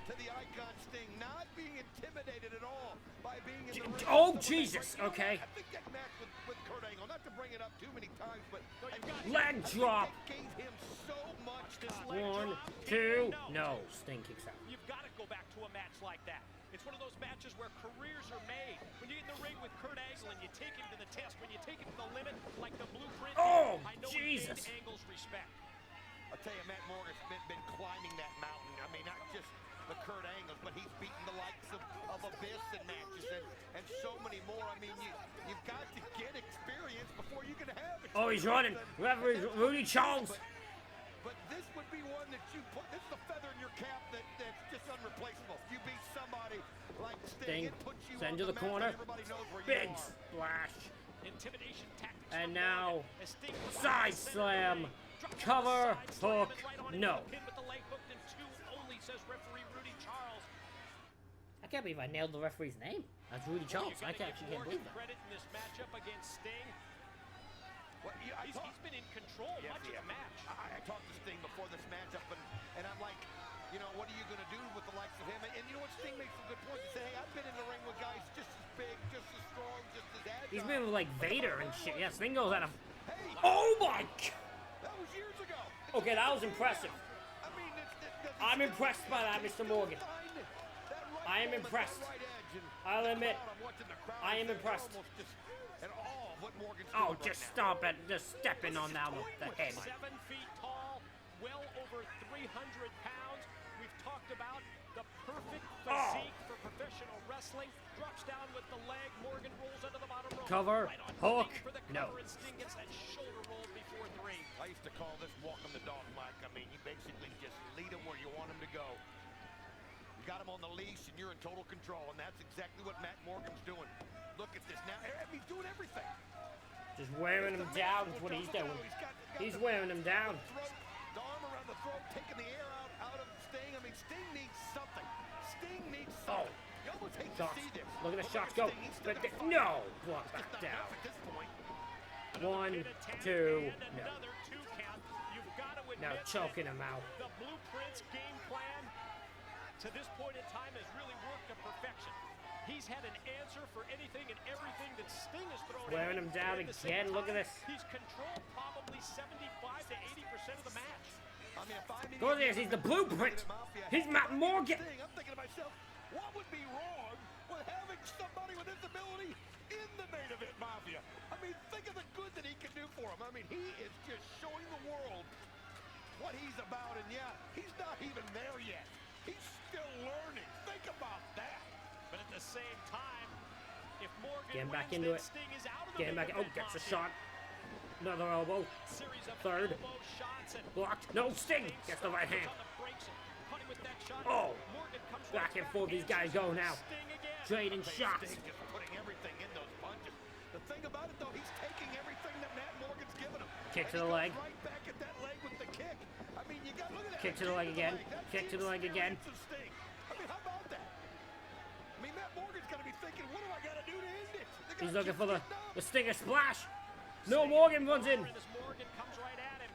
to the Icon Sting, not being intimidated at all by being in the ring. Oh, Jesus. Okay. I think that match with Kurt Angle, not to bring it up too many times, but Leg drop. gave him so much. One, two. No. Sting kicks out. You've got to go back to a match like that. It's one of those matches where careers are made. When you get in the ring with Kurt Angle and you take him to the test, when you take him to the limit, like the Blueprint. Oh, I know Jesus. he gained Angle's respect. I'll tell you, Matt Morgan's been climbing that mountain. I mean, not just the Kurt Angles, but he's beaten the likes of Abyss in matches and so many more. I mean, you've got to get experience before you can have it. Oh, he's running. Referee Rudy Charles. But this would be one that you put, this is a feather in your cap that's just unreplaceable. You beat somebody like Sting, it puts you Send on to the map, corner. everybody knows where Big you are. splash. Intimidation tactics. And now, side slam. Cover. Hook. No. I can't believe I nailed the referee's name. That's Rudy Charles. I actually can't believe that. Credit in this matchup against Sting. Well, He's been in control much of the match. I talked to Sting before this matchup, and I'm like, you know, what are you going to do with the likes of him? And you know what, Sting makes some good points. He said, hey, I've been in the ring with guys just as big, just as strong, just as agile. He's been with like Vader and shit. Yeah, Sting goes at him. Oh my god! That was years ago. Okay, that was impressive. I'm impressed by that, Mr. Morgan. I am impressed. I'll admit, I am impressed. Oh, just stop it. Just stepping on that with the head. 7 feet tall, well over 300 pounds. We've talked about the perfect physique for professional wrestling. Drops down with the leg. Morgan rolls under the bottom rope. Cover, Right on hook, Sting for the no. cover, and Sting gets that shoulder roll before 3. I used to call this walking the dog, Mike. I mean, you basically just lead him where you want him to go. You got him on the leash, and you're in total control, and that's exactly what Matt Morgan's doing. Look at this now. He's doing everything. Just wearing him down is what he's doing. He's wearing him down. The arm around the throat, taking the air out of Sting. I mean, Sting needs something. Sting needs something. You almost hate to Shots. see this. Look at the shots go. But no! Block back down. At this point. 1, 2, no. Another 2 count. You've got to admit Now choking him out. the Blueprint's game plan to this point in time has really worked to perfection. He's had an answer for anything and everything that Sting has thrown at Wearing him down At the same again. Look at time, this. He's controlled probably 75 to 80% of the match. I mean, if I'm Go there, he's the Blueprint. He's Matt Morgan. I'm thinking to myself, what would be wrong with having somebody with this ability in the main event Mafia? I mean, think of the good that he can do for him. I mean, he is just showing the world what he's about, and yeah, he's not even there yet. He's still learning. Think about that. But at the same time, if Morgan Getting back wins, into then it. Sting is out of the Getting main back. Oh, event gets a Mafia. shot. Another elbow. Series of Third. elbow shots and Blocked. No, Sting gets the right hand. on the brakes and cutting with that shot. Oh. Morgan comes Back right and forth these guys go now. Sting again. Trading shots. Sting just putting everything in those punches. The thing about it, though, he's taking everything that Matt Morgan's given him. Kick to And the he leg. goes right back at that leg with the kick. I mean, you got look at that. Kick to the leg again. That's Kick to the leg again. experience of Sting. I mean, how about that? I mean, Matt Morgan's got to be thinking, what do I got to do to end it? The He's guy looking keeps for the getting up. Stinger splash. No, Morgan runs in. And as Morgan comes right at him,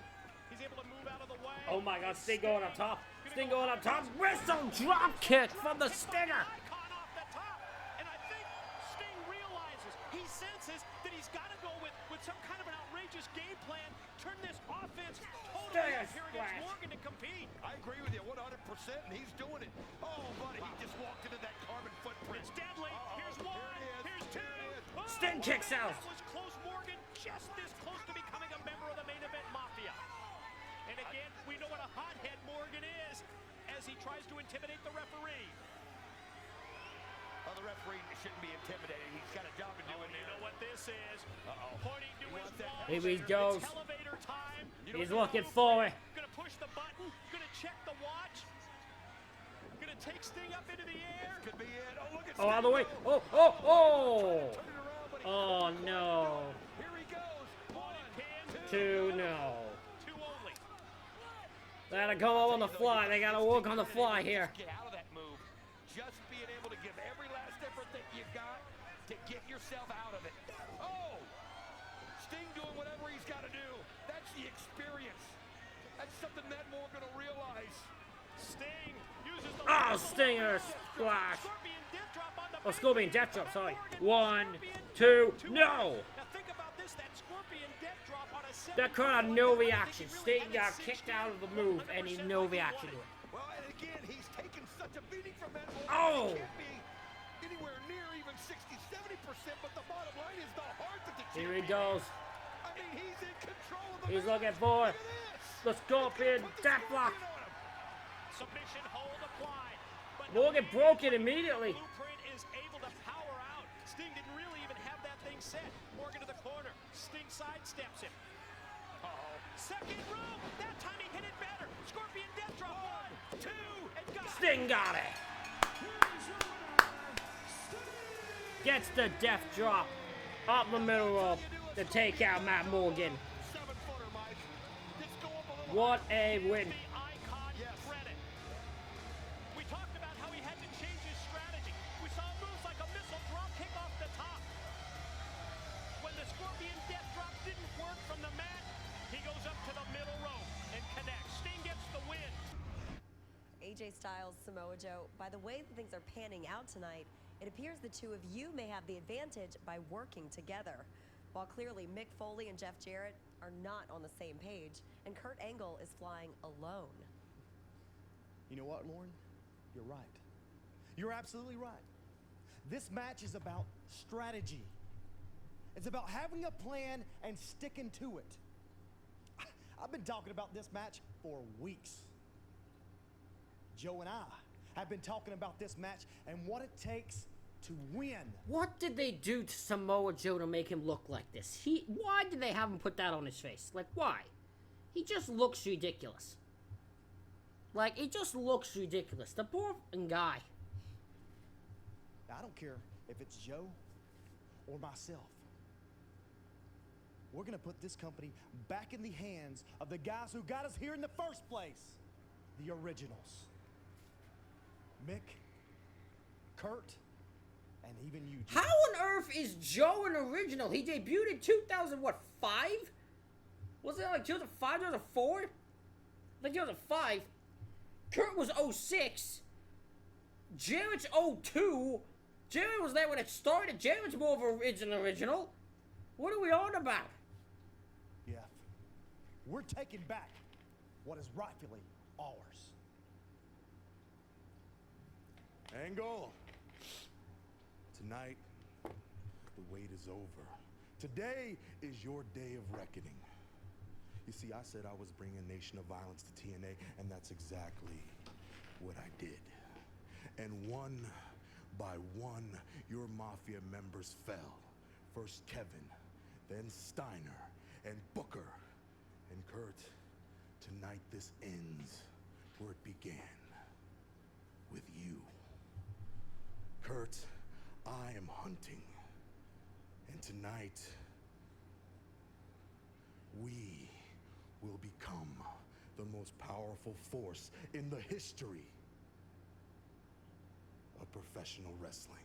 he's able to move out of the way. Oh my god, Sting going up top. Sting going up top. Whistle drop kick from the Stinger. Icon off the top. And I think Sting realizes, he senses that he's got to go with some kind of an outrageous game plan, turn this offense totally Stinger up here against splash. Morgan to compete. I agree with you 100%, and he's doing it. Oh, buddy, he just walked into that carbon footprint. It's deadly. Here's one. Here's two. Oh, Sting kicks out. That was close, Morgan. Just this close to becoming a member of the main event Mafia. And again, we know what a hothead Morgan is as he tries to intimidate the referee. Oh, the referee shouldn't be intimidated. He's got a job to do in You there. know what this is. Pointing to his watch. Here he goes. It's elevator time. He's looking for it. Gonna push the button. Gonna check the watch. Gonna take Sting up into the air. Could be it. Oh, look at Oh, out of the way. Sting. Oh, oh, oh. Turn it around, buddy. Oh, no. Here he goes. 1, 2, no. 2 only. They gotta go on the fly. They gotta work on the fly here. Get out of that move. just being able to give every last effort that you got to get yourself out of it. Oh! Sting doing whatever he's got to do. That's the experience. That's something that more gonna realize. Sting uses the Stinger splash. Oh, Scorpion Death Drop, sorry. 1, 2, no! Now think about this, that Scorpion Death Drop on a That crowd had no reaction. Sting got kicked out of the move and he no reaction to it. Well, and again, he's taken such a beating from that moment. Oh! He can't be anywhere near even 60-70%, but the bottom line is the heart that the Here he champion goes. I mean, he's in control of the He's match. looking for the Scorpion Death Block. submission hold applied. But Morgan broke it immediately. Blueprint is able to power out. Sting didn't really even have that thing set. Morgan to the corner. Sting sidesteps him. Second rope. That time he hit it better. Scorpion Death Drop. 1, 2, and got it. Sting got it. Gets the Death Drop up the middle rope to take out Matt Morgan. What a win. Icon credit. We talked about how he had to change his strategy. We saw moves like a missile drop kick off the top. When the Scorpion Death Drop didn't work from the mat, he goes up to the middle rope and connects. Sting gets the win. AJ Styles, Samoa Joe, by the way that things are panning out tonight, it appears the two of you may have the advantage by working together. While clearly Mick Foley and Jeff Jarrett are not on the same page, and Kurt Angle is flying alone. You know what, Lauren? You're right. You're absolutely right. This match is about strategy. It's about having a plan and sticking to it. I've been talking about this match for weeks. Joe and I have been talking about this match and what it takes to win. What did they do to Samoa Joe to make him look like this? Why did they have him put that on his face? Like, why? He just looks ridiculous. Like, it just looks ridiculous. The poor guy. I don't care if it's Joe or myself. We're gonna put this company back in the hands of the guys who got us here in the first place. The originals. Mick, Kurt, and even you, Joe. How on earth is Joe an original? He debuted in 2005? Was it like 2005, 2004? Like 2005. Kurt was 06. Jarrett's 02. Jarrett was there when it started. Jarrett's more of an original. What are we on about? Yeah. We're taking back what is rightfully ours. Angle. Tonight, the wait is over. Today is your day of reckoning. You see, I said I was bringing Nation of Violence to TNA, and that's exactly what I did. And one by one, your Mafia members fell. First Kevin, then Steiner, and Booker, and Kurt. Tonight this ends where it began, with you. Kurt, I am hunting, and tonight, we will become the most powerful force in the history of professional wrestling.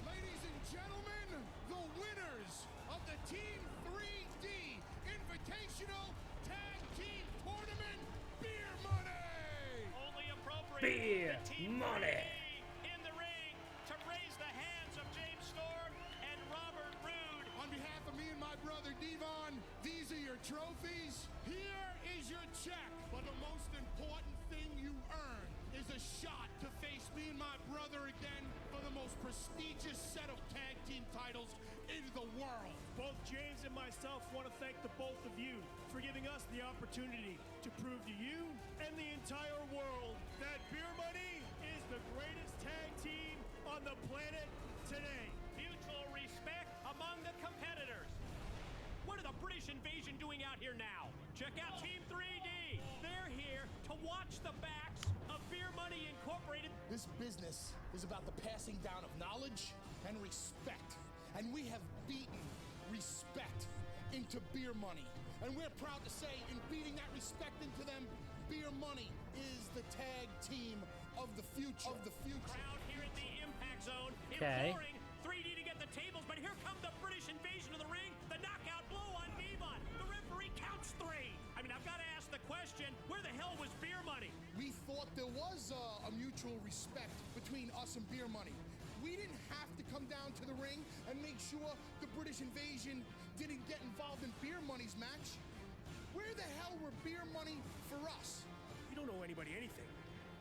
Ladies and gentlemen, the winners of the Team 3D Invitational Tag Team Tournament Beer Money! Only appropriate. Beer The Team Money. 3D in the ring to raise the hands of James Storm and Robert Roode. On behalf of me and my brother Devon, these are your trophies. Here is your check. But the most important thing you earn is a shot to face me and my brother again for the most prestigious set of tag team titles in the world. Both James and myself want to thank the both of you for giving us the opportunity to prove to you and the entire world that Beer Money is the greatest tag team on the planet today. Mutual respect among the competitors. What are the British invasion doing out here now? Check out Team 3D. They're here to watch the backs of Beer Money Incorporated. This business is about the passing down of knowledge and respect. And we have beaten respect in to Beer Money. And we're proud to say, in beating that respect into them, Beer Money is the tag team of the future. Crowd here at the Impact Zone Okay. imploring 3D to get the tables, but here comes the British invasion of the ring. The knockout blow on Devon. The referee counts 3. I mean, I've got to ask the question, where the hell was Beer Money? We thought there was a mutual respect between us and Beer Money. We didn't have to come down to the ring and make sure the British invasion didn't get involved in Beer Money's match. Where the hell were Beer Money for us? You don't owe anybody anything,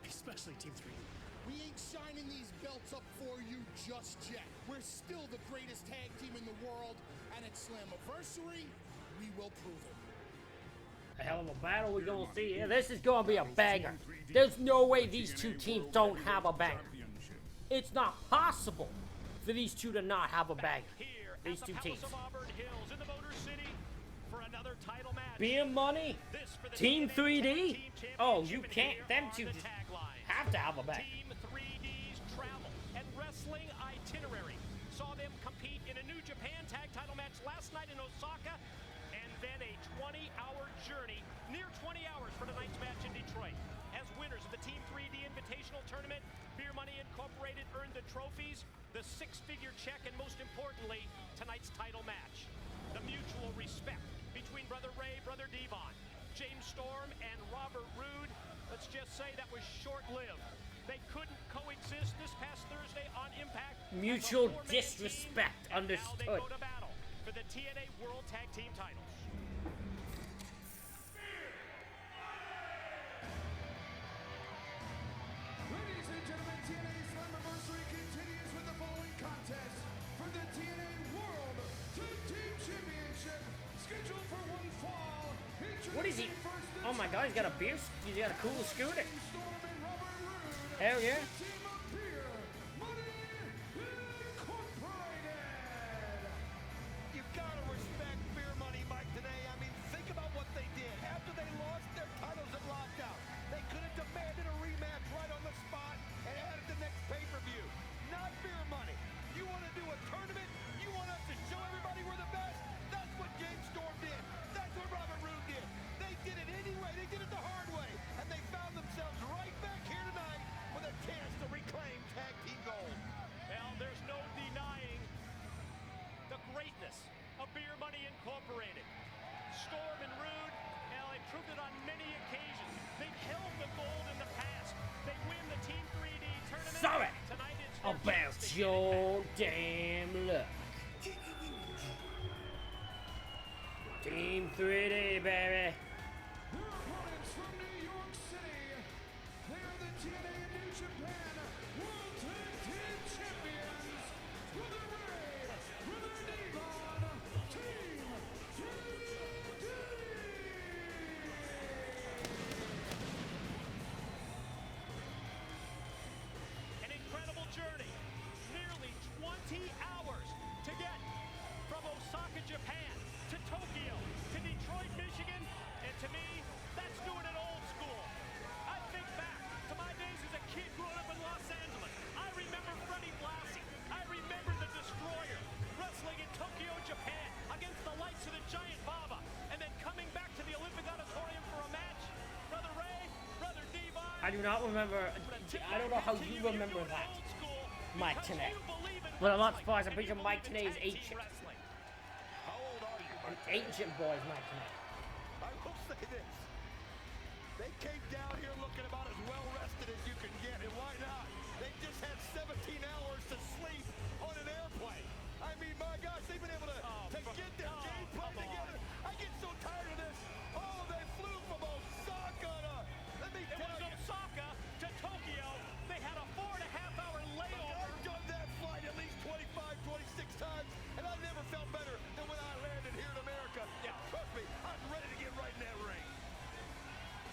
especially Team 3D. We ain't shining these belts up for you just yet. We're still the greatest tag team in the world, and at Slammiversary, we will prove it. A hell of a battle we're gonna see here. This is gonna be a banger. There's no way these two teams don't have a banger. It's not possible for these two to not have a banger. These two teams. Of Auburn Hills in the Motor City for another title match. Beer Money, Team 3D. Oh, you can't. Them two just have to have a banger. Team 3D's travel and wrestling itinerary saw them compete in a New Japan tag title match last night in Osaka, and then a 20-hour journey, near 20 hours for tonight's match in Detroit. As winners of the Team 3D Invitational Tournament, Beer Money Incorporated earned the trophies, the 6-figure check, and most importantly, tonight's title match. The mutual respect between Brother Ray, Brother Devon, James Storm, and Robert Roode, let's just say that was short-lived. They couldn't coexist this past Thursday on Impact. Mutual disrespect, understood. Now they go to battle for the TNA World Tag Team titles. Ladies and gentlemen, TNA Slammiversary continues with the following contest for the TNA World Tag Team Championship, scheduled for one fall. What is he? Oh my god, he's got a beer. He's got a cool scooter. Hell yeah. You gotta respect Beer Money, Mike, today. I mean, think about what they did. After they lost their titles at Lockdown, they could have demanded a rematch right on the spot and added the next pay-per-view. Not Beer Money. You want to do a tournament? You want us to show everybody we're the best? That's what James Storm did. That's what Robert Roode did. They did it anyway. They did it the hard way. And they found themselves right back here tonight with a chance to reclaim tag team gold. Well, there's no denying the greatness of Beer Money Incorporated. Storm and Roode, well, they proved it on many occasions. They've held the gold in the past. They win the Team 3D tournament. Sorry Tonight it's their about chance to your damn luck. Team 3D, baby. Their opponents from New York City, they are the TNA and New Japan World Tag Team Champions, Brother Ray, Brother Devon, Team 3D. An incredible journey. Nearly 20 hours to get from Osaka, Japan, to Tokyo, to Detroit, Michigan, and to me, that's doing it old school. I think back to my days as a kid growing up in Los Angeles. I remember Freddie Blassie. I remember the Destroyer wrestling in Tokyo, Japan, against the lights of the Giant Baba, and then coming back to the Olympic Auditorium for a match. Brother Ray, Brother Devon. I do not remember. I don't know how you remember that, Mike Tenay. But I'm not surprised. I'm pretty sure Mike Tenay is ancient. How old are you, An Mike? ancient boy is Mike Tenay. I will say this. They came down here looking about as well rested as you can get, and why not? They just had 17 hours to sleep on an airplane. I mean, my gosh, they've been able to get their game plan together. I get so tired of this. Oh, they flew from Osaka to, let me It tell was you. Osaka to Tokyo. They had a 4.5-hour layover. I've done that flight at least 25, 26 times, and I never felt better than when I landed here in America. Yeah, trust me, I'm ready to get right in that ring.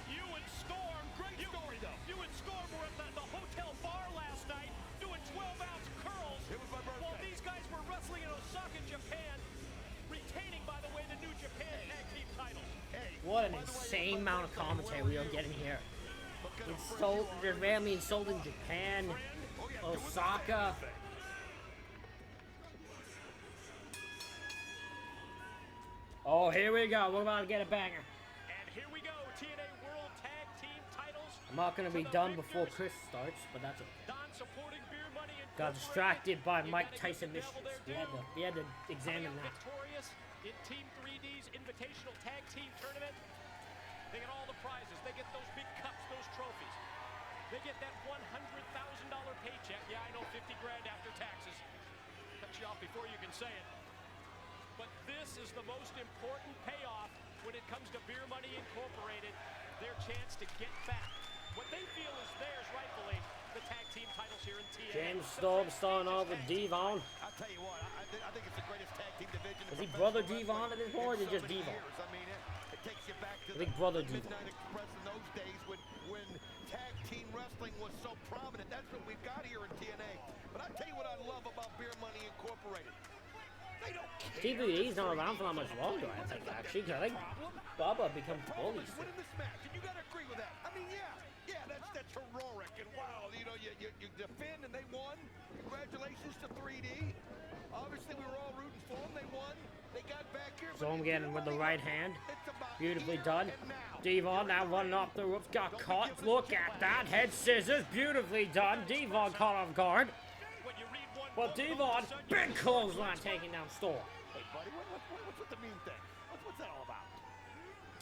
You and Storm, Great story, though. You and Storm were at the hotel bar last night doing 12-ounce curls. It was my birthday. While these guys were wrestling in Osaka, Japan, retaining, by the way, the New Japan Tag Team titles. Hey, What an insane amount of commentary we are getting here. They're randomly insulting Japan, Oh, here we go. We're about to get a banger. And here we go. TNA World Tag Team titles. I'm not going to be done before Chris starts, but that's okay. Don supporting Beer Money and Got distracted by Mike Tyson missions. We had to examine that. Victorious in Team 3D's Invitational Tag Team Tournament. They get all the prizes. They get those big cups, those trophies. They get that $100,000 paycheck. Yeah, I know, 50 grand after taxes. Cut you off before you can say it. But this is the most important payoff when it comes to Beer Money Incorporated. Their chance to get back what they feel is theirs rightfully, the tag team titles here in TNA. James Storm starting off with Divon. I'll tell you what, I think it's the greatest tag team division. Is he brother Divon at this point, or is it just Divon? I mean, it takes you back to I think brother Divon. Midnight Express in those days when tag team wrestling was so prominent. That's what we've got here in TNA. But I'll tell you what I love about Beer Money Incorporated. They don't care. TVE's not around for that much longer, I think, actually, because I think Bubba becomes bully soon. Winning this match, and you got to agree with that. I mean, yeah, that's heroic, and wow, you know, you defend and they won. Congratulations to 3D. Obviously, we were all rooting for them. They won. They got back here. So I'm getting with the right hand. Beautifully done. Devon now running off the ropes, got caught. Look at that. Head scissors. Beautifully done. Devon caught off guard. Well, Devon, big clothesline taking down Storm. Hey, buddy, what's with the mean thing? What's that all about?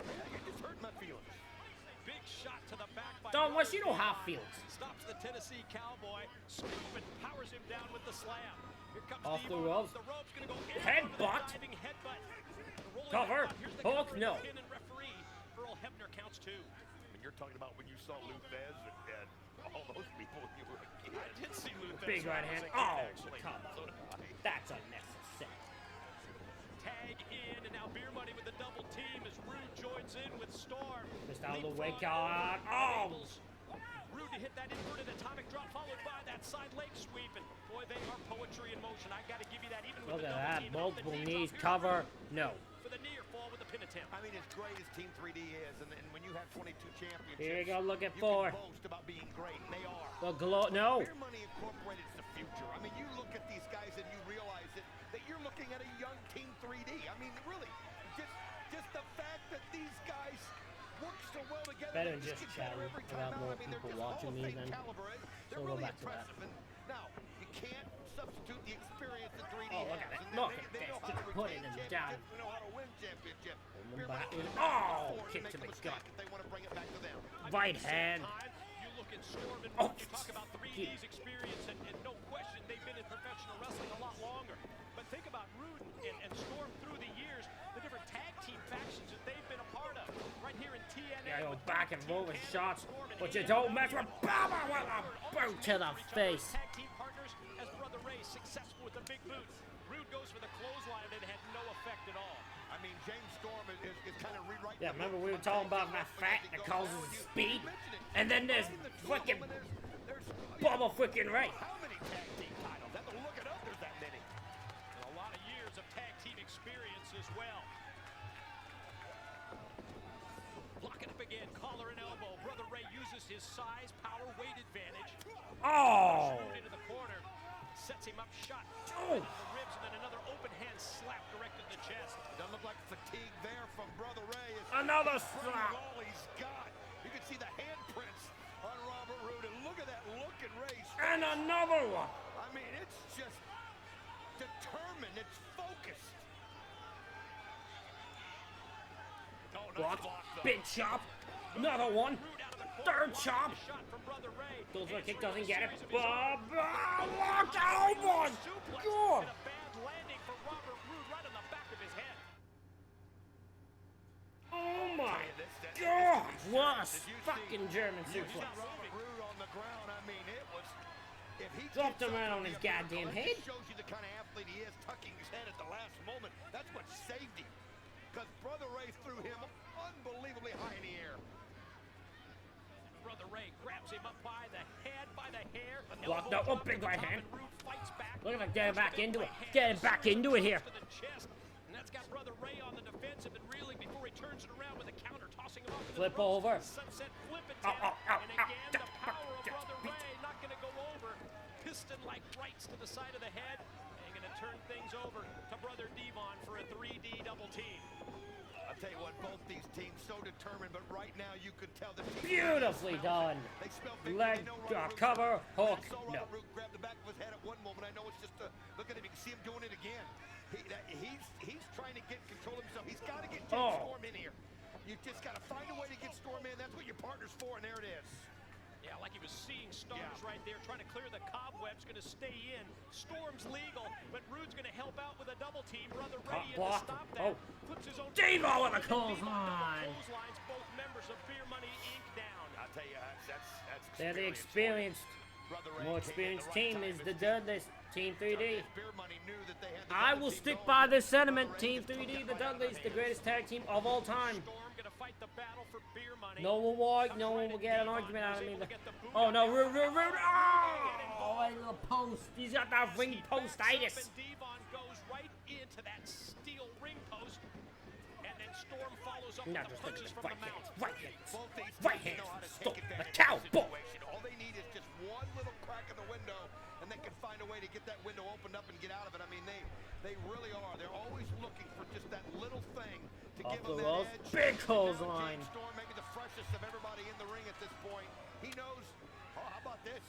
You're just hurting my feelings. Big shot to the back by Don West, you don't have feelings. Stops the Tennessee Cowboy. Scoop and powers him down with the slam. Here comes Off the Devon. ropes. The rope's gonna go in Headbutt. on the diving headbutt. The rolling Cover. headbutt. Here's the Hook. cover. No. Pin and referee. Earl Hebner counts 2. I mean, you're talking about when you saw Lou Thez and all those people when you were a kid. I did see Lou Thez. Big right when I was hand. a kid, Oh, actually. come So on. did I. That's unnecessary. Tag in, and now Beer Money with the double team as Rude joins in with Storm. Just out of the way, Leapfrog. God. Oh! Rude to hit that inverted atomic drop, followed by that side leg sweep. And boy, they are poetry in motion. I got to give you that, even with Look the at double that. team. Multiple The knee knees. drop. Cover. No. For the near fall with the pin attempt. I mean, as great as Team 3D is, and when you have 22 championships, Here you go, looking you for. can boast about being great, and they are. The glow. No. Beer Money Incorporated is the future. I mean, you look at these guys and you realize that you're looking at a young Team 3D. I mean, really, just the fact that these guys work so well together. Better they than just get better chatting every without time more out. I mean, they're people just watching Hall of me, Fame then caliber. They're we'll go really back to that. impressive. And now, you can't substitute the experience that 3D Oh, has. look at it. And Look they at know this. how to Just putting retain him down. championships, they know how to win championships. Him Beer back Money in. can Oh, afford kick make to a the mistake gut. if they want to bring it back to them. Right hand. You look at Storm and Oh, you talk about 3D's experience, and no question they've been in professional wrestling a lot longer. But think about Rude and Storm through the years, the different tag team factions that they've been a part of. Right here in TNA. Yeah, go back and roll with shots, but you don't mess with Baba with a boot to the face. Tag team partners as Brother Ray successful with the big boot. Rude goes for the clothesline and it had no effect at all. I mean, James Storm is kind of rewriting. Yeah, remember we were talking about that fat that causes speed? And then there's freaking Bubba freaking Ray. How many tag team titles? Have to look it up. There's that many. And a lot of years of tag team experience as well. Blocking up again, collar and elbow. Brother Ray uses his size, power, weight advantage. Oh! Rude into the corner, sets him up, shot. Oh. Right in the ribs, and then another open hand slap directed to the chest. Doesn't look like fatigue there from Brother Ray. Another bringing slap. all he's got. You can see the handprints on Robert Roode, and look at that look in Ray's. And another one. I mean, it's just determined. It's focused. Oh, nice Block. block, though. Big chop. Another one. Third chop. Goes for a kick, doesn't get it. Bubba locked. Oh my God. And a bad landing for Robert Roode right on the back of his head. Oh my God. What a fucking German suplex. Robert Roode on the ground. I mean, it was. If he Dropped gets him right up on his the upper goddamn level, head. It shows you the kind of athlete he is, tucking his head at the last moment. That's what saved him. Because Brother Ray threw him unbelievably high in the air. Brother Ray grabs him up by the head, by the hair. Blocked Elbow out. Oh, drop big to the right top, hand. and Roode fights back. Look at that. Getting back into it. Right hand Getting back slash into it here. to the chest. And that's got Brother Ray on the defensive and reeling before he turns it around with a counter, tossing him off to Flip the ropes. over. Sunset flip Ow, attempt. ow, ow, And ow. again, the power of Brother Ray not going to go over. Piston-like rights to the side of the head. And going to turn things over to Brother Devon for a 3D double team. tell you what, both these teams so determined, but right now you could tell the team Beautifully done. Leg cover, hook. No. Root grabbed the back of his head at one moment. I know it's just look at him. You can see him doing it again. He's trying to get control of himself. He's got to get James Storm in here. You just got to find a way to get Storm in. That's what your partner's for, and there it is. Yeah, like he was seeing stars right there, trying to clear the cobwebs, going to stay in. Storm's legal, but Rude's going to help out with a double team. Brother ready in to stop that. Puts his own Devo with a clothesline. Clotheslines both members of Beer Money Inc. down. I'll tell you, that's They're the experienced, more experienced team is the Dudleys. Team 3D. I will stick by this sentiment. Team 3D, the Dudleys, the greatest tag team of all time. No one will get an argument out of me. Oh no, Rude. Oh, a little post. He's got that ring postitis. Devon goes right into that steel ring post, and then Storm follows up with the punches from the mouth. Right hands. Storm, a cowboy. All they need is just one little crack in the window, and they can find a way to get that window opened up and get out of it. I mean, they really are. They're always looking for just that little thing to give them that edge. Big clothesline. Storm, maybe the freshest of everybody in the ring at this point. He knows. Oh, how about this?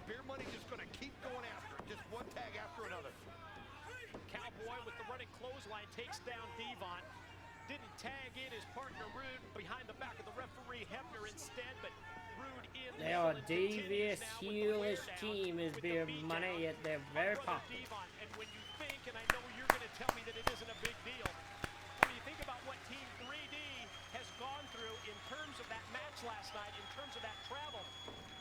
Beer Money just going to keep going after it. Just one tag after another. Cowboy with the running clothesline takes down Devon. Didn't tag in his partner Rude behind the back of the referee Hebner instead, but Rude in. They are a devious, heelish team is Beer Money, yet they're very popular. And when you think, and I know you're going to tell me that it isn't a big deal, when you think about what Team 3D has gone through in terms of that match last night, in terms of that travel,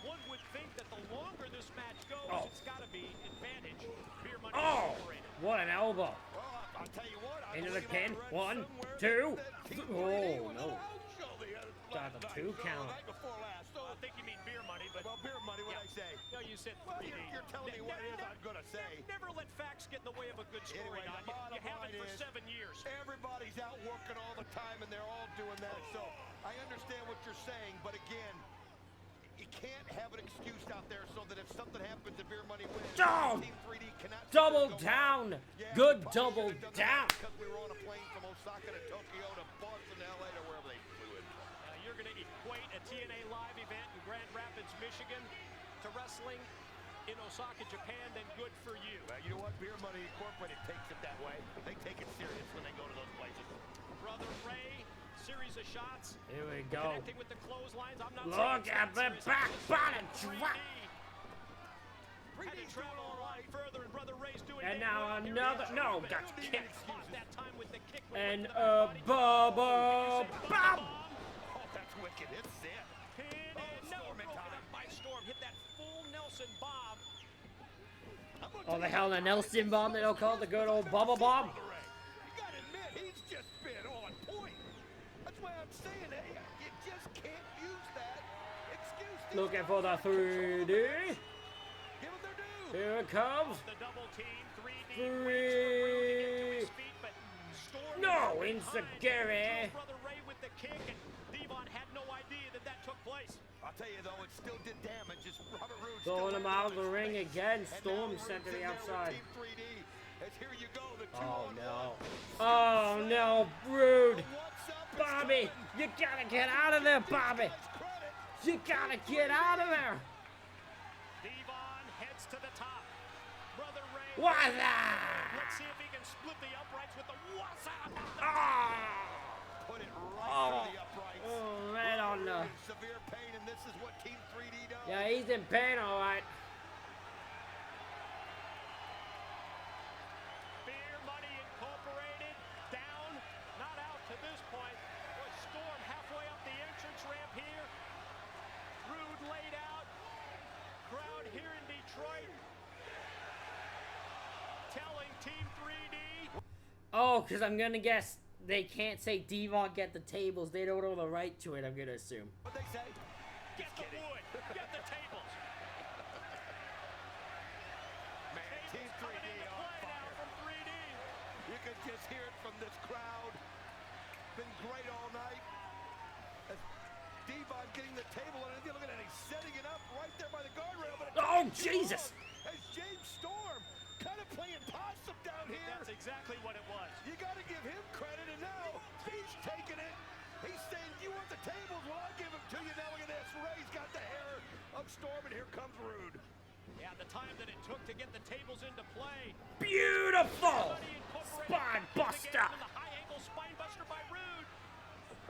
one would think that the longer this match goes, it's got to be advantage. Beer Money Incorporated. What an elbow. I'll tell you what. Into the pin. 1, 2. Oh, no. Got the 2 count. I think you mean Beer Money, but... Well, Beer Money, what I say? No, you said 3D. Well, you're telling me what it is I'm going to say. Never let facts get in the way of a good story. Anyway, you haven't for 7 years. Everybody's out working all the time, and they're all doing that. So I understand what you're saying, but again, you can't have an excuse out there so that if something happens and Beer Money wins, Team 3D cannot double down. Good double down. Because we were on a plane from Osaka to Tokyo to Boston to LA to wherever they flew in. You're going to equate a TNA live event in Grand Rapids, Michigan to wrestling in Osaka, Japan, then good for you. Well, you know what? Beer Money Incorporated takes it that way. They take it serious when they go to those places. Brother Ray, series of shots. Here we go. Connecting with the clotheslines. I'm not Look at the back body drop. Had to travel a lot further, and Brother Ray's doing and now another. No, got kicked. That time with the kick. And Bubba Bob. Oh, that's wicked. It's it. Pin and no, broken up by Storm. Hit that full Nelson Bob. Oh, the hell, the Nelson bomb they don't call it the good old Bubba Bob. You gotta admit, he's just been on point. That's why I'm saying that you just can't use that excuse. Looking for the 3D. Give them their due. Here it comes. The double team, 3D. 3. No, Insagiri. Brother Ray with the kick, and Devon had no idea that that took place. I'll tell you though, it still did damage. Just Robert Roode throwing him out of the ring again. Storm sent to the outside. Oh no. Oh no, Rude. Bobby, you gotta get out of there, Bobby. You gotta get out of there. Devon heads to the top. Brother Ray. Let's see if he can split the uprights with the what's up. Put it right through the uprights. Oh, right on the. Severe pain, and this is what Team 3D does. Yeah, he's in pain, all right. Beer Money Incorporated down, not out to this point. Was Storm halfway up the entrance ramp here. Rude laid out. Crowd here in Detroit telling Team 3D. Oh, because I'm gonna guess they can't say Devon get the tables. They don't know the right to it, I'm gonna assume. What they say? Get the wood. Get the tables. Man, Team 3D on fire. From 3D. You can just hear it from this crowd. Been great all night. As Devon getting the table, and look at it, he's setting it up right there by the guardrail. But oh, Jesus! As James Storm kind of playing possum down here. That's exactly what it was. You got to give him credit, and now he's taking it. He's saying, you want the tables? Well, I'll give them to you. Now look at this. Ray's got the hair of Storm, and here comes Rude. Yeah, the time that it took to get the tables into play. Beautiful! Spine buster! The high ankle spine buster by Rude.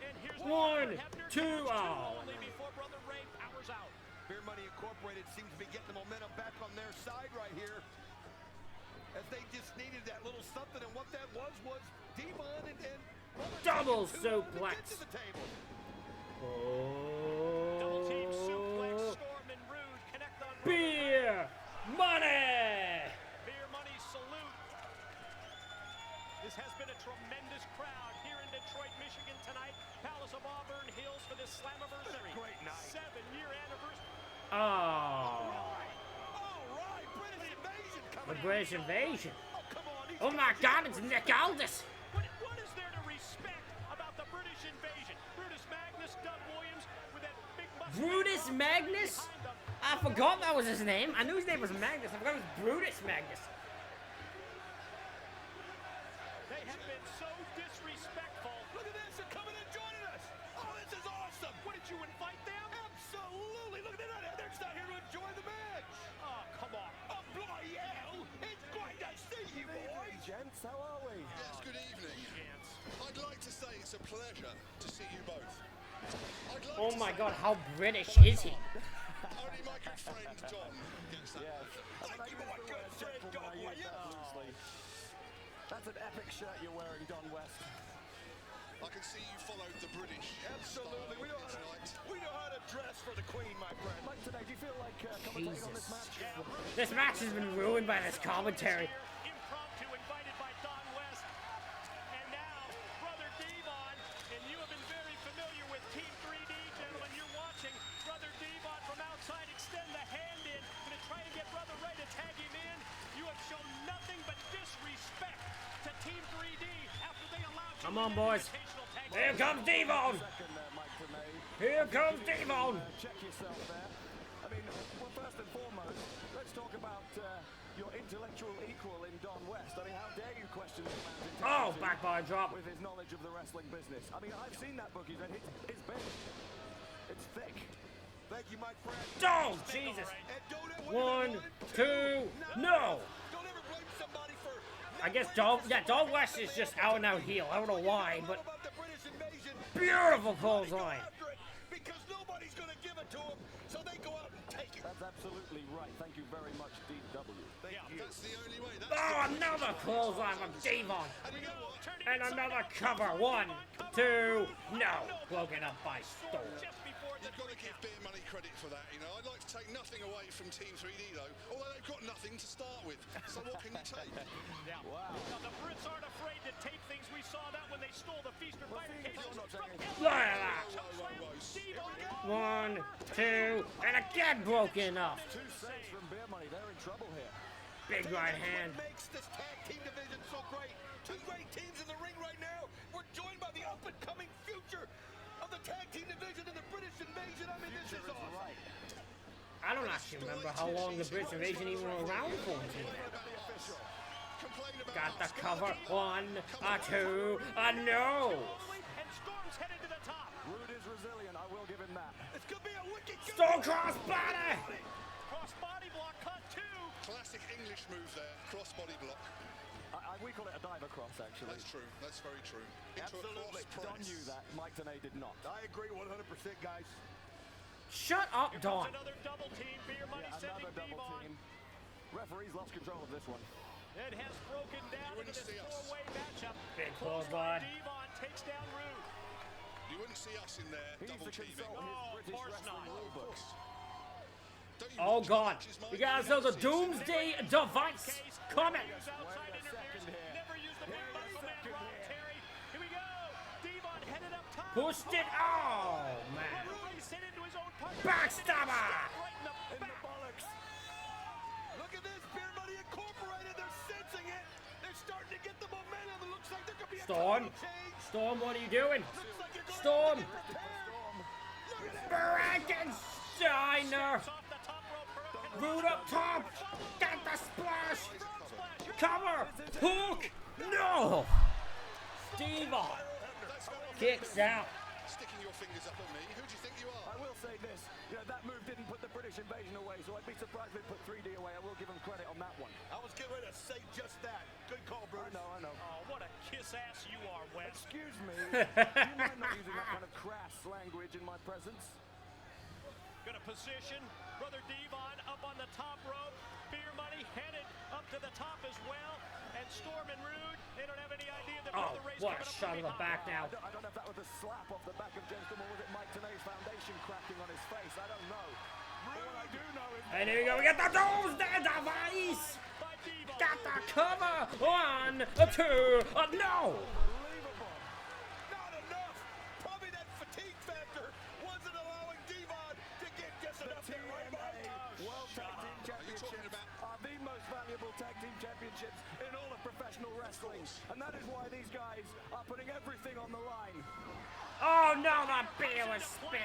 And here's 1, 2, oh. Before Brother Ray powers out. Beer Money Incorporated seems to be getting the momentum back on their side right here. As they just needed that little something, and what that was Devon and double suplex. Oh. Double team suplex. Storm and Rude connect on Beer Money. Beer Money salute. This has been a tremendous crowd here in Detroit, Michigan tonight. Palace of Auburn Hills for this Slammiversary. Great night. 7-year anniversary. Oh. All right, British Invasion coming The British Invasion. Oh, come on. Oh my God, it's Nick Aldis. What is there to respect about the British Invasion? Brutus Magnus, Doug Williams with that big mustache. Brutus Magnus? I forgot that was his name. I knew his name was Magnus. I forgot it was Brutus Magnus. They have been so disrespectful. Look at this. They're coming and joining us. Oh, this is awesome. What, did you invite them? Absolutely. Look at that. They're just not here to enjoy the match. Oh, come on. Oh, bloody hell. It's great to see you, boys. Gents, how are we? Yes, good evening. I'd like to say it's a pleasure to see you both. Oh my God, how British is he? Only my good friend Don gets that. Thank you, my good friend Don Williams. That's an epic shirt you're wearing, Don West. I can see you followed the British. Absolutely. We know how to dress for the Queen, my friend. Mike, today, do you feel like commentating on this match? This match has been ruined by this commentary. Impromptu invited by Don West. And now, Brother Devon, and you have been very familiar with Team 3D, gentlemen. You're watching Brother Devon from outside extend the hand in. Gonna try and get Brother Ray to tag him in. You have shown nothing but disrespect to Team 3D after they allowed you. Come on, boys. Here comes Devon. Here comes Devon. Check yourself there. I mean, well, first and foremost, let's talk about your intellectual equal in Don West. I mean, how dare you question the man's intelligence back by a drop. with his knowledge of the wrestling business. I mean, I've seen that book, and it's big. It's thick. Thank you, my friend. Oh, Jesus. 1, 2, no. Don't ever blame somebody for. I guess Don West is just out and out heel. I don't know why, but About the British invasion. beautiful clothesline. Because nobody's going to give it to them, so they go out and take it. That's absolutely right. Thank you very much, DW. Thank you. That's the only way. Oh, another clothesline from Devon. And another cover. 1, 2, no. Broken up by Storm. You've got to give Beer Money credit for that, you know. I'd like to take nothing away from Team 3D, though, although they've got nothing to start with. So what can you take? Yeah. Wow. Now, the Brits aren't afraid to take things. We saw that when they stole the Feast or Fighter cases from Look at that. 1, 2, and again broken up. Two saves from Beer Money. They're in trouble here. Big right hand. What makes this tag team division so great? Two great teams in the ring right now. We're joined by the up-and-coming future of the tag team division and the British Invasion. I mean, this is awesome. I don't actually remember how long the British Invasion even were around for. Got the cover. 1, 2, no. And Storm's headed to the top. Rude is resilient. I will give him that. This could be a wicked Storm crossbody. Crossbody block cut 2. Classic English move there. Crossbody block. We call it a diver cross, actually. That's true. That's very true. Absolutely. Don knew that. Mike Tenay did not. I agree 100%, guys. Shut up, Don. Another double team. Beer Money sending Another double Devon. team. Referees lost control of this one. It has broken down into this four-way matchup. Big Clothesline. clothesline. Devon takes down Rude. You wouldn't see us in there He's double to teaming. consult his British wrestling rulebook. Oh, God. We got ourselves a Doomsday device coming. Outside interference. Never use the big muscle man Ron Terry. Here we go. Devon headed up top. Pushed it. Oh, man. Rude's hit into his own partner. Backstabber. Right in the bollocks. Look at this. Beer Money Incorporated. They're sensing it. They're starting to get the momentum. It looks like there could be a Storm. change. Storm, what are you doing? Looks like you're going Storm. to get prepared. Frankensteiner. Root up top. Got the splash. Cover. Hook. No. Devon. Kicks out. Sticking your fingers up at me. Who do you think you are? I will say this, that move didn't put the British invasion away, so I'd be surprised if it put 3D away. I will give him credit on that one. I was getting ready to say just that. Good call, Bruce. I know. Oh, what a kiss-ass you are, Wes. Excuse me. Do you mind not using that kind of crass language in my presence? Gonna position Brother Devon up on the top rope. Beer Money headed up to the top as well. And Storm and Rude, they don't have any idea that Oh, Brother Ray's what a coming up shot from of the back now. I don't know if that was a slap off the back of James Storm or was it Mike Tenay's foundation cracking on his face. I don't know. But what I do know is... And here we go. We got the doors there, Device. Got the cover. 1, 2, no. Unbelievable. Not enough. Probably that fatigue factor wasn't allowing Devon to get just enough there. World Tag Team Championships are the most valuable tag team championships in all of professional wrestling. And that is why these guys are putting everything on the line. Oh no, the beer was spit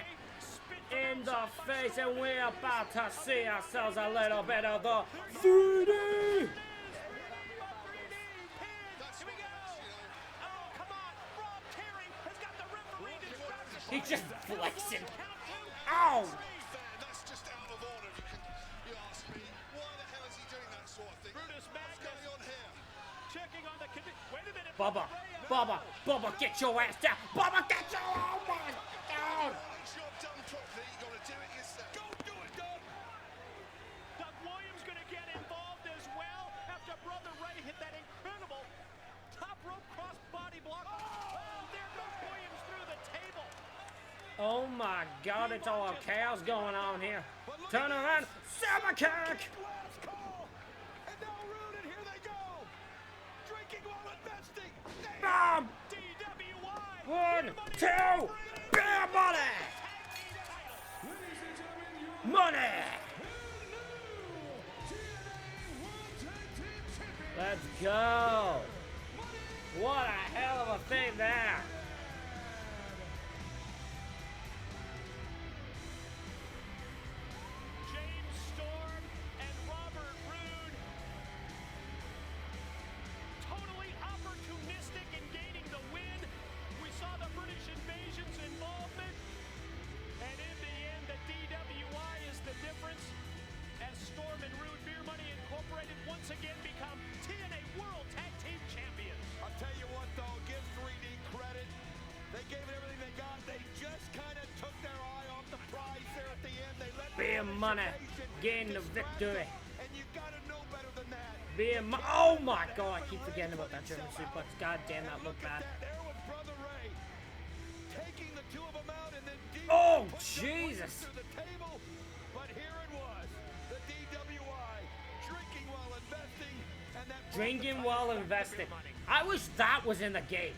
in the face, and we're about to see ourselves a little bit of the 3D. He's just flexing. Ow! That's just out of order, you ask me. Why the hell is he doing that sort of thing? What's going on here? Checking on the wait a minute. Bubba, get your ass down. Bubba, get your, oh my God. It's your done properly, you got to do it yourself. Go do it, Doug. Doug Williams going to get involved as well after Brother Ray hit that incredible top rope cross body block. Oh, there goes Williams through the table. Oh my God, it's all chaos going on here. Turn around, super kick. And now Rude, and here they go. Drinking while investing. Boom. 1, 2, beer money. Money. Let's go. What a hell of a thing there. James Storm and Robert Roode totally opportunistic in gaining the win. We saw the British invasion's involvement, and in the end, the DWI is the difference as Storm and Rude Beer Money Incorporated once again become TNA World Tag Team Champions. I'll tell you what, though, give 3D credit. They gave it everything they got. They just kind of took their eye off the prize there at the end. They let Beer money, gain the victory. And you gotta know better than that. Beer money. Oh my God, I keep forgetting about that German suplex. God damn, that looked bad. There was Brother Ray taking the two of them out and then Oh, Jesus. to the table. But here it was, the DWI drinking while investing, and that Drinking while investing. I wish that was in the game.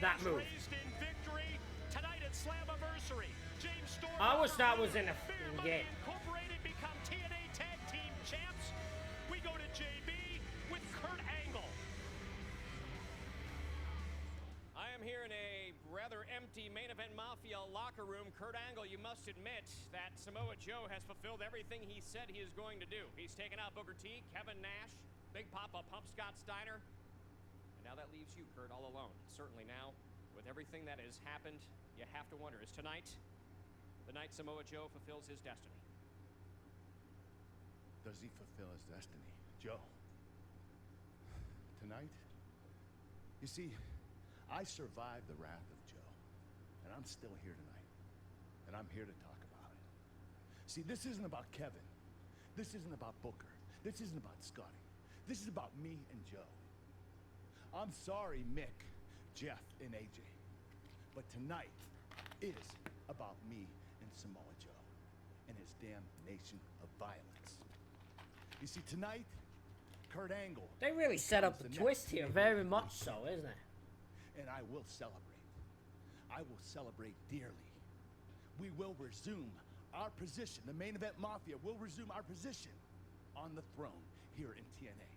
That move. Raised in victory tonight at Slammiversary. James Storm. I wish that was in the game. Incorporated become TNA Tag Team Champs. We go to JB with Kurt Angle. I am here in a rather empty Main Event Mafia locker room. Kurt Angle, you must admit that Samoa Joe has fulfilled everything he said he is going to do. He's taken out Booker T, Kevin Nash, Big Papa Pump Scott Steiner. And now that leaves you, Kurt, all alone. Certainly now, with everything that has happened, you have to wonder, is tonight the night Samoa Joe fulfills his destiny? Does he fulfill his destiny? Joe. Tonight? You see, I survived the wrath of Joe. And I'm still here tonight. And I'm here to talk about it. See, this isn't about Kevin. This isn't about Booker. This isn't about Scotty. This is about me and Joe. I'm sorry, Mick, Jeff, and AJ. But tonight is about me and Samoa Joe and his damn nation of violence. You see, tonight, Kurt Angle... They really set up the twist here, very much so, isn't it? And I will celebrate. I will celebrate dearly. We will resume our position. The Main Event Mafia will resume our position on the throne here in TNA.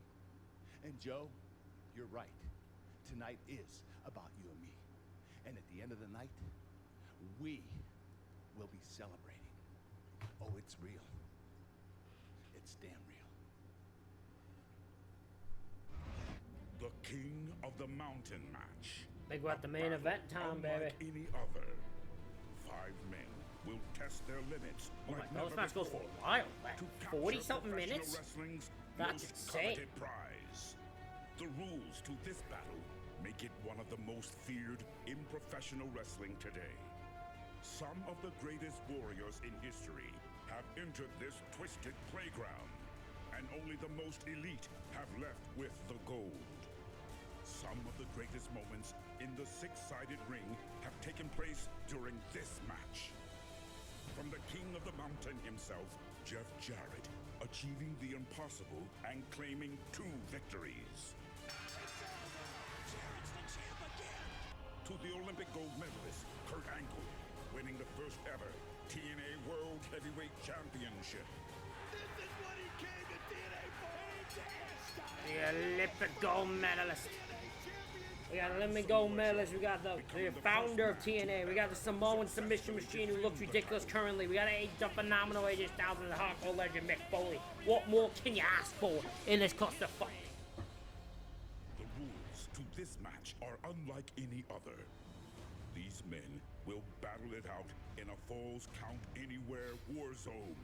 And Joe, you're right. Tonight is about you and me. And at the end of the night, we will be celebrating. Oh, it's real. It's damn real. The King of the Mountain match. Big what the main event time, baby. Unlike any other. 5 men will test their limits. Oh my like god, this never match goes for before a while. to Like capture 40 something professional minutes. wrestling's That's most insane. coveted prize. The rules to this battle make it one of the most feared in professional wrestling today. Some of the greatest warriors in history have entered this twisted playground, and only the most elite have left with the gold. Some of the greatest moments in the 6-sided ring have taken place during this match. From the King of the Mountain himself, Jeff Jarrett, achieving the impossible and claiming 2 victories. To the Olympic gold medalist, Kurt Angle, winning the first ever TNA World Heavyweight Championship. This is what he came to TNA for. The Olympic gold medalist. We got Olympic gold medalist. We got the founder of TNA. We got the Samoan submission machine who looks ridiculous currently. We got the phenomenal AJ Styles and the hardcore legend Mick Foley. What more can you ask for in this clusterfuck? The rules to this match are unlike any other. These men will battle it out in a Falls Count Anywhere war zone.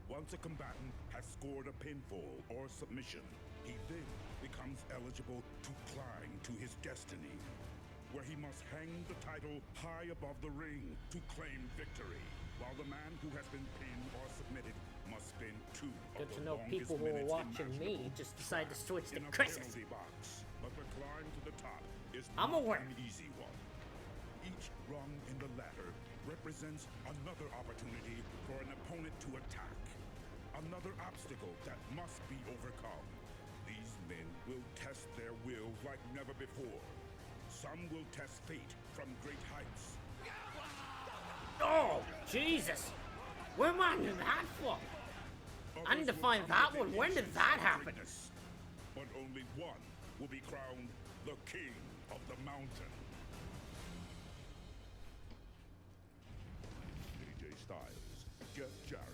Once a combatant has scored a pinfall or submission, he then becomes eligible to climb to his destiny, where he must hang the title high above the ring to claim victory, while the man who has been pinned or submitted must spend 2 of Good to the know longest people who are minutes watching me imaginable just decide to switch to in a Chris's. penalty box. But the climb to the top is I'm not aware. an easy one. Each rung in the ladder represents another opportunity for an opponent to attack, another obstacle that must be overcome. These men will test their will like never before. Some will test fate from great heights. Oh, Jesus. Where am I in that for? I need to find that one. When did that happen? But only one will be crowned the King of the Mountain. AJ Styles, Jeff Jarrett,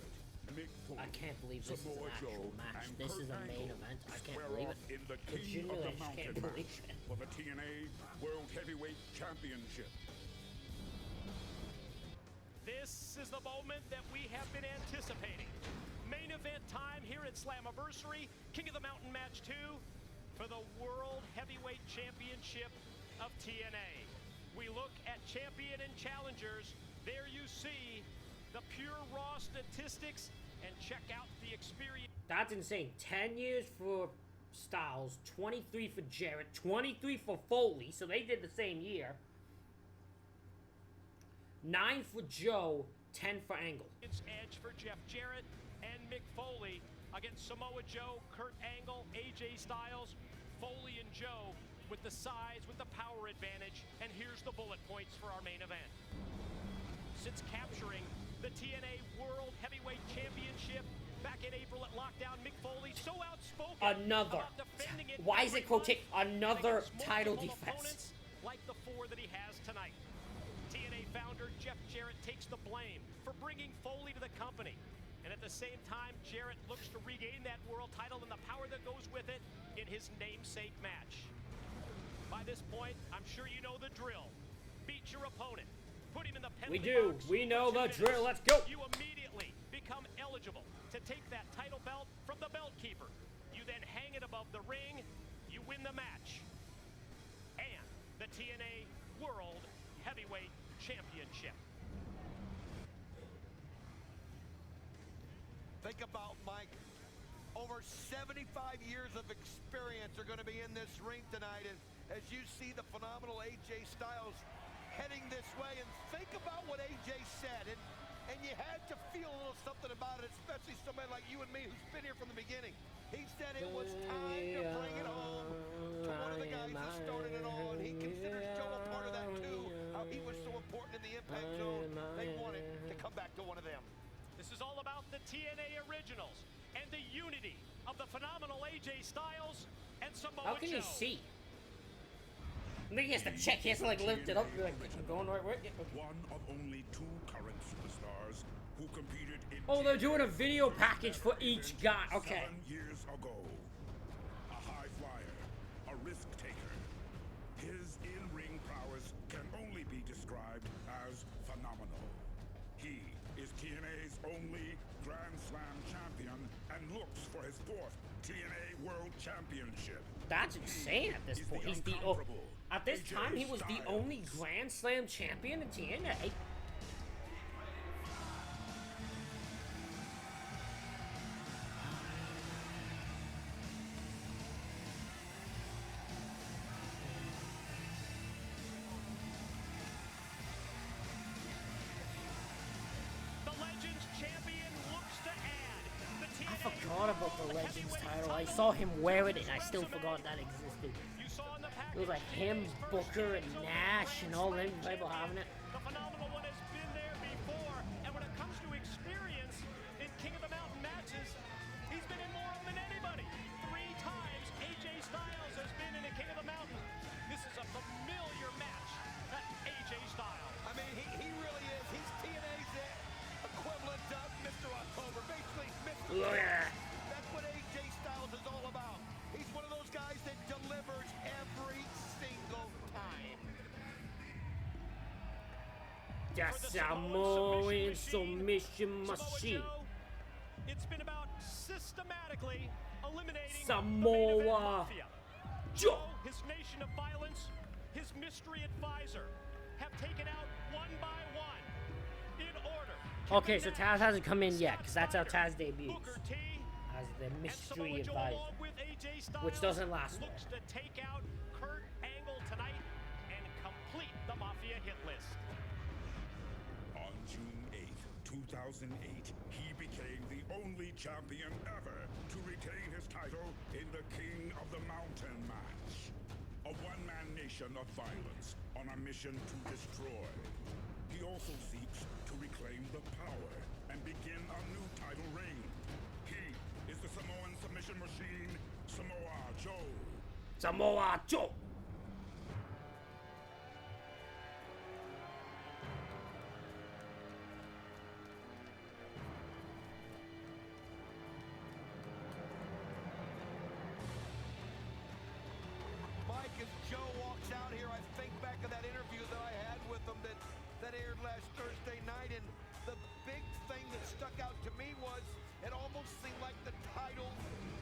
Mick Foley, I can't believe this is an Samoa actual Joe, match. and This Kurt is a main Angle event. I can't square believe off it. in the King of Legitimately, the I just Mountain can't believe match it. for the TNA World Heavyweight Championship. This is the moment that we have been anticipating. Main event time here at Slammiversary, King of the Mountain Match 2 for the World Heavyweight Championship of TNA. We look at champion and challengers. There you see the pure raw statistics and check out the experience. That's insane. 10 years for Styles, 23 for Jarrett, 23 for Foley, so they did the same year. 9 for Joe, 10 for Angle. It's edge for Jeff Jarrett and Mick Foley against Samoa Joe, Kurt Angle, AJ Styles, Foley and Joe with the size, with the power advantage. And here's the bullet points for our main event. Since capturing the TNA World Heavyweight Championship back in April at Lockdown, Mick Foley so outspoken Another. about defending it. Why is it quoting another against title multiple defense? opponents like the 4 that he has tonight. TNA founder Jeff Jarrett takes the blame for bringing Foley to the company. And at the same time, Jarrett looks to regain that world title and the power that goes with it in his namesake match. By this point, I'm sure you know the drill. Beat your opponent. Put him in the penalty We do. box We for know 2 the minutes. drill. Let's go. You immediately become eligible to take that title belt from the belt keeper. You then hang it above the ring. You win the match. And the TNA World Heavyweight Championship. Think about, Mike, over 75 years of experience are going to be in this ring tonight. And as you see the phenomenal AJ Styles heading this way, and think about what AJ said. And you had to feel a little something about it, especially somebody like you and me who's been here from the beginning. He said it was time to bring it home to one of the guys that started it all. And he considers Joe a part of that too. How he was so important in the Impact Zone. They wanted to come back to one of them. This is all about the TNA Originals and the unity of the phenomenal AJ Styles and Samoa How can Joe. you see? I think he has to check. He has to like lift it up. Like, I'm going right way. One of only 2 current superstars who competed in Oh, they're doing a video package for each guy. Okay. 7 years ago. A high flyer, a risk taker. His in-ring prowess SummerSlam champion and looks for his 4th TNA World Championship. That's insane at this point. He's the at this time he was the only Grand Slam champion in TNA. I forgot about the Legends title. I saw him wear it and I still forgot that existed. It was like him, Booker, and Nash, and all them people having it. The phenomenal one has been there before, and when it comes to experience in King of the Mountain matches, he's been in more of them than anybody. 3 times AJ Styles has been in a King of the Mountain. This is a familiar match, that AJ Styles. I mean, he really is. He's TNA's equivalent of Mr. October. Basically, Mr. Yeah. That's what AJ Styles is all about. He's one of those guys that delivers every single time. The Samoan submission machine. It's been about systematically eliminating Samoa Joe. His nation of violence, his mystery advisor, have taken out one by one in order. Okay, so Taz hasn't come in yet, because that's how Taz debuts. As the mystery advisor. Which doesn't last long. Looks to take out Kurt Angle tonight and complete the Mafia hit list. On June 8th, 2008, he became the only champion ever to retain his title in the King of the Mountain match. A one-man nation of violence on a mission to destroy. He also seeks to reclaim the power and begin a new title reign. He is the Samoan submission machine, Samoa Joe. Samoa Joe. Mike, as Joe walks out here, I think back of that interview that I had with him that aired last Thursday night, and the big thing that stuck out to me was it almost seemed like the title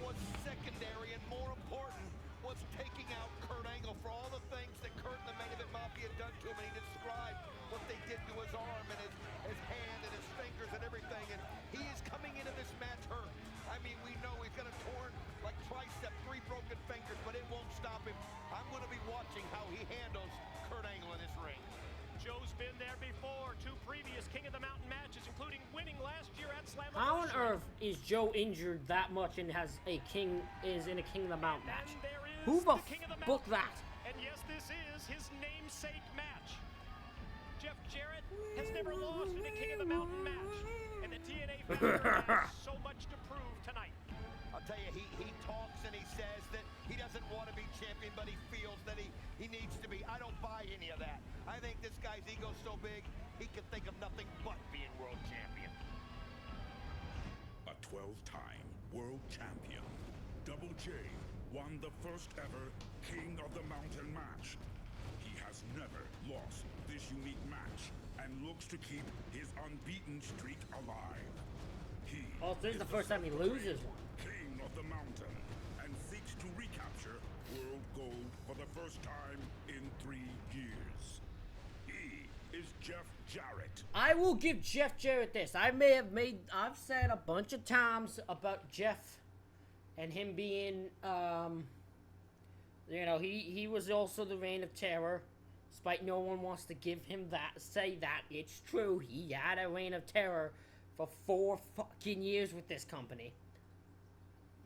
was secondary, and more important was taking out Kurt Angle for all the things that Kurt and the Main Event Mafia had done to him, and he described what they did to his arm and his hand and his fingers and everything, and he is coming into this match hurt. I mean, we know he's got a torn, like, tricep, 3 broken fingers, but it won't stop him. I'm going to be watching how he handles Kurt Angle in this ring. Joe's been there before, 2 previous King of the Mountain matches, including winning last year at Slammiversary. How on earth is Joe injured that much and is in a King of the Mountain match? Who the booked that? And yes, this is his namesake match. Jeff Jarrett has never lost in a King of the Mountain match, and the TNA founder has so much to prove tonight. I'll tell you, he talks and he says that he doesn't want to be champion, but he feels that he needs to be. I don't buy any of that. I think this guy's ego's so big, he can think of nothing but being world champion. A 12-time world champion, Double J won the first ever King of the Mountain match. He has never lost this unique match and looks to keep his unbeaten streak alive. He this is the first time he loses one. King of the Mountain, and seeks to recapture world gold for the first time in 3 years. He is Jeff Jarrett. I will give Jeff Jarrett this. I've said a bunch of times about Jeff and him being, he was also the Reign of Terror. Despite no one wants to give him say that, it's true. He had a Reign of Terror for 4 fucking years with this company.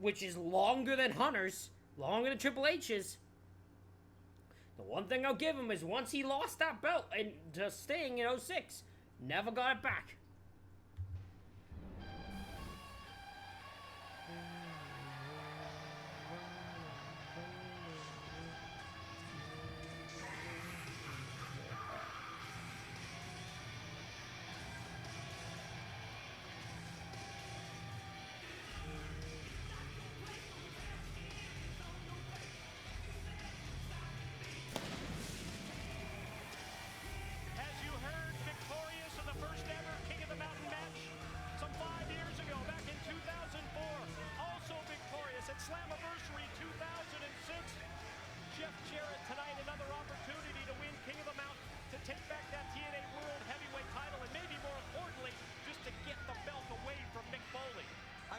Which is longer than Hunter's, longer than Triple H's. The one thing I'll give him is once he lost that belt to Sting in 06, never got it back. As you heard, victorious in the first ever King of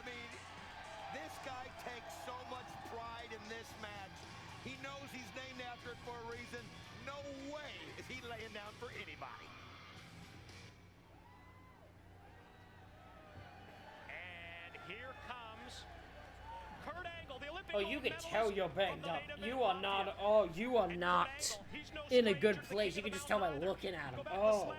I mean, this guy takes so much pride in this match. He knows he's named after it for a reason. No way is he laying down for anybody. And here comes Kurt Angle, the Olympic Oh, you can tell you're banged up. You are not. Oh, you are not in a good place. You can just tell by looking at him. Oh.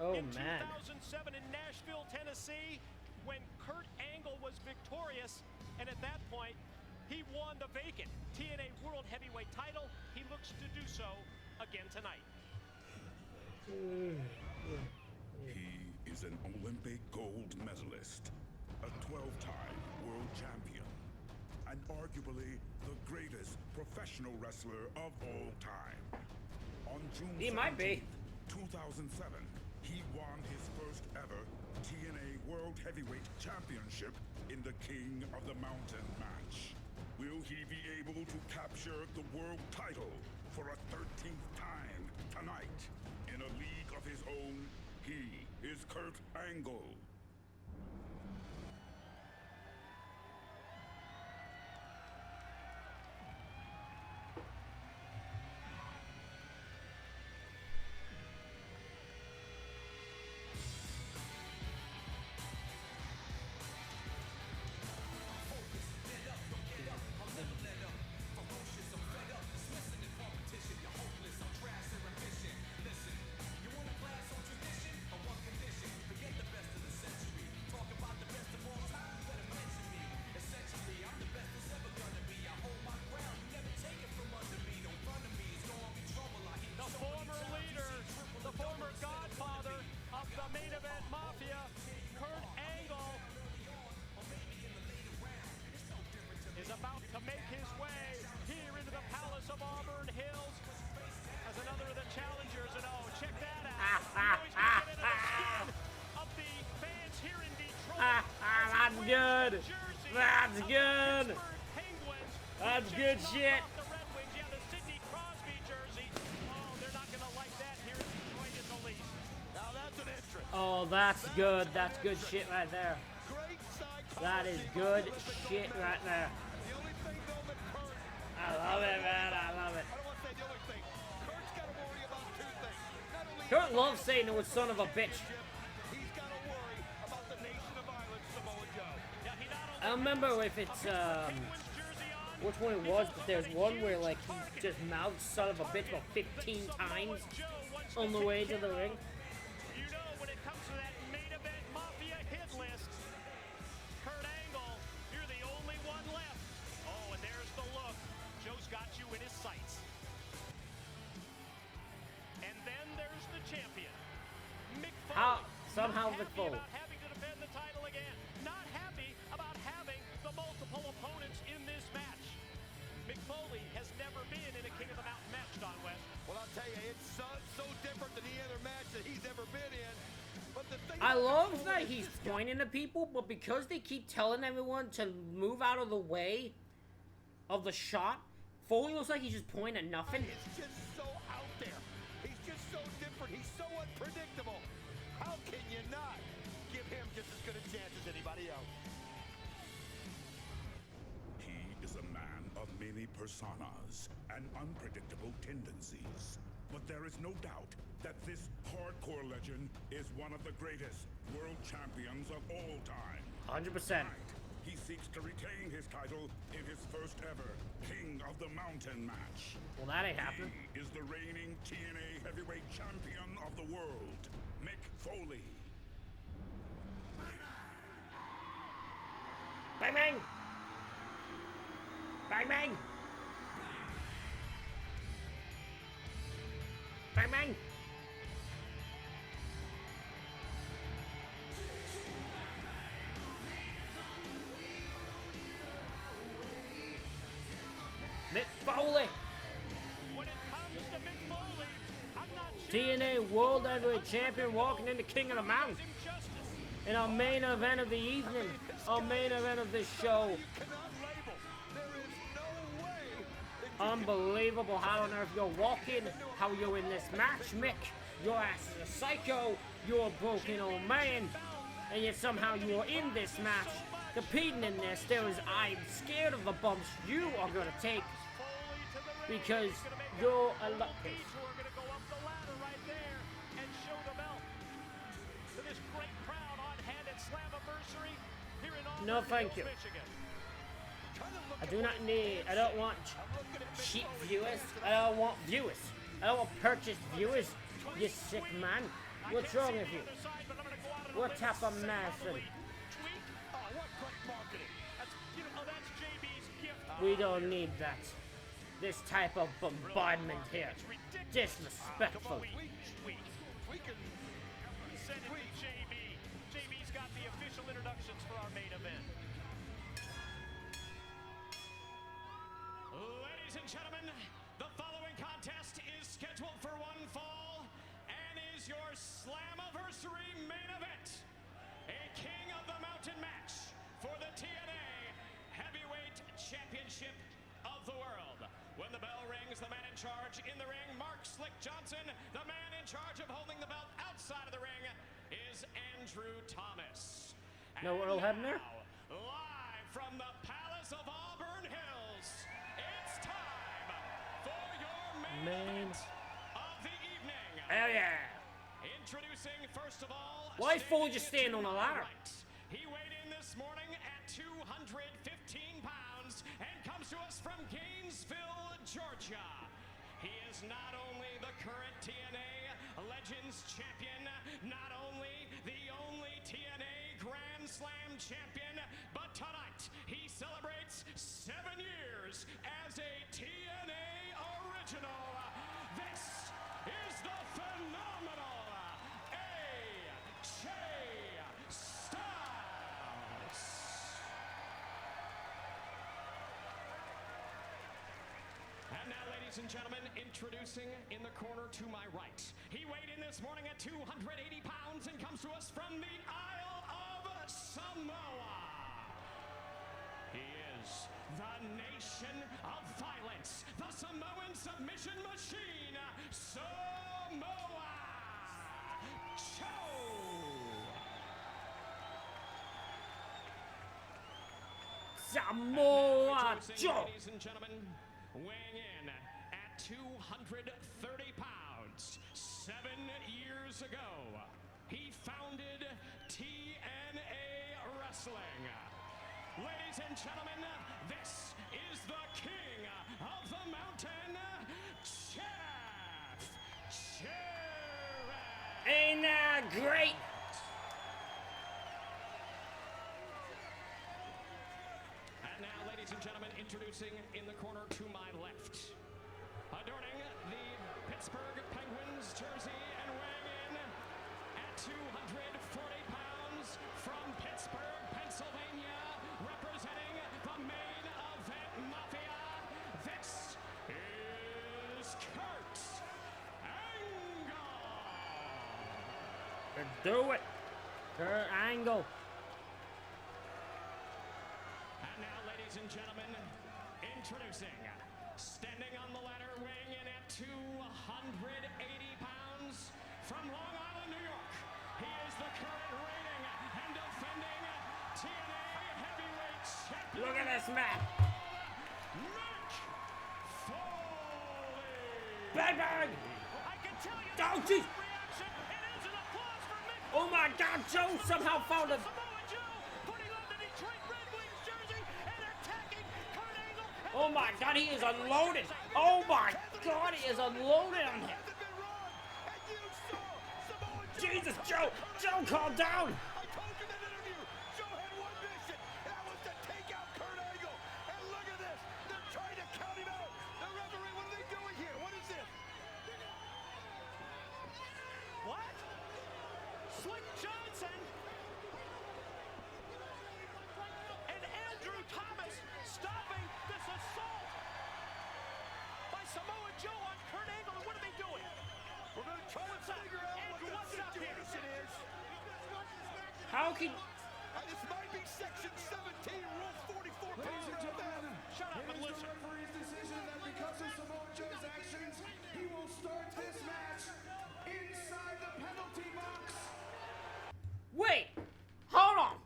Oh, in man. 2007 in Nashville, Tennessee, when Kurt Angle was victorious, and at that point, he won the vacant TNA World Heavyweight title. He looks to do so again tonight. He is an Olympic gold medalist, a 12-time world champion, and arguably the greatest professional wrestler of all time. On June He might be. 2007, he won his first ever TNA World Heavyweight Championship in the King of the Mountain match. Will he be able to capture the world title for a 13th time tonight? In a league of his own, he is Kurt Angle. About to make his way here into the Palace of Auburn Hills as another of the challengers. And oh, check that out. Of the fans here in Detroit. That's good. That's good. That's good shit. The Red Wings, yeah, the Sidney Crosby jersey. Oh, they're not going to like that here in Detroit in the least. Now that's an entrance. Oh, that's good. That's good shit right there. That is good shit right there. I love it, man. I love it. Kurt loves saying it was son of a bitch. I don't remember if it's which one it was, but there's one where like he just mouthed son of a bitch about 15 times on the way to the ring. You know, when it comes to that main event Mafia hit list, Kurt Angle, you're the only one left. Oh, and there's the look. Joe's got you in his sights. And then there's the champion, Mick Foley. Somehow Mick Foley. Not having to defend the title again. Not happy about having the multiple opponents in this match. Mick Foley has never been in a King of the Mountain match, Don West. Well, I'll tell you, it's so different than any other match that he's ever been in. But the thing I love that he's pointing to people, but because they keep telling everyone to move out of the way of the shot, Foley looks like he's just pointing at nothing. It's just so out there. He's just so different. He's so unpredictable. How can you not give him just as good a chance as anybody else? He is a man of many personas and unpredictable tendencies. But there is no doubt that this hardcore legend is one of the greatest world champions of all time. 100%. He seeks to retain his title in his first ever King of the Mountain match. Well, that ain't happening. He is the reigning TNA heavyweight champion of the world, Mick Foley. Bang, bang! Bang, bang! Bang, bang! Mick Foley! When it comes to Mick Foley, I'm not sure TNA World Heavyweight Champion walking into King of the Mountain. In our main event of the evening, our main event of this show. Unbelievable. I don't know if you're walking, how you're in this match, Mick. Your ass is a psycho. You're a broken old man. And yet somehow you're in this match. competing in this, I'm scared of the bumps you are going to take because you're a luck piece. We're going to go up the ladder right there and show the belt to this great crowd on hand at Slammiversary here in Auburn, No, thank you. Michigan. I don't want cheap viewers. I don't want viewers. I don't want purchased viewers. You sick man. What's wrong with you? What type of medicine? We don't need that. This type of bombardment here. Disrespectful. We can send it to JB. JB's got the official introductions for our main event. Ladies and gentlemen, the following contest is scheduled for one fall and is your Slammiversary main event. A King of the Mountain match for the TNA Heavyweight Championship of the World. When the bell rings, the man in charge in the ring, Mark Slick Johnson. The man in charge of holding the belt outside of the ring is Andrew Thomas. Know what'll happen there? Live from the Palace of Auburn Hills, it's time for your main event of the evening. Hell yeah! Introducing first of all, Why is Foley just standing on a ladder? he weighed in this morning at 215 pounds and comes to us from Gainesville, Georgia. He is not only the current TNA Legends champion, not only the only TNA Grand Slam champion, but tonight he celebrates 7 years as a TNA original. This is the phenomenal AJ Styles. And now, ladies and gentlemen, introducing in the corner to my right. He weighed in this morning at 280 pounds and comes to us from the Isle of Samoa. He is the nation of violence, the Samoan submission machine, Samoa Joe. Samoa Joe. Ladies and gentlemen, weighing in at 230 pounds, 7 years ago, he founded TNA Wrestling. Ladies and gentlemen, this is the King of the Mountain, Jeff Jarrett. Ain't that great? And now, ladies and gentlemen, introducing in the corner to my left, adorning the Pittsburgh Penguins jersey and weighing in at 240 pounds from Pittsburgh, Pennsylvania, representing the main event mafia, this is Kurt Angle. Do it. Kurt Angle. And now, ladies and gentlemen, introducing, standing on the ladder, weighing in at 280 pounds, from Long Island, New York, he is the current reigning and defending TNA Heavyweight Champion. Look at this man. Mick Foley. Bang bang. I can tell you Oh, the jeez. reaction. It is an applause for Mick. Oh my God, Joe somehow found him. Samoa Joe putting on the Detroit Red Wings jersey and attacking Kurt Angle. Oh my God, he is unloaded. Oh my God, he is unloaded on him. Jesus, Joe. Joe, calm down. I told you in that interview, Joe had one mission. That was to take out Kurt Angle. And look at this. They're trying to count him out. The referee, what are they doing here? What is this? What? Slick Johnson and Andrew Thomas stopping this assault by Samoa Joe on Kurt Angle. And what are they doing? We're going to try to figure out what the situation is. How can... This might be Section 17, Rule 44. Ladies and gentlemen, Shut up it and is listen. the referee's decision that because of Samoa Joe's actions, he will start this match inside the penalty box. Wait. Hold on.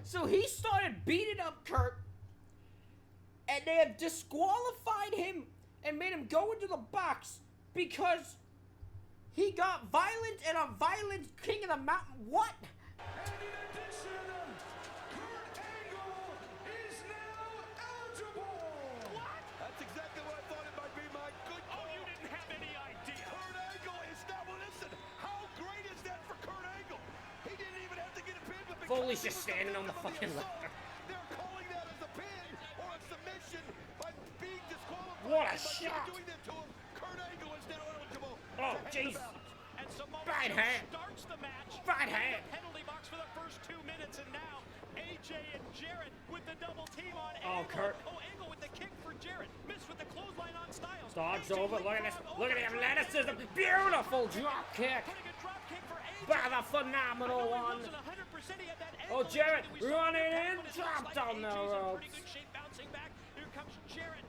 So he started beating up Kurt, and they have disqualified him and made him go into the box because he got violent and a violent King of the Mountain. What? And in addition, Kurt Angle is now eligible. What? That's exactly what I thought it might be, Mike. Good call. Oh, you didn't have any idea. Kurt Angle is now, listen, how great is that for Kurt Angle? He didn't even have to get a pin, but Foley's just standing on the fucking ladder. They're calling that as a pin or a submission by being disqualified. What a By shot. doing that to him. Kurt Angle is now eligible. Oh, to jeez. And Samoa Right Joe hand. starts the match. Right in hand. the penalty box for the first 2 minutes, and now AJ and Jarrett with the double team on Oh, Angle. Kurt. Oh, Angle with the kick for Jarrett. Missed with the clothesline on Styles. Dodged AJ over. Look at this. leapfrog Look at the over athleticism. Beautiful drop kick. Putting a drop kick for AJ. By the phenomenal one. Oh, Jarrett running in. Dropped on the ropes. Pretty good shape bouncing back. Here comes Jarrett.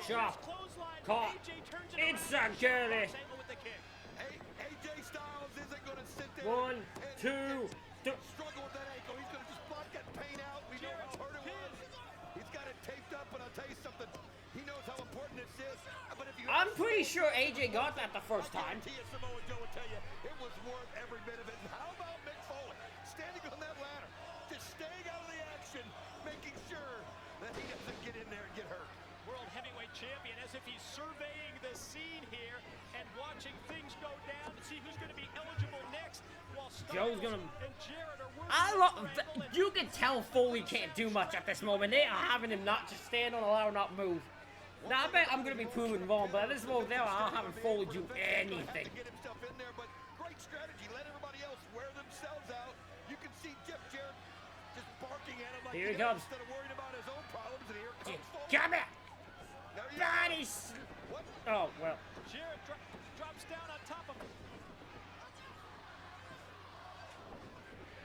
Chop. Caught. Insecurity. AJ Styles isn't going to sit there. 1, 2, 3. Struggle with that ankle. He's going to just block that pain out. We know how hurt it was. He's got it taped up, but I'll tell you something. He knows how important this is. But if you I'm pretty sure AJ got that the first time. Samoa Joe will tell you it was worth every bit of it. And how about Mick Foley standing on that ladder, just staying out of the action, making sure that he doesn't get in there and get hurt. World Heavyweight Champion, as if he's surveying the scene here and watching things go down to see who's going to be eligible next. While Joe's Styles gonna. and Jarrett are working I for love. Angle and You can tell Foley can't do much at this moment. They are having him not just stand on a ladder, not move. Now I bet I'm gonna be proven wrong, but at this moment they are having Foley do anything. Get himself in there, but great strategy. Let everybody else wear themselves out. You can see Jeff Jarrett just barking at him like Here he comes. instead of worrying about his own problems. And here comes Foley. Come here. There you Body. go. What? Oh well. Jarrett drops down on top of him.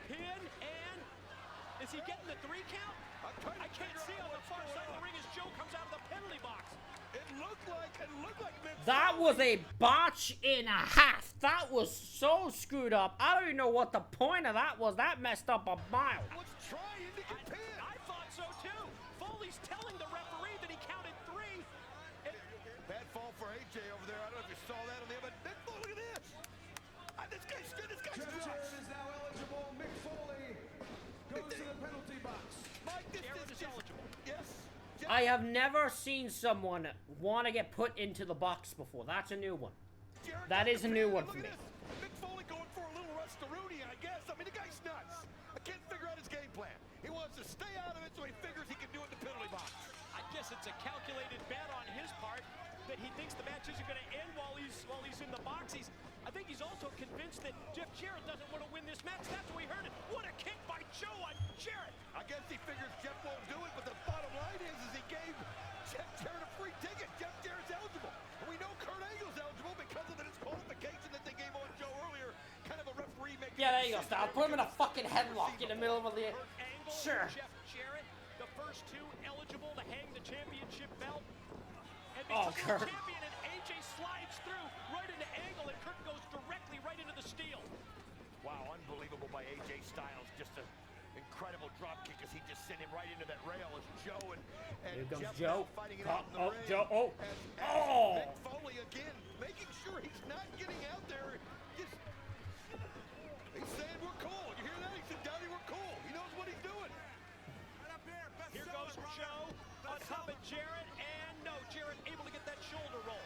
Pin, and is he getting the 3 count? I can't see on the far side of the ring as Joe comes out of the penalty box. It looked like Mick That was a botch and a half. That was so screwed up. I don't even know what the point of that was. That messed up a mile. was trying to get pinned. I thought so too. Foley's telling the referee that he counted 3. Bad fall for AJ over there. I don't know if you saw that on the other. Mick Foley, look at this. This guy's good. This guy's Jeff good. Jarrett is now eligible. Mick Foley goes to the penalty box. Mike, Jarrett is eligible. Yes. I have never seen someone want to get put into the box before. That's a new one. That is a new one for me. Mick Foley going for a little Rustaroonie, I guess. I mean, the guy's nuts. I can't figure out his game plan. He wants to stay out of it, so he figures he can do it in the penalty box. I guess it's a calculated bet on his part that he thinks the match isn't going to end while he's in the box. I think he's also convinced that Jeff Jarrett doesn't want to win this match. That's why he heard it. What a kick by Joe on Jarrett. I guess he figures Jeff won't do it, but the bottom line is he gave Jeff Jarrett a free ticket. Jeff Jarrett's eligible. And we know Kurt Angle's eligible because of the disqualification that they gave on Joe earlier. Kind of a referee making. Yeah, there you go, Styles. Put him in a fucking headlock in the middle of the. Angle, Sure. Jeff Jarrett, the first 2 eligible to hang the championship belt. And Oh, because Kurt. the champion and AJ slides through right into Angle, and Kurt goes directly right into the steel. Wow, unbelievable by AJ Styles. Just an incredible drop kick as he just sent him right into that rail as Joe and Here comes Jeff Joe. now fighting it out in the ring. Joe. Oh. As Oh. Mick Foley again, making sure he's not getting out there. Just, he's saying we're cool. You hear that? He said, Daddy, we're cool. He knows what he's doing. Here goes Joe on top of Jarrett, and no, Jarrett able to get that shoulder roll.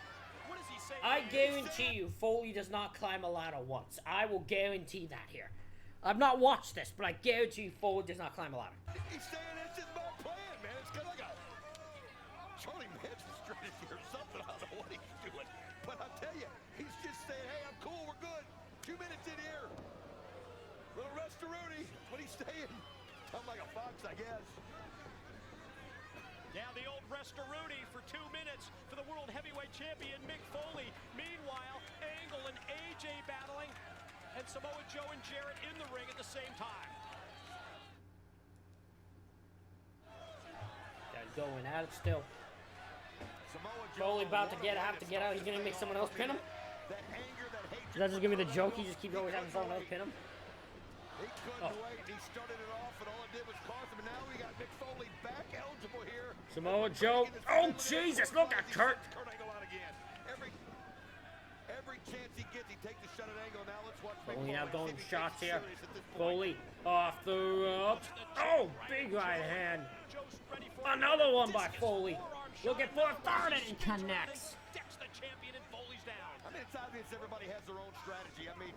What does he say? I guarantee you, Foley does not climb a ladder once. I will guarantee that here. I've not watched this, but I guarantee you, Foley does not climb a ladder. He's saying this is my plan, man. It's kind of like a Charlie Manson strategy or something. I don't know what he's doing. But I'll tell you, he's just saying, hey, I'm cool, we're good. 2 minutes in here. Little Rustaroonie. What he's saying. I'm like a fox, I guess. Now the old Rustaroonie for 2 minutes for the World Heavyweight Champion Mick Foley. Meanwhile, Angle and AJ battling, and Samoa Joe and Jarrett in the ring at the same time. Guys going at it still. Samoa Foley about to have to get out. He's gonna make someone else pin him. Is that just gonna be the joke? He just keeps always having someone else pin him. He couldn't wait. He started it off, and all it did was cost him. And now we got Mick Foley back eligible here. Samoa Joe. Oh, Jesus, look at Kurt. Kurt Angle out again. Every chance he gets, he takes a shot at Angle. Now let's watch Mick Foley now Foley. going shots here. Foley off the ropes. Oh, big right hand. Another one by Foley. Looking for a third, and it connects. Decks the champion and Foley's down. I mean, it's obvious everybody has their own strategy. I mean,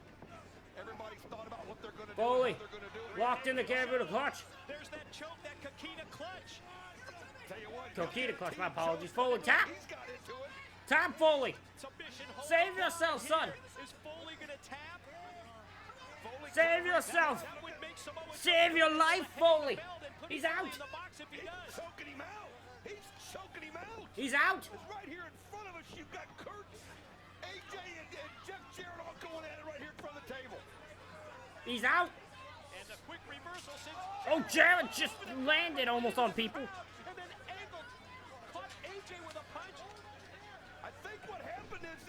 everybody's thought about what they're going to do. Foley What they're going to do. locked in the cage with a clutch. There's that choke, that Kakita clutch. Tell you what, Kokita clutch, my apologies. Foley tap. he's got into it. Tap Foley. Submission hold. Save yourself, son. Is Foley going to tap? Foley Save yourself. That would make Samoa Save your life, Foley. He's out. in the box if he does. Choking him out. He's choking him out. He's out. It's right here in front of us. You've got Kurt, AJ, and Jeff Jarrett all going at it right here in front of the table. He's out. And a quick reversal since. Oh, Jarrett just landed almost on people. And then Angle caught AJ with a punch. I think what happened is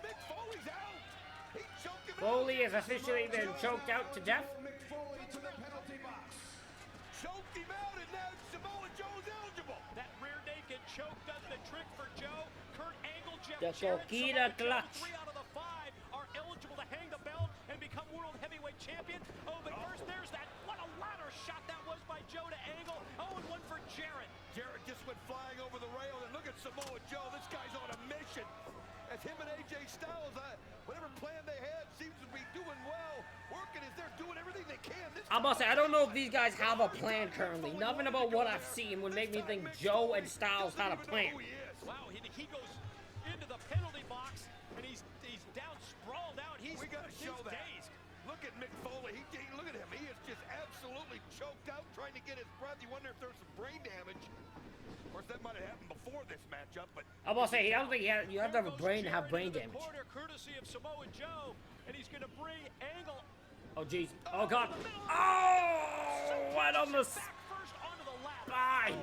Mick Foley's out. He choked him Foley out. has officially been choked out to death. Mick Foley to the penalty box. Choked him out, and now Samoa Joe's eligible. That rear naked choke does the trick for Joe. Kurt Angle, Jeff The Jarrett, Kokita Samoa Joe, clutch. 3 out of the 5 are eligible to hang the belt and become world heavyweight champion. Oh, but first there's that. What a ladder shot that was by Joe to Angle. Oh, and one for Jarrett. Jarrett just went flying over the rail, and look at Samoa Joe. This guy's on a mission. As him and AJ Styles, whatever plan they had seems to be doing well. Working as they're doing everything they can. I must say, I don't know if these guys have a plan currently. Nothing about what I've seen would make me think Joe and Styles had a plan. Wow, he goes into the penalty box, and he's down, sprawled out. We got to show that. Dazed. Look at Mick Foley. Look at him. He is just absolutely choked out, trying to get his breath. You wonder if there's some brain damage. Of course, that might have happened before this matchup, but I must say, I don't think you have to have a brain to have brain damage. Corner, courtesy of Samoa Joe, and he's going to bring Angle. Oh, jeez. Oh, God. Oh, right on the spine.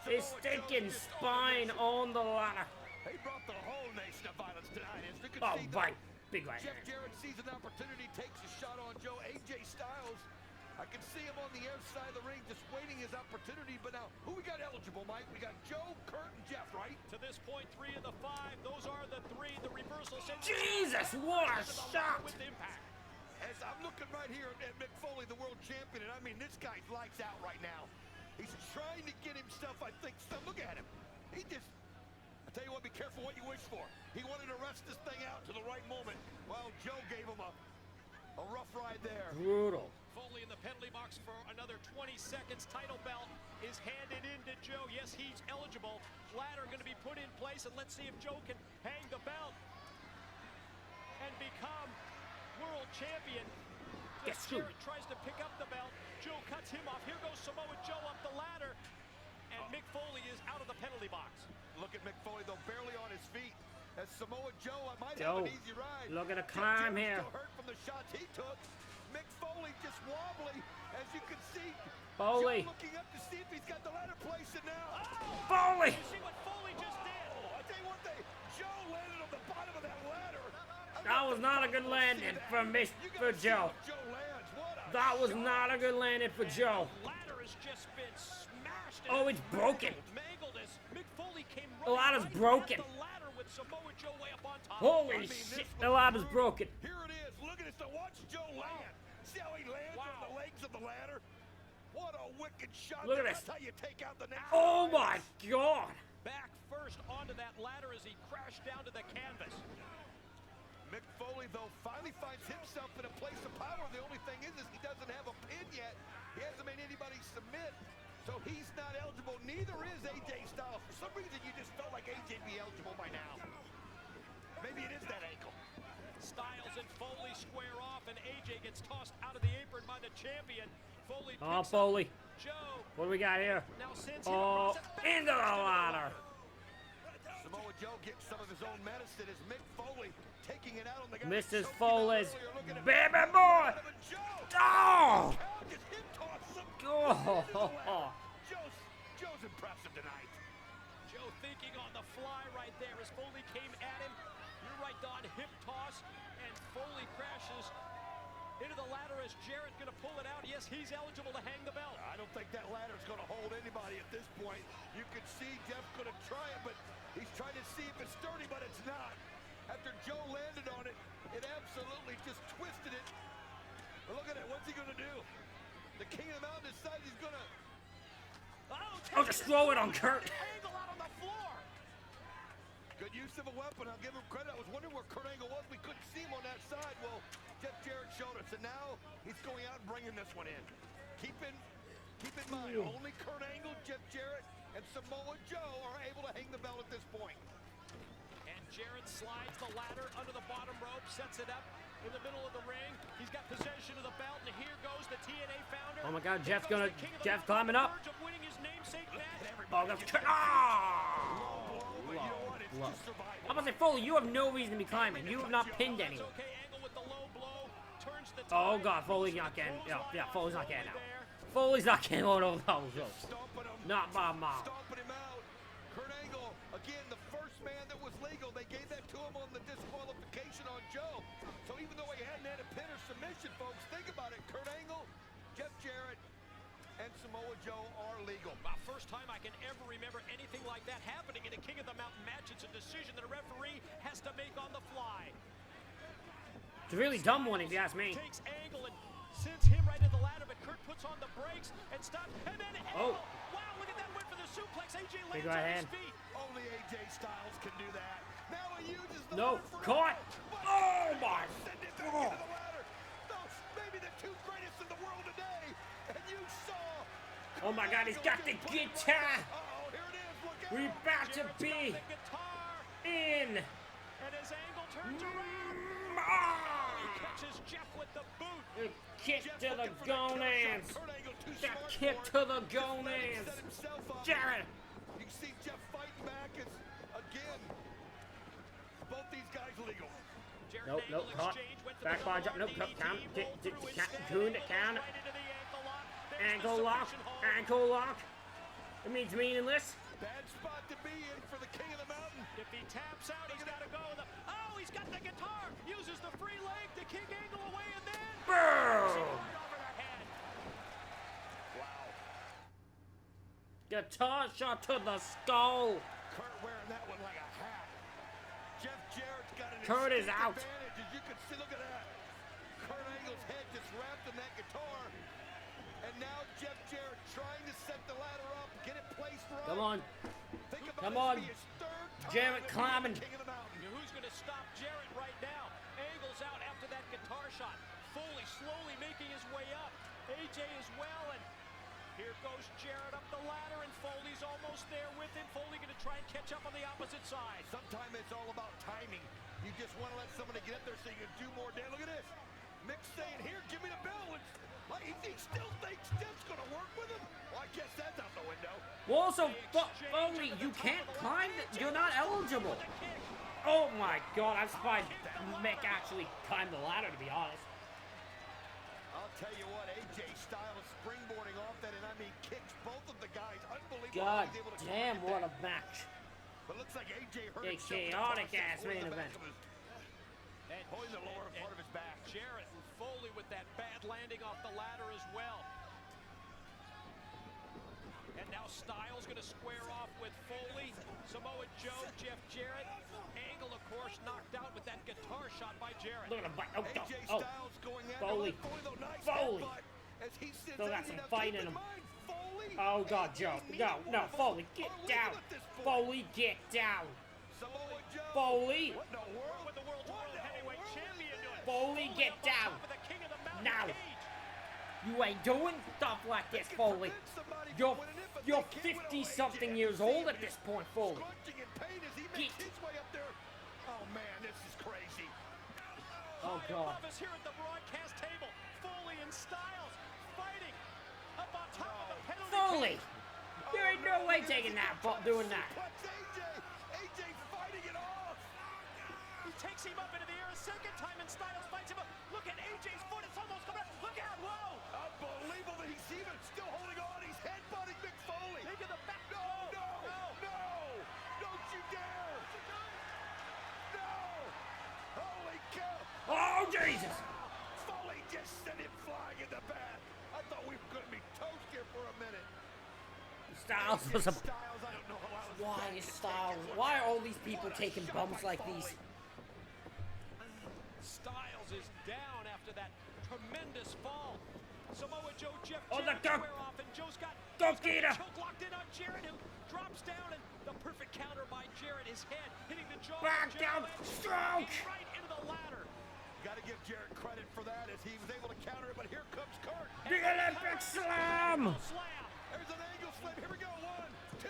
His stinking spine on the ladder. He brought the whole nation of violence tonight. As you can Oh, see, right. Big right Jeff hand. Jarrett sees an opportunity, takes a shot on Joe. AJ Styles, I can see him on the outside of the ring just waiting his opportunity. But now, who we got eligible, Mike? We got Joe, Kurt, and Jeff, right? To this point, 3 of the 5. Those are the 3. The reversal sends Jesus, what a shot! With impact. As I'm looking right here at Mick Foley, the world champion, and I mean, this guy's lights out right now. He's trying to get himself, I think, look at him. He just, I tell you what, be careful what you wish for. He wanted to rest this thing out to the right moment. Well, Joe gave him a rough ride there. Brutal. Foley in the penalty box for another 20 seconds. Title belt is handed in to Joe. Yes, he's eligible. Ladder going to be put in place, and let's see if Joe can hang the belt and become world champion. Yes, true. Jarrett tries to pick up the belt. Joe cuts him off. Here goes Samoa Joe up the ladder, and Mick Foley is out of the penalty box. Look at Mick Foley, though, barely on his feet. As Samoa Joe, I might Joe, have an easy ride. look at the climb here. Still hurt from the shots he took. Mick Foley just wobbly, as you can see. Foley. Joe looking up to see if he's got the ladder placed, and now. Oh! Foley. You see what Foley just did? Oh, I tell you what, Joe landed on the bottom of that ladder. That was not a good landing for Joe. That was not a good landing for Joe. The ladder has just been smashed. Oh, it's broken. Mangled as Mick Foley came The ladder's broken. the ladder with Samoa Joe way up on top. Holy shit, the ladder's broken. Here it is. Look at this. To watch Joe land. See how he lands on the legs of the ladder? What a wicked shot. Look at this. That's how you take out the next. Oh my God. Back first onto that ladder as he crashed down to the canvas. Mick Foley, though, finally finds himself in a place of power. The only thing is he doesn't have a pin yet. He hasn't made anybody submit, so he's not eligible. Neither is AJ Styles. For some reason, you just felt like AJ be eligible by now. Maybe it is that ankle. Styles and Foley square off, and AJ gets tossed out of the apron by the champion. Foley Oh, picks Foley. up Joe. What do we got here? Now sends him Oh, across into the ladder. Samoa Joe gets some of his own medicine as Mick Foley taking it out on the guy. Mrs. Foley's baby boy. Oh! Oh! Joe's impressive tonight. Joe thinking on the fly right there as Foley came at him. You're right, Don. Hip toss, and Foley crashes into the ladder. Is Jarrett going to pull it out? Yes, he's eligible to hang the belt. I don't think that ladder's going to hold anybody at this point. You can see Jeff's going to try it, but he's trying to see if it's sturdy, but it's not. After Joe landed on it, it absolutely just twisted it. But look at it. What's he going to do? The King of the Mountain decides he's going to... Oh, just throw it on Kurt. Angle out on the floor. Good use of a weapon. I'll give him credit. I was wondering where Kurt Angle was. We couldn't see him on that side. Well, Jeff Jarrett showed us, and now he's going out and bringing this one in. Keep in mind, only Kurt Angle, Jeff Jarrett, and Samoa Joe are able to hang the belt at this point. And Jarrett slides the ladder under the bottom rope, sets it up in the middle of the ring. He's got possession of the belt, and here goes the TNA founder. Oh my God, Jeff's climbing up. Oh, that's I'm about to say, Foley, you have no reason to be climbing. You have not pinned anyone. Oh God, Foley's not getting. Yeah, Foley's not getting out. Foley's not getting on over those ropes. Not by a mile. Stomping him out. Kurt Angle, again, the first man that was legal. They gave that to him on the disqualification on Joe. So even though he hadn't had a pin or submission, folks, think about it. Kurt Angle, Jeff Jarrett, and Samoa Joe are legal. First time I can ever remember anything like that happening in a King of the Mountain match. It's a decision that a referee has to make on the fly. It's a really dumb one, if you ask me. Takes Angle and sends him right to the ladder, but Kurt puts on the brakes and stops. And then Angle, wow, look at that, went for the suplex. AJ lands on his feet. Only AJ Styles can do that. Now he uses the No, caught. Oh my God. Those maybe the two greatest in the world today. And you saw. Oh my God, he's got the guitar. We're about to be in. And as Angle turns around, he catches Jeff with the boot. Kick to the gonads. That kick to the gonads. Jarrett. You can see Jeff fighting back. It's again. Both these guys legal. Nope, caught. Back by jump. Nope, count. Count. Ankle lock. It means meaningless. Bad spot to be in for the King of the Mountain. If he taps out, he's got to go. Oh, he's got the guitar. Uses the free leg to kick Angle away, and then boom! Over the head. Wow. Guitar shot to the skull. Kurt wearing that one like a hat. Jeff Jarrett's got an Kurt is out. advantage, as you can see. Look at that. Kurt Angle's head just wrapped in that guitar. And now Jeff Jarrett trying to set the ladder up, get it placed right. Come on. Jarrett climbing. King of the Mountain. Who's going to stop Jarrett right now? Angle's out after that guitar shot. Foley slowly making his way up. AJ as well, and here goes Jarrett up the ladder, and Foley's almost there with him. Foley going to try and catch up on the opposite side. Sometimes it's all about timing. You just want to let somebody get up there so you can do more damage. Look at this. Mick saying, here, give me the bell. He still thinks Jeff's going to work with him. Well, I guess that's out the window. Well, also, Foley, you can't climb. You're not eligible. Oh my God, I'm surprised Mick actually climbed the ladder, to be honest. I'll tell you what, AJ Styles springboarding off that, and I mean kicks both of the guys. Unbelievable. God damn, what a match. But looks like AJ hurt a chaotic ass main event. Holding the lower part of his back. Jarrett and Foley with that bad landing off the ladder as well. And now Styles going to square off with Foley. Samoa Joe, Jeff Jarrett. Angle, of course, knocked out with that guitar shot by Jarrett. Look at him. AJ Styles going at Foley. Foley. Still got some fight in him. Oh God, Joe. No, Foley, get down. Foley, get down. Foley. What in the world? With the world's world heavyweight champion doing. Foley, get down. Now. You ain't doing stuff like this, Foley. You're 50-something years old at this point, Foley. Get. Oh man, this is crazy. Oh God. Above us here at the broadcast table, Foley and Styles fighting up on top of the penalty. Foley, there ain't no way taking that, doing that. AJ fighting it off. He takes him up into the air a second time, and Styles fights him up. Look at AJ's foot; it's almost coming out. Look out! Whoa! Unbelievable! He's even still holding on. He's headbutting Mick Foley. Think of the back. No! Don't you dare! No! Holy cow! Oh Jesus! Foley just sent him flying in the back. I thought we were going to be toast here for a minute. Styles was a... Styles, I don't know how else Why to is say Styles? it. Why are all these people taking bumps like these? Styles is down after that tremendous fall. Samoa Joe, Jeff Oh, the Jarrett dunk. square off, and Joe's got Geeta. choke locked in on Jarrett, who drops down, and the perfect counter by Jarrett, his head hitting the jaw. Back down, stroke. Right into the ladder. Got to give Jarrett credit for that as he was able to counter it, but here comes Kurt. The Olympic slam. There's an angle slam. Here we go. 1, 2.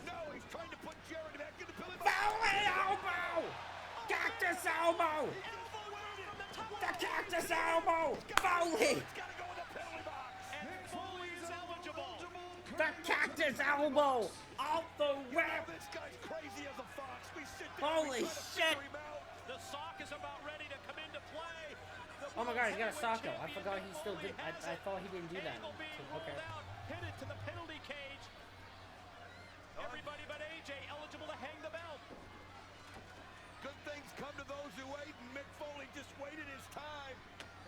No, he's trying to put Jarrett back in the Billy Foley elbow. Cactus elbow. The cactus elbow. Foley. And Foley is eligible. The cactus elbow. Off the whip. This guy's crazy as a fox. We sit there. Holy shit. The sock is about ready to come into play. Oh my god, he's got a sock though. I forgot he still did. I thought he didn't do that. Okay. Hit it to the penalty cage. Everybody but AJ eligible to hang the belt. Good things come to those who wait, and Mick Foley just waited his time.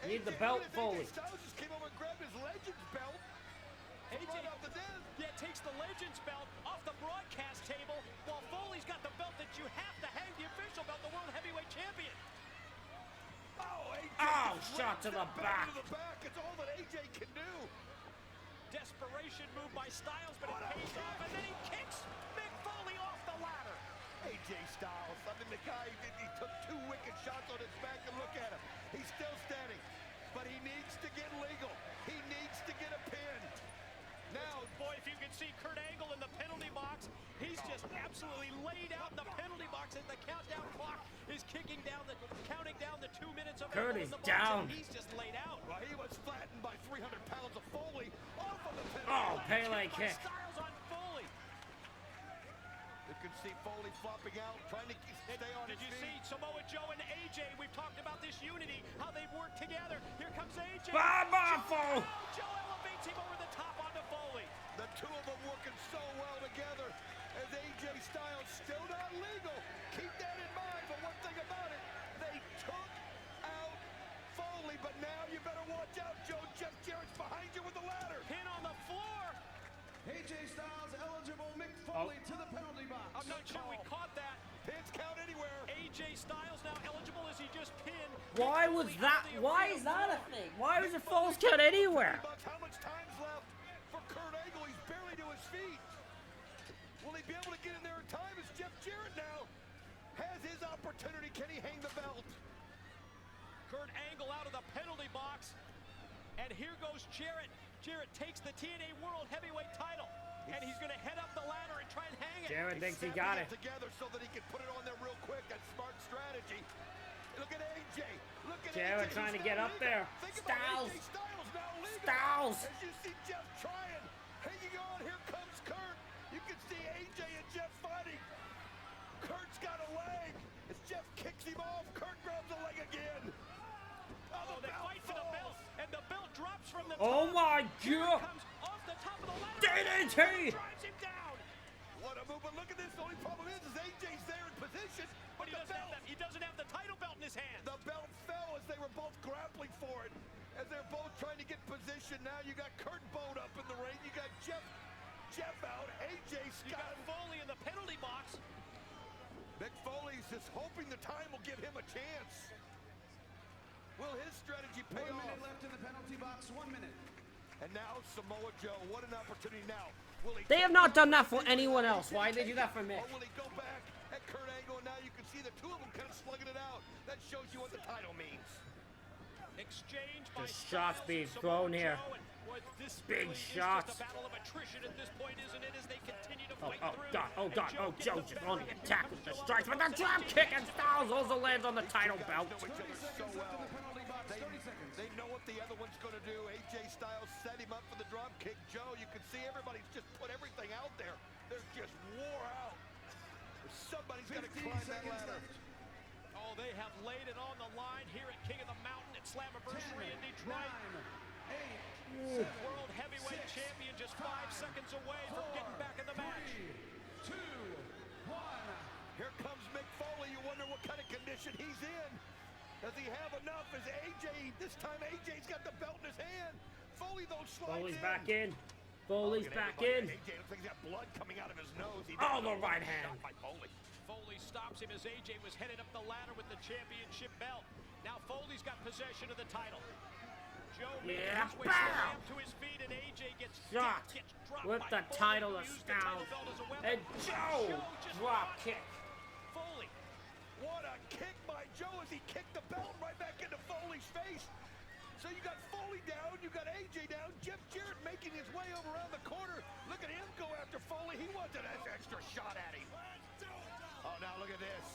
Need the belt, Foley. AJ Styles just came over and grabbed his Legends belt. AJ Right off the disc. Yeah, takes the Legends belt off the broadcast table, while Foley's got the belt that you have to hang, the official belt, the World Heavyweight Champion. Oh, AJ Oh, just shot to the ripped back. To the back. It's all that AJ can do. Desperation move by Styles, but it pays off, and then he kicks Mick Foley off the ladder. AJ Styles, I mean, the guy, he took 2 wicked shots on his back, and look at him. He's still standing, but he needs to get legal. He needs to get a pin. Now, boy, if you can see Kurt Angle in the penalty box, he's just absolutely laid out in the penalty box as the countdown clock is counting down the 2 minutes of Kurt Angle is in the box, down. and he's just laid out. well, he was flattened by 300 pounds of Foley off of the penalty. Oh, Pele kick. Styles on Foley. You can see Foley flopping out, trying to stay on Did his you feet. see Samoa Joe and AJ? We've talked about this unity, how they've worked together. Here comes AJ. Baba-fo. Joe elevates him over the top onto Foley. The two of them working so well together as AJ Styles still not legal. Keep that in mind, but one thing about it, they took out Foley, but now you better watch out, Joe. Jeff Jarrett's behind you with the ladder. Pin on the floor. AJ Styles eligible. Mick Foley to the penalty box. I'm not sure we caught that. Pins count anywhere. AJ Styles now eligible as he just pinned. Why was that? Why is that a thing? Why was it false count anywhere? How much time's left for Kurt Angle? He's barely to his feet. Will he be able to get in there in time as Jeff Jarrett now has his opportunity? Can he hang the belt? Kurt Angle out of the penalty box. And here goes Jarrett. Jarrett takes the TNA World Heavyweight title. And he's going to head up the ladder and try and hang it. Jarrett thinks he Snapping got it. together so that he can put it on there real quick. That's smart strategy. Look at AJ. Look at Jarrett AJ. trying to He's get now up legal. there. Think Styles. about AJ Styles now legal. Styles. As you see Jeff trying, hanging on. Here comes Kurt. You can see AJ and Jeff fighting. Kurt's got a leg. As Jeff kicks him off, Kurt grabs a leg again. Oh, they fight for the belt. And the belt drops from the Oh top. my Here it god. comes off the top of the ladder. DDT. Drives him down. What a move, but look at this. The only problem is AJ's there in position, But but he doesn't have the title belt in his hand. the belt fell as they were both grappling for it. As they're both trying to get position. Now you got Kurt Bode up in the ring. You got Jeff out. AJ You got Scott. Foley in the penalty box. Mick Foley's just hoping the time will give him a chance. Will his strategy pay 1 off? minute left in the penalty box. 1 minute. And now Samoa Joe, what an opportunity now. Will he They have not done that for anyone else. Why did they do that for Mick? Or will he go back at Kurt Angle? Now you can see the two of them kind of slugging it out. That shows you what the title means. Exchange by Just shots Styles being and thrown Samoa here. Joe, and what this Big really shots. Is just a battle of attrition at this point, isn't it? As they continue to Oh, fight oh through. god, oh And god, oh gets Joe the just better on the end. attack with the strikes, but the drop kick and Styles also lands on the title belt. Know each 30 other so seconds left in well. the penalty box. 30 seconds. They know what the other one's going to do. AJ Styles set him up for the drop kick. Joe, you can see everybody's just put everything out there. They're just wore out. Somebody's got to 15 climb that seconds ladder. left. Oh, they have laid it on the line here at King of the Mountain at Slammiversary in Detroit. 9, 8, 7, World Heavyweight 6, Champion just 5 5, seconds away from 4, getting back in the match. 3, 2, 1. Here comes Mick Foley. You wonder what kind of condition he's in. Does he have enough? Is AJ, this time AJ's got the belt in his hand. Foley though slides Foley's in. back in. Foley's back in. AJ looks like he's got blood coming out of his nose. Oh, the right hand. By Foley. Foley stops him as AJ was headed up the ladder with the championship belt. Now Foley's got possession of the title. Joe makes his way slam to his feet, and AJ gets Shot dropped with by the Foley, title who of used the title Styles. belt as a weapon. And Joe just drop watched kick. Foley. What a kick by Joe as he kicked the belt right back into Foley's face. So you got Foley down, you got AJ down, Jeff Jarrett making his way over around the corner. Look at him go after Foley. He wanted an extra shot at him. Oh, now look at this.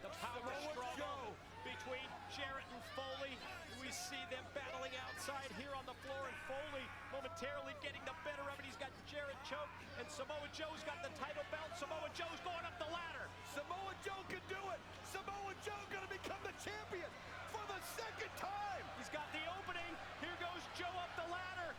The power struggle between Jarrett and Foley. We see them battling outside here on the floor, and Foley momentarily getting the better of it. He's got Jarrett choked, and Samoa Joe's got the title belt. Samoa Joe's going up the ladder. Samoa Joe can do it. Samoa Joe gonna become the champion for the second time. He's got the opening. Here goes Joe up the ladder.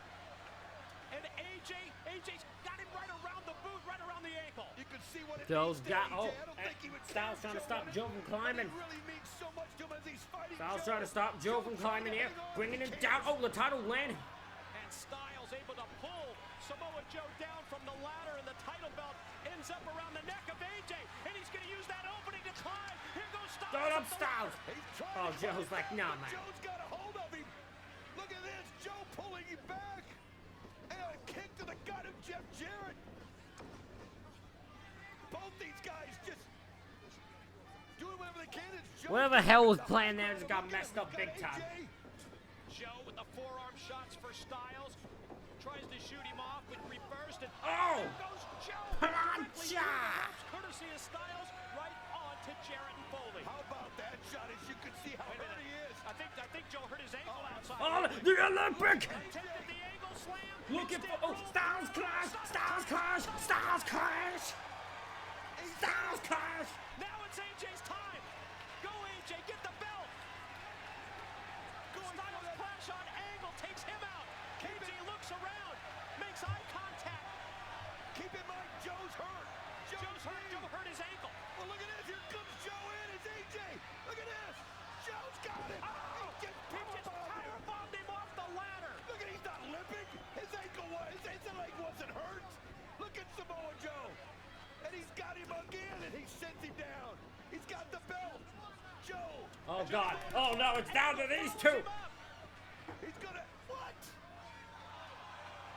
And AJ's got him right around the boot, right around the ankle. You can see what it Joe's means to got, AJ. oh, I don't think he would Styles trying to stop Joe from climbing. It really means so much to him as he's fighting Styles Joe. trying to stop Joe from climbing here. Bringing him down. Oh, the title landing. And Styles able to pull Samoa Joe down from the ladder, and the title belt ends up around the neck of AJ. And he's going to use that opening to climb. Here goes Styles. Throw it up, Styles. Oh, Joe's like, nah, man. Joe's got a hold of him. Look at this. Joe pulling him back. And a kick to the gut of Jeff Jarrett. Both these guys just doing whatever they can. Whatever hell was playing there just got messed up big time. Joe with the forearm shots for Styles. Tries to shoot him off, but reversed. And oh! There goes Joe. Plancha! Courtesy of Styles, right on to Jarrett and Foley. How about that shot? As you can see how hurt he is. I think Joe hurt his ankle outside. Oh, the Olympic! Attempted the ankle slam. Looking for, oh, Styles clash! Styles clash! Styles clash! Styles clash! Now it's AJ's time. Go AJ, get the belt. Styles clash on angle, takes him out. AJ looks around, makes eye contact. Keep in mind, Joe's hurt. Joe's hurt. Joe hurt his ankle. Well, look at this. Here comes Joe in. It's AJ. Look at this. Joe's got it. Oh, he just powerbombed him off the ladder. Look at, he's not limping. His ankle was, his leg wasn't hurt. Look at Samoa Joe. And he's got him again, and he sends him down. He's got the belt. Joe. Oh, God. Oh, no, it's down to these two. He's gonna, what?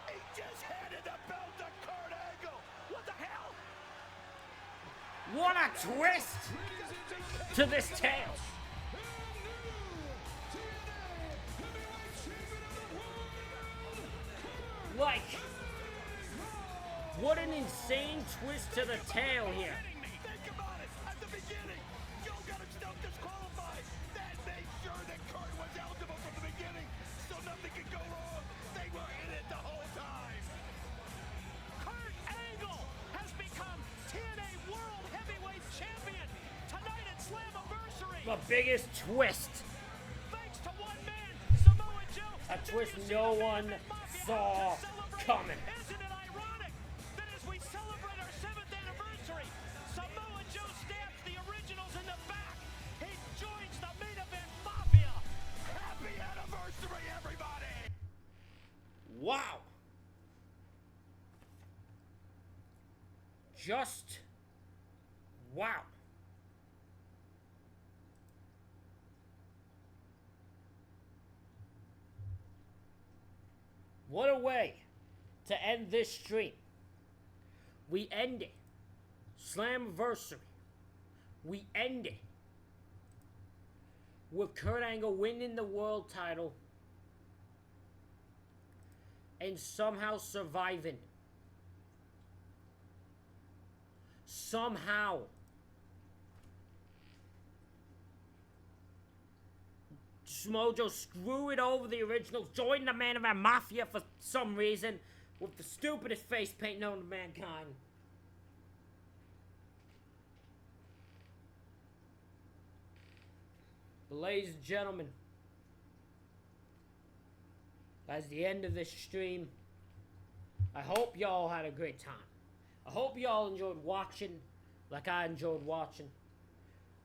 He just handed the belt to Kurt Angle. What the hell? What a twist to this tale. Like, what an insane twist to the tale here. Think about it. At the beginning, Joe got himself disqualified. That made sure that Kurt was eligible from the beginning, so nothing could go wrong. They were in it the whole time. Kurt Angle has become TNA World Heavyweight Champion tonight at Slammiversary. The biggest twist. Thanks to one man, Samoa Joe. A twist no one saw coming. Isn't it ironic that as we celebrate our 7th anniversary, Samoa Joe stabs the originals in the back. He joins the main event mafia. Happy anniversary, everybody! Wow. Just wow. What a way to end this stream. We end it. Slammiversary. We end it with Kurt Angle winning the world title and somehow surviving. Somehow. Mojo screwing over the originals, joining the Man Event Mafia for some reason, with the stupidest face paint known to mankind. But ladies and gentlemen, that's the end of this stream. I hope y'all had a great time. I hope y'all enjoyed watching like I enjoyed watching.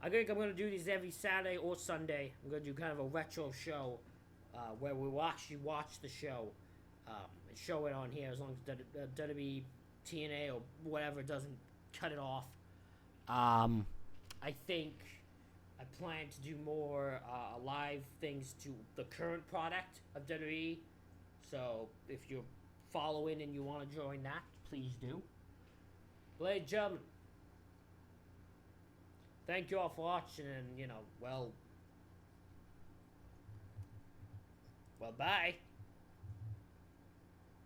I think I'm going to do these every Saturday or Sunday. I'm going to do kind of a retro show where we will actually watch the show and show it on here as long as WWE, TNA, or whatever doesn't cut it off. I think I plan to do more live things to the current product of WWE. So if you're following and you want to join that, please do. Ladies and gentlemen, thank you all for watching, and, you know, well, bye.